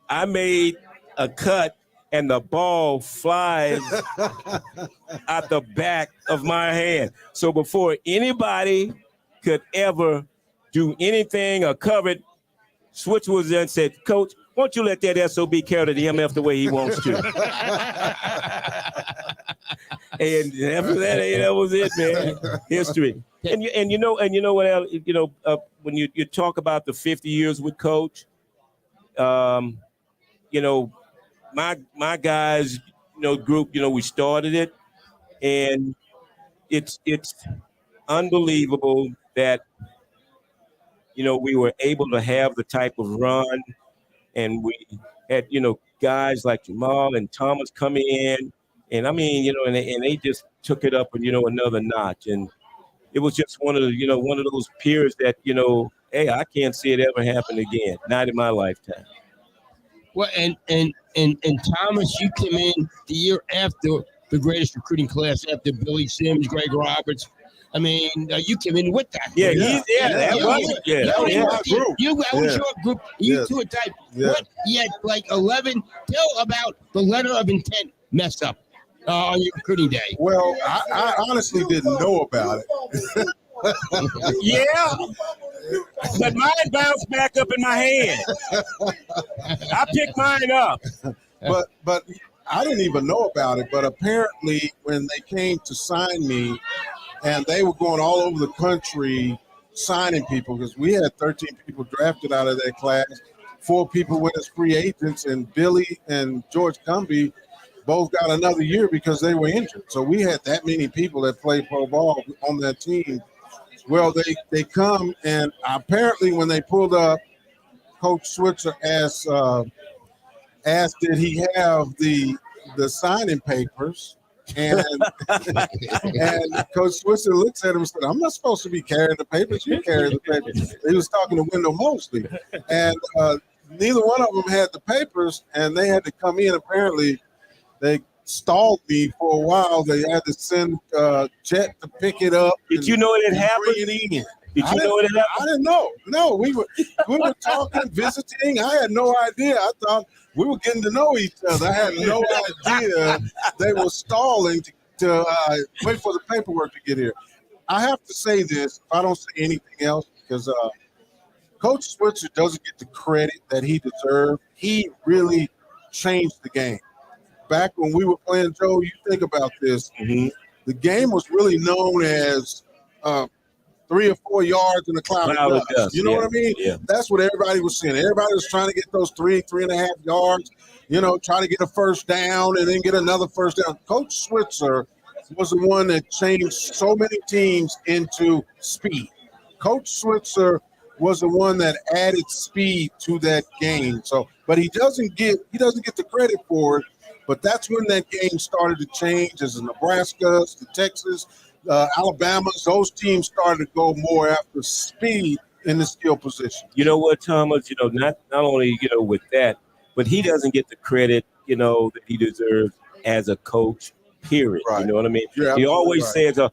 I made a cut and the ball flies out the back of my hand. So before anybody could ever do anything or cover it, Switch was there and said, Coach, why don't you let that SOB carry the MF the way he wants to? And after that, that was it, man. History. And you know what else? When you talk about the 50 years with Coach, my guys, group, we started it, and it's unbelievable that we were able to have the type of run, and we had guys like Jamal and Thomas coming in, and I mean and they just took it up another notch, and it was just one of those periods that hey, I can't see it ever happen again, not in my lifetime. Well, and Thomas, you came in the year after the greatest recruiting class, after Billy Sims, Greg Roberts. I mean, you came in with that. Yeah, that was your group. You two are type. Yeah. What? You had like 11. Tell about the letter of intent mess up on your recruiting day. Well, I honestly didn't know about it. Yeah, but mine bounced back up in my hand. I picked mine up. But I didn't even know about it. But apparently, when they came to sign me, and they were going all over the country signing people, because we had 13 people drafted out of that class. 4 people went as free agents, and Billy and George Cumbie both got another year because they were injured. So we had that many people that played pro ball on that team. Well, they come, and apparently when they pulled up, Coach Switzer asked did he have the signing papers, and Coach Switzer looks at him and said, I'm not supposed to be carrying the papers. You carry the papers. He was talking to Wendell Mosley, and neither one of them had the papers, and they had to come in. Apparently, they stalled me for a while. They had to send Jet to pick it up. Did you know it had happened? Bring it in. Did you know it had happened? I didn't know. No, we were talking, visiting. I had no idea. I thought we were getting to know each other. I had no idea they were stalling to wait for the paperwork to get here. I have to say this, if I don't say anything else, because Coach Switzer doesn't get the credit that he deserved. He really changed the game. Back when we were playing, Joe, you think about this. Mm-hmm. The game was really known as 3 or 4 yards in a cloud of dust. You know what I mean? Yeah. That's what everybody was saying. Everybody was trying to get those 3.5 yards, try to get a first down and then get another first down. Coach Switzer was the one that changed so many teams into speed. Coach Switzer was the one that added speed to that game. But he doesn't get the credit for it. But that's when that game started to change, as the Nebraskas, the Texas, Alabamas, those teams started to go more after speed in the skill position. You know what, Thomas? Not only, with that, but he doesn't get the credit, that he deserves as a coach, period. Right. You know what I mean? You're He always right. says,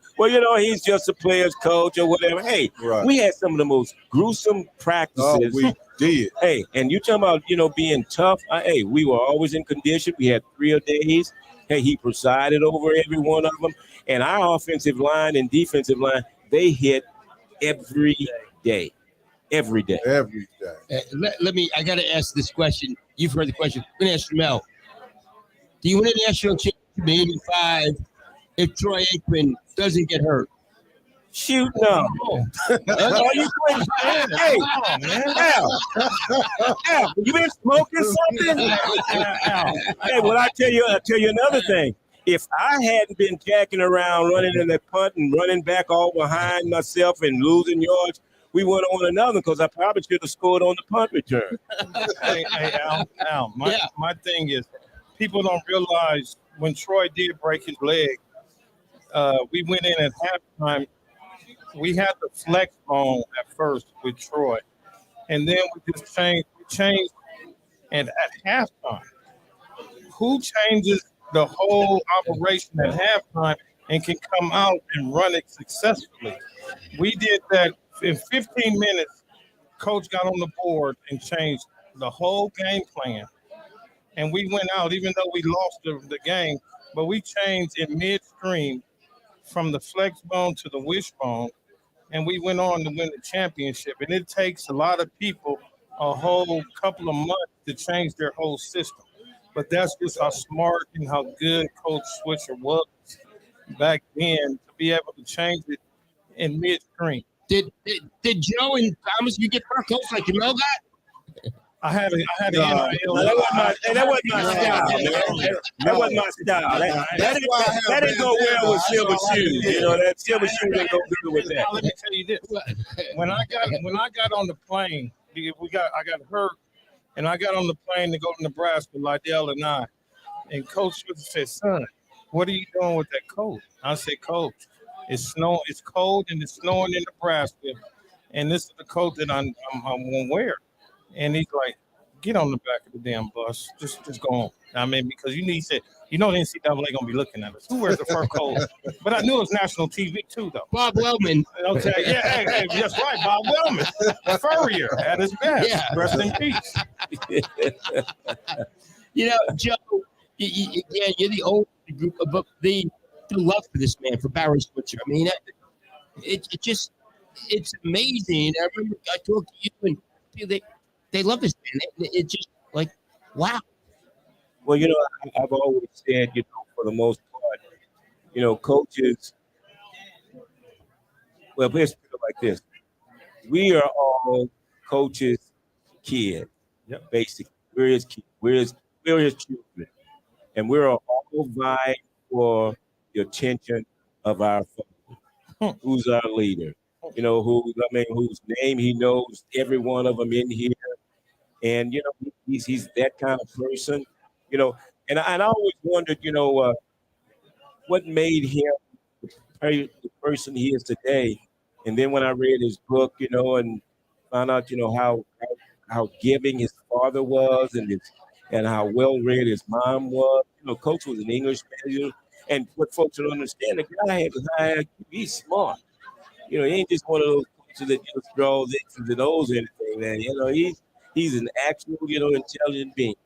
he's just a player's coach or whatever. Hey, we had some of the most gruesome practices. Oh, we did. Hey, and you talking about, being tough. We were always in condition. We had 3 days. Hey, he presided over every one of them. And our offensive line and defensive line, they hit every day. Every day. Every day. I got to ask this question. You've heard the question. I'm going to ask Mel. Do you win a national championship in 85 if Troy Aikman doesn't get hurt? Shoot, no. Are you crazy? Hey, Al, you been smoking something? Hey, well, I'll tell you another thing. If I hadn't been jacking around, running in the punt and running back all behind myself and losing yards, we went on another, because I probably should have scored on the punt return. Hey, Al, my thing is, people don't realize when Troy did break his leg, we went in at halftime. We had the flex bone at first with Troy, and then we just changed, and at halftime, who changes the whole operation at halftime and can come out and run it successfully? We did that in 15 minutes. Coach got on the board and changed the whole game plan. And we went out, even though we lost the game, but we changed in midstream from the flex bone to the wishbone, and we went on to win the championship. And it takes a lot of people a whole couple of months to change their whole system. But that's just how smart and how good Coach Switzer was back then to be able to change it in midstream. Did Joe and Thomas, you get hurt, Coach, like you know that? I had an NIL. That wasn't my style, man. That wasn't my style. That didn't go well with silver shoes. You know, that silver shoe didn't go good with that. Now, let me tell you this: when I got on the plane, I got hurt, and I got on the plane to go to Nebraska, Lydell and I, and Coach said, "Son, what are you doing with that coat?" I said, "Coach, it's cold, and it's snowing in Nebraska, and this is the coat that I'm gonna wear." And he's like, "Get on the back of the damn bus. Just go on." I mean, because the NCAA gonna be looking at us. Who wears the fur coat? But I knew it was national TV too, though. Bob Wellman. Okay, yeah, hey, that's right, Bob Wellman, Furrier at his best. Yeah. Rest in peace. You know, Joe, you're the old group, but the love for this man, for Barry Switzer. I mean, it's amazing. I remember I talked to you, and they love this man. It's just like, wow. Well, you know, I've always said, you know, for the most part, you know, coaches. Well, let's put it like this: we are all coaches' kids. Yep. Basically, we're his kids. We're his children, and we're all vying for the attention of our father. Who's our leader? You know, whose name he knows, every one of them in here. And, you know, he's that kind of person, you know. And I always wondered, you know, what made him the person he is today. And then when I read his book, you know, and found out, you know, how giving his father was and how well-read his mom was. You know, Coach was an English major. And what folks don't understand, the guy had a high IQ. He's smart. You know, he ain't just one of those coaches that just draws X's and O's or anything, man. You know, he's an actual, you know, intelligent being.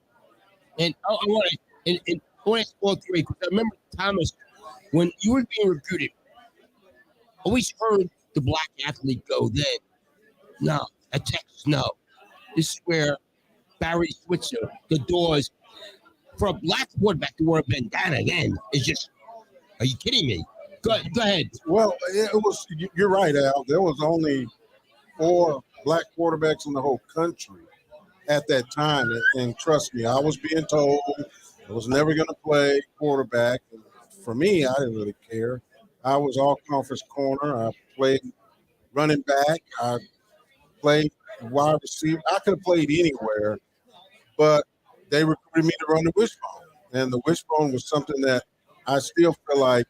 And I want to ask all three, because I remember, Thomas, when you were being recruited, always heard the black athlete go then. No, at Texas, no. This is where Barry Switzer, the doors, for a black quarterback to wear a bandana again, is just, are you kidding me? Go ahead. Well, you're right, Al. There was only 4 black quarterbacks in the whole country at that time. And trust me, I was being told I was never going to play quarterback. For me, I didn't really care. I was all conference corner. I played running back. I played wide receiver. I could have played anywhere, but they recruited me to run the wishbone. And the wishbone was something that I still feel like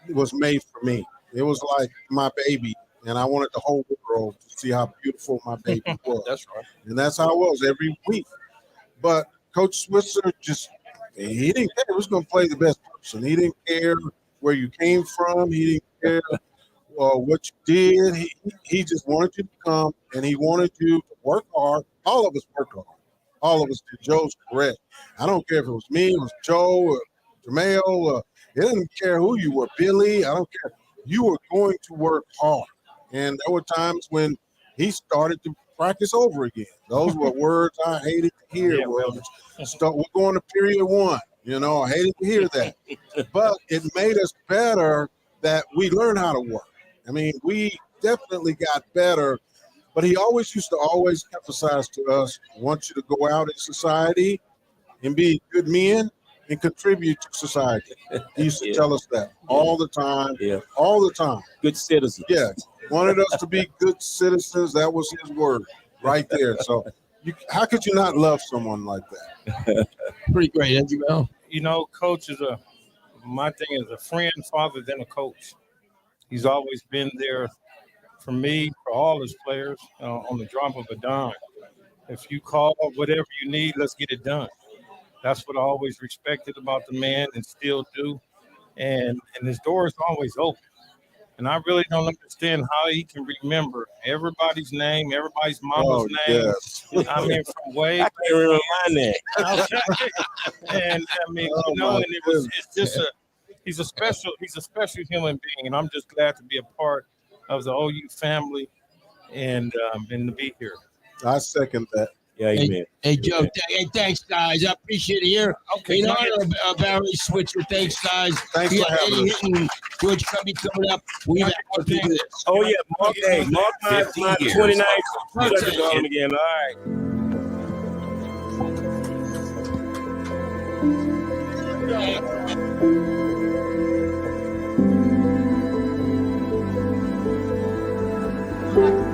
it was made for me. It was like my baby, and I wanted the whole world to see how beautiful my baby was. That's right. And that's how it was every week. But Coach Switzer he didn't care. He was going to play the best person. He didn't care where you came from. He didn't care what you did. He just wanted you to come, and he wanted you to work hard. All of us worked hard. All of us did. Joe's correct. I don't care if it was me, it was Joe, or Jamel, it doesn't care who you were, Billy. I don't care. You were going to work hard. And there were times when he started to practice over again. Those were words I hated to hear. Yeah, we're going to period 1. You know, I hated to hear that. But it made us better that we learned how to work. I mean, we definitely got better. But he always used to emphasize to us, I want you to go out in society and be good men and contribute to society. He used to tell us that all the time. Yeah. All the time. Good citizens. Yeah. Wanted us to be good citizens. That was his word right there. So how could you not love someone like that? Pretty great, Andrew Bell. You know, Coach is my thing is a friend, father, then a coach. He's always been there for me, for all his players, on the drop of a dime. If you call whatever you need, let's get it done. That's what I always respected about the man and still do. And his door is always open. And I really don't understand how he can remember everybody's name, everybody's mama's name. Yes. I mean, from way I back. can't remember my name. And I mean, you know, and it's just he's a special human being, and I'm just glad to be a part of the OU family and to be here. I second that. Yeah, amen. Hey, Joe. Hey, thanks, guys. I appreciate it here. Okay, In honor of Barry Switzer, thanks, guys. Thanks We for got having Eddie us. Hinton, George Cubby coming up. We have to do this. Oh, yeah. Mark my 50 my years. 29th Sucker Dome again. All right. Thank you.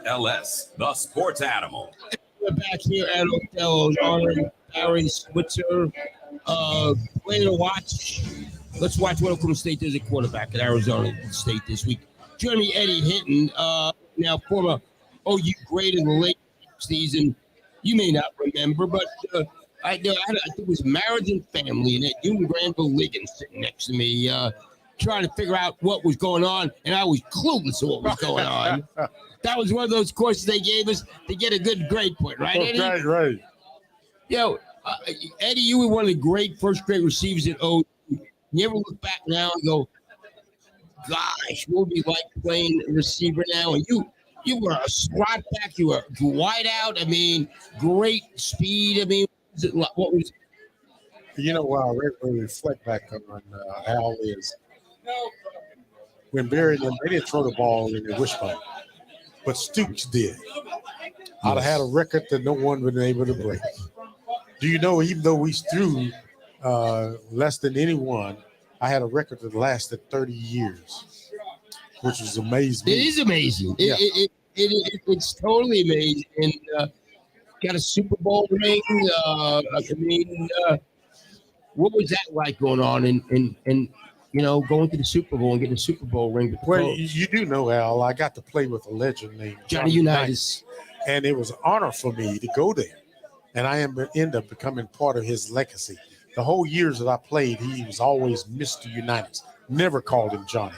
WWLS The Sports Animal. We're back here at Othello honoring Barry Switzer. Play to watch. Let's watch what Oklahoma State does at quarterback at Arizona State this week. Join me, Eddie Hinton, now former OU great in the late season. You may not remember, but I think it was Marriage and Family, and you and Granville Liggins sitting next to me, trying to figure out what was going on, and I was clueless of what was going on. That was one of those courses they gave us to get a good grade point, right, Eddie? Right. Eddie, you were one of the great first-grade receivers at OU. You ever look back now and go, gosh, what would be like playing receiver now? And you were a slot back. You were wide out. I mean, great speed. I mean, what was? What I regularly reflect back on Al is when Barry and them, they didn't throw the ball in the wishbone, but Stoops did. I'd have had a record that no one would have been able to break. Do you know, even though we threw less than anyone, I had a record that lasted 30 years, which was amazing. It is amazing. Yeah. It's totally amazing. And got a Super Bowl ring. What was that like going on and going to the Super Bowl and getting a Super Bowl ring? Well, you do know, Al, I got to play with a legend named Johnny Unitas. And it was an honor for me to go there. And I end up becoming part of his legacy. The whole years that I played, he was always Mr. Unitas. Never called him Johnny.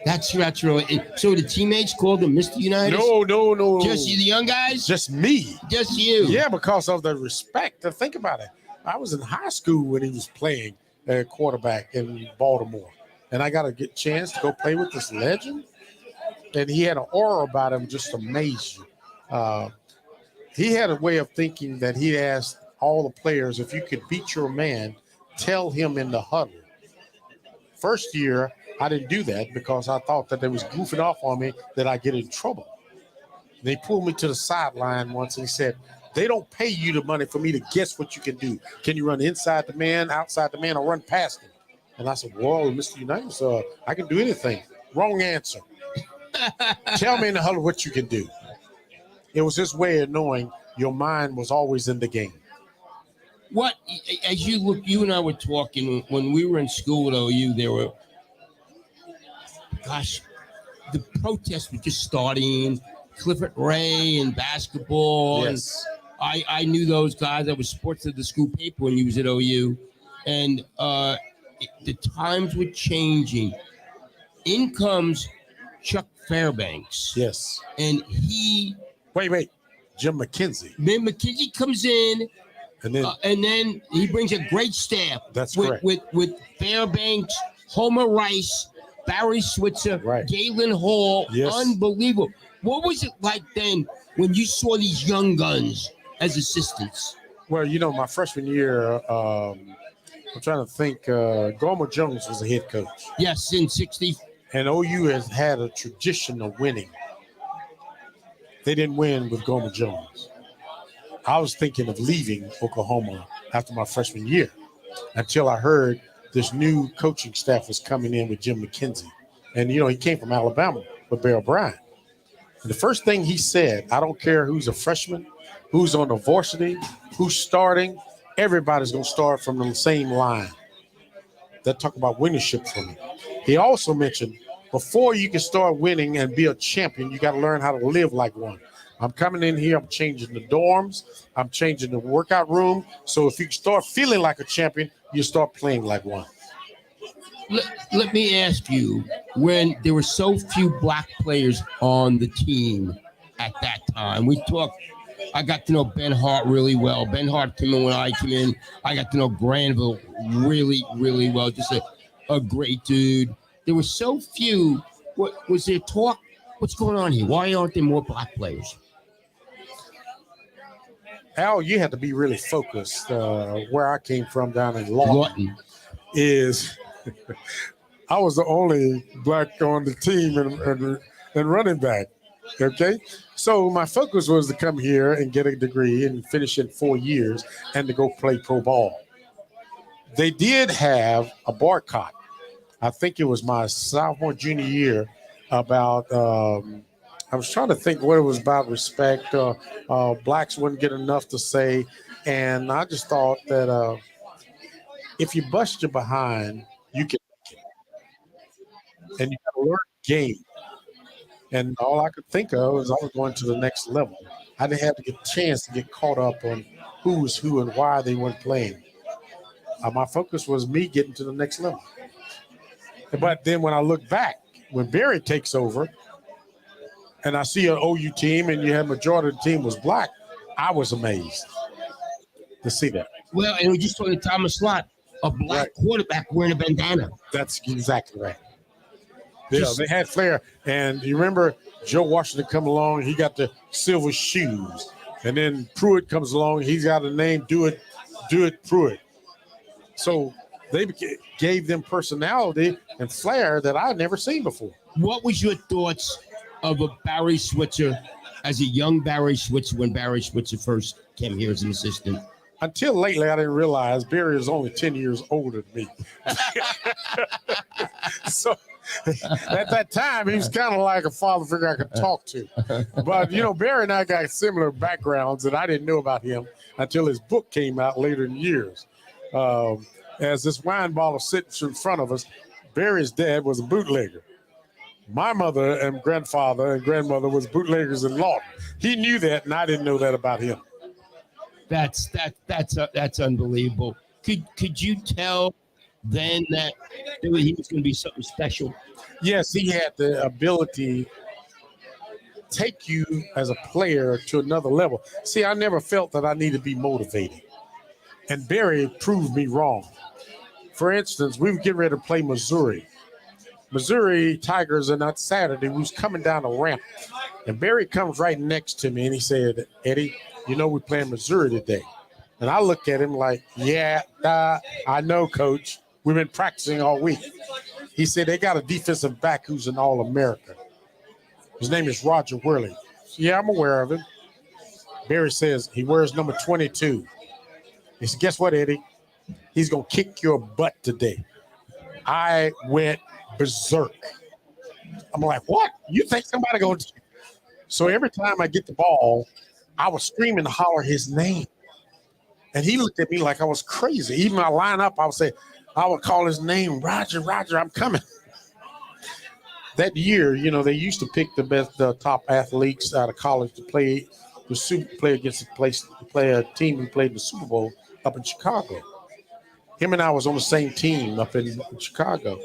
That's really. So the teammates called him Mr. Unitas? No. Just you, the young guys? Just me. Just you. Yeah, because of the respect. Think about it. I was in high school when he was playing quarterback in Baltimore. And I got a good chance to go play with this legend. And he had an aura about him just amazed you. He had a way of thinking that he asked all the players, if you could beat your man, tell him in the huddle. First year, I didn't do that because I thought that they was goofing off on me, that I get in trouble. They pulled me to the sideline once and he said, they don't pay you the money for me to guess what you can do. Can you run inside the man, outside the man, or run past him? And I said, whoa, Mr. Unitas, I can do anything. Wrong answer. Tell me in the huddle what you can do. It was his way of knowing your mind was always in the game. What, as you look, you and I were talking when we were in school at OU, there were, the protests were just starting. Clifford Ray and basketball. Yes. And I knew those guys. I was sports at the school paper when he was at OU. And the times were changing. In comes Chuck Fairbanks. Yes. And he... Wait. Jim McKenzie. Then McKenzie comes in. And then he brings a great staff. That's correct. With Fairbanks, Homer Rice, Barry Switzer, Galen Hall. Yes. Unbelievable. What was it like then when you saw these young guns as assistants? Well, my freshman year, I'm trying to think, Gomer Jones was a head coach. Yes, in 60. And OU has had a tradition of winning. They didn't win with Gomer Jones. I was thinking of leaving Oklahoma after my freshman year until I heard this new coaching staff was coming in with Jim McKenzie. And, he came from Alabama with Bear Bryant. And the first thing he said, I don't care who's a freshman, who's on the varsity, who's starting, everybody's going to start from the same line. That talk about winnership for me. He also mentioned, before you can start winning and be a champion, you got to learn how to live like one. I'm coming in here, I'm changing the dorms, I'm changing the workout room. So if you start feeling like a champion, you start playing like one. Let me ask you, when there were so few black players on the team at that time, I got to know Ben Hart really well. Ben Hart came in when I came in. I got to know Granville really, really well. Just a great dude. There were so few. What was there talk? What's going on here? Why aren't there more black players? Al, you have to be really focused. Where I came from down in Lawton is I was the only black on the team and running back. Okay. So my focus was to come here and get a degree and finish in 4 years and to go play pro ball. They did have a boycott. I think it was my sophomore, junior year about I was trying to think what it was about respect. Blacks wouldn't get enough to say. And I just thought that if you bust your behind, you can make it. And you got to learn the game. And all I could think of was I was going to the next level. I didn't have to get a chance to get caught up on who was who and why they weren't playing. My focus was me getting to the next level. But then when I look back, when Barry takes over and I see an OU team and you have majority of the team was black, I was amazed to see that. Well, and we just saw Thomas Lott, a black quarterback wearing a bandana. That's exactly right. Yeah, they had flair. And you remember Joe Washington come along, he got the silver shoes. And then Pruitt comes along, he's got a name, Do It Pruitt. So they gave them personality and flair that I'd never seen before. What was your thoughts of a Barry Switzer as a young Barry Switzer when Barry Switzer first came here as an assistant? Until lately, I didn't realize Barry is only 10 years older than me. So at that time, he was kind of like a father figure I could talk to. But, Barry and I got similar backgrounds that I didn't know about him until his book came out later in years. As this wine bottle sits in front of us, Barry's dad was a bootlegger. My mother and grandfather and grandmother was bootleggers in Lawton. He knew that, and I didn't know that about him. That's unbelievable. Could you tell then that he was going to be something special? Yes, he had the ability to take you as a player to another level. See, I never felt that I needed to be motivated. And Barry proved me wrong. For instance, we were getting ready to play Missouri. Missouri Tigers, and that Saturday, we was coming down the ramp. And Barry comes right next to me, and he said, Eddie, we're playing Missouri today. And I looked at him like, I know, Coach. We've been practicing all week. He said, they got a defensive back who's an All-American. His name is Roger Worley. Yeah, I'm aware of him. Barry says he wears number 22. He said, guess what, Eddie? He's going to kick your butt today. I went berserk. I'm like, what? You think somebody going to? So every time I get the ball, I was screaming to holler his name. And he looked at me like I was crazy. Even when I line up, I would call his name, Roger, I'm coming. That year, they used to pick the top athletes out of college to play against a team who played in the Super Bowl up in Chicago. Him and I was on the same team up in Chicago.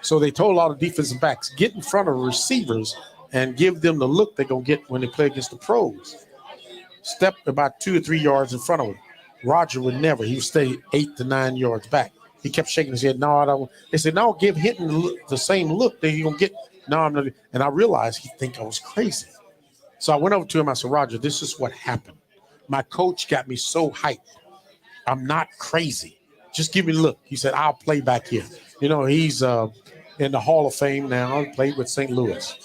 So they told a lot of defensive backs, get in front of receivers and give them the look they're going to get when they play against the pros. Step about 2 or 3 yards in front of them. Roger would never. He would stay 8 to 9 yards back. He kept shaking his head. No, I don't. They said, no, give Hinton the same look that you're going to get. No, I'm not. And I realized he'd think I was crazy. So I went over to him. I said, Roger, this is what happened. My coach got me so hyped. I'm not crazy. Just give me a look. He said, I'll play back here. He's in the Hall of Fame now. He played with St. Louis.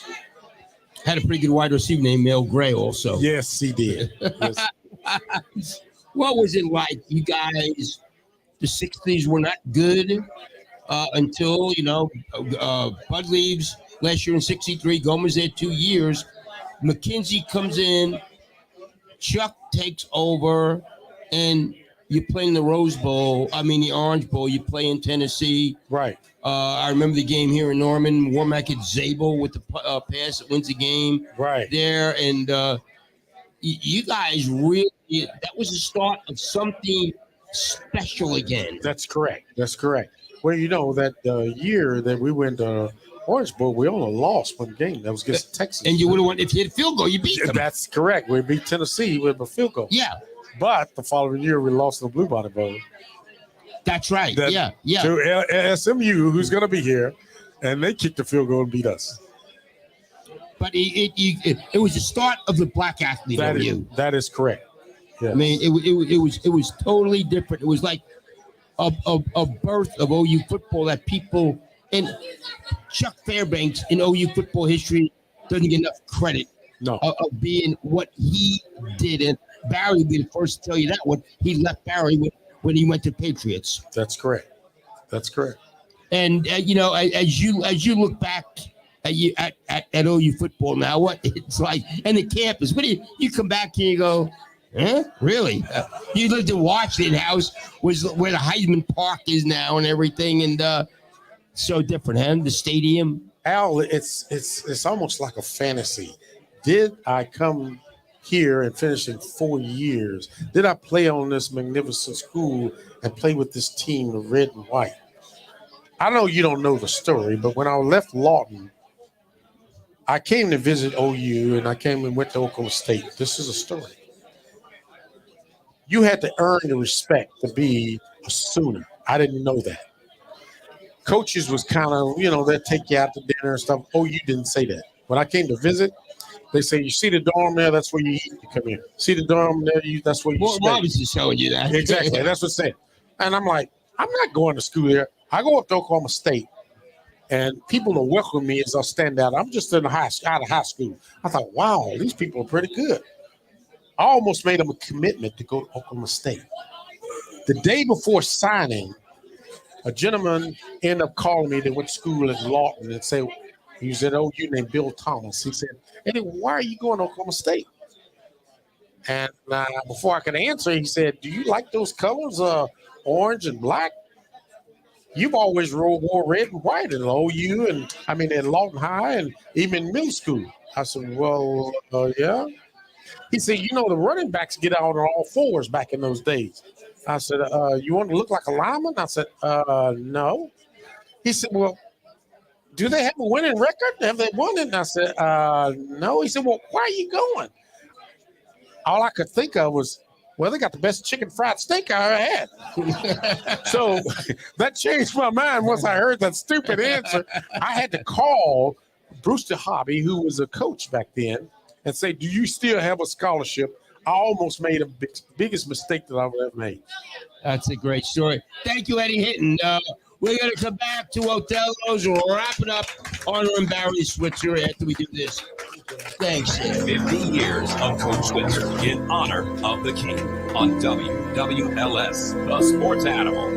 Had a pretty good wide receiver named Mel Gray also. Yes, he did. Yes. What was it like, you guys? The 60s were not good until, Bud leaves last year in 63. Gomez there 2 years. McKenzie comes in. Chuck takes over. And you play in the Rose Bowl. The Orange Bowl. You play in Tennessee. Right. I remember the game here in Norman. Warmack hit Zabel with the pass that wins the game. Right. There. And you guys really, that was the start of something special again. That's correct. Well, that year that we went to Orange Bowl, we only lost one game. That was against Texas. And you would have won. If you had a field goal, you beat them. That's correct. We beat Tennessee with a field goal. Yeah. But the following year, we lost in the Blue Bonnet Bowl. That's right. Yeah. To SMU, who's going to be here, and they kicked the field goal and beat us. But it was the start of the black athlete. That is correct. Yes. It was totally different. It was like a birth of OU football that people, and Chuck Fairbanks in OU football history doesn't get enough credit of being what he did. And Barry would be the first to tell you that when he left Barry when he went to Patriots. That's correct. And as you look back at OU football now. What it's like, and the campus. What do you come back here and you go, huh? Really? You lived in Washington House, was where the Heisman Park is now and everything, and so different, huh? The stadium. Al, it's almost like a fantasy. Did I come here and finish in 4 years? Did I play on this magnificent school and play with this team of red and white? I know you don't know the story, but when I left Lawton, I came to visit OU and I came and went to Oklahoma State. This is a story. You had to earn the respect to be a Sooner. I didn't know that. Coaches was kind of, they'd take you out to dinner and stuff. OU didn't say that. When I came to visit, they say, you see the dorm there, that's where you eat. You come here. See the dorm there, that's where you stay. Well, obviously showing you that. Exactly. That's what's saying. And I'm like, I'm not going to school there. I go up to Oklahoma State, and people will welcome me as I stand out. I'm just out of high school. I thought, wow, these people are pretty good. I almost made them a commitment to go to Oklahoma State. The day before signing, a gentleman ended up calling me that went to school at Lawton and said, he was at OU named Bill Thomas. He said, Eddie, why are you going to Oklahoma State? And before I could answer, he said, do you like those colors, orange and black? You've always wore red and white in OU and, in Lawton High and even in middle school. I said, well, yeah. He said, the running backs get out on all fours back in those days. I said, you want to look like a lineman? I said, no. He said, well, do they have a winning record? Have they won it? And I said, no. He said, well, why are you going? All I could think of was, well, they got the best chicken fried steak I ever had. So that changed my mind once I heard that stupid answer. I had to call Brewster Hobby, who was a coach back then, and say, do you still have a scholarship? I almost made the biggest mistake that I've ever made. That's a great story. Thank you, Eddie Hinton. We're going to come back to Othello's. We'll wrap it up honoring Barry Switzer after we do this. Thanks. 50 years of Coach Switzer in honor of the King on WWLS The Sports Animal.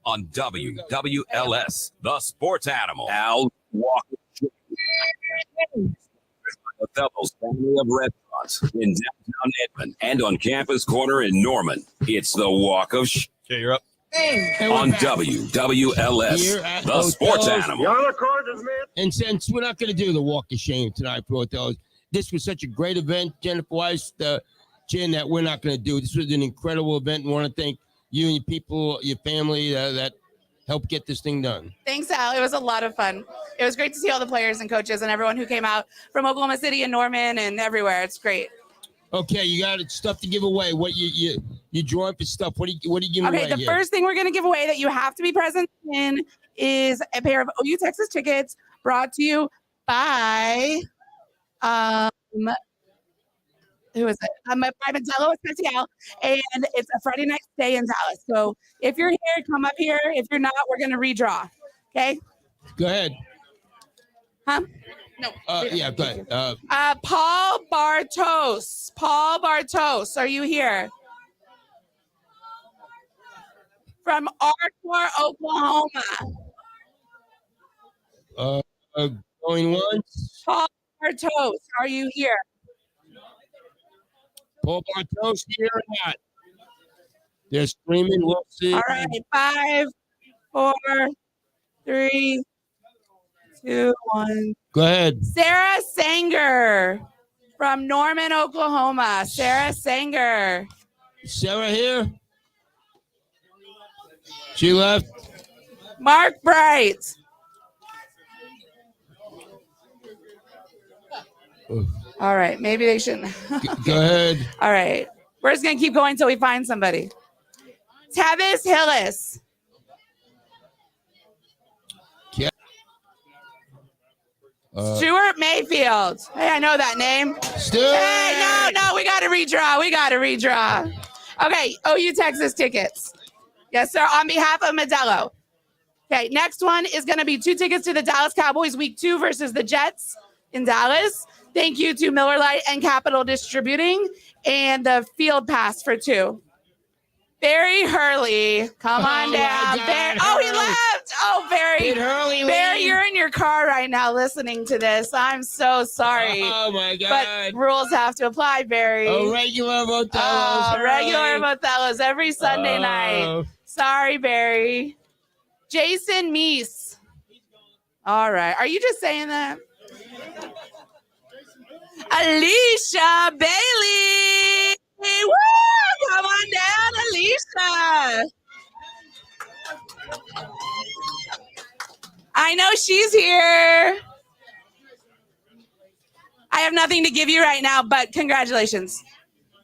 On WWLS The Sports Animal. Al Walker. Othello's family of restaurants in downtown Edmond and on Campus Corner in Norman. It's the Walk of Okay, you're up. On WWLS The Sports Animal. And since we're not going to do the Walk of Shame tonight for Othello, this was such a great event, Jennifer Weiss, Jen, that we're not going to do. This was an incredible event, and want to thank you and your people, your family that helped get this thing done. Thanks, Al. It was a lot of fun. It was great to see all the players and coaches and everyone who came out from Oklahoma City and Norman and everywhere. It's great. Okay, you got stuff to give away. What you drawing for stuff? What are you giving away? Okay, the first thing we're going to give away that you have to be present in is a pair of OU Texas tickets brought to you by who is it? By Othello Special, and it's a Friday night stay in Dallas. So if you're here, come up here. If you're not, we're going to redraw. Okay? Go ahead. Huh? No. Yeah, go ahead. Paul Bartos. Paul Bartos, are you here? From Ardmore, Oklahoma. Going once. Paul Bartos, are you here? Paul Bartos here or not? They're screaming. We'll see. All right, 5, 4, 3, 2, 1. Go ahead. Sarah Sanger from Norman, Oklahoma. Sarah Sanger. Sarah here? She left. Mark Bright. All right, maybe they shouldn't. Go ahead. All right, we're just gonna keep going until we find somebody. Tavis Hillis. Yeah. Stuart Mayfield. Hey, I know that name. Stuart. Hey, no, we got to redraw. Okay, OU Texas tickets. Yes, sir, on behalf of Modelo. Okay, next one is going to be 2 tickets to the Dallas Cowboys Week 2 versus the Jets. in Dallas. Thank you to Miller Lite and Capital Distributing and the Field Pass for 2. Barry Hurley, come on down. Barry, he left. Oh, Barry. Did Hurley Barry, leave? you're in your car right now listening to this. I'm so sorry. Oh, my God. But rules have to apply, Barry. Oh, regular Othellos. Regular Othellos every Sunday night. Sorry, Barry. Jason Meese. All right. Are you just saying that? Alicia Bailey. Woo! Come on down, Alicia. I know she's here. I have nothing to give you right now, but congratulations.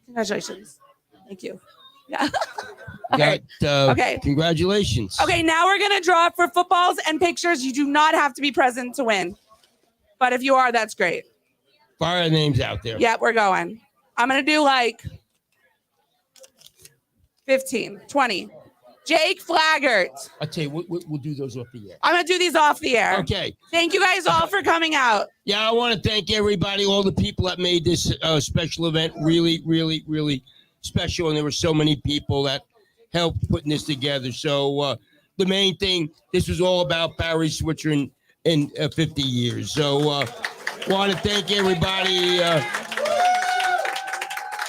Congratulations. Thank you. Yeah. Okay. Congratulations. Okay, now we're going to draw for footballs and pictures. You do not have to be present to win. But if you are, that's great. Fire names out there. Yeah, we're going. I'm going to do like 15, 20. Jake Flaggart. I'll tell you, we'll do those off the air. I'm going to do these off the air. Okay. Thank you guys all for coming out. Yeah, I want to thank everybody, all the people that made this special event really, really, really special. And there were so many people that helped putting this together. So the main thing, this was all about Barry Switzer in 50 years. So want to thank everybody.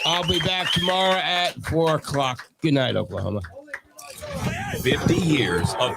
I'll be back tomorrow at 4 o'clock. Good night, Oklahoma. 50 years of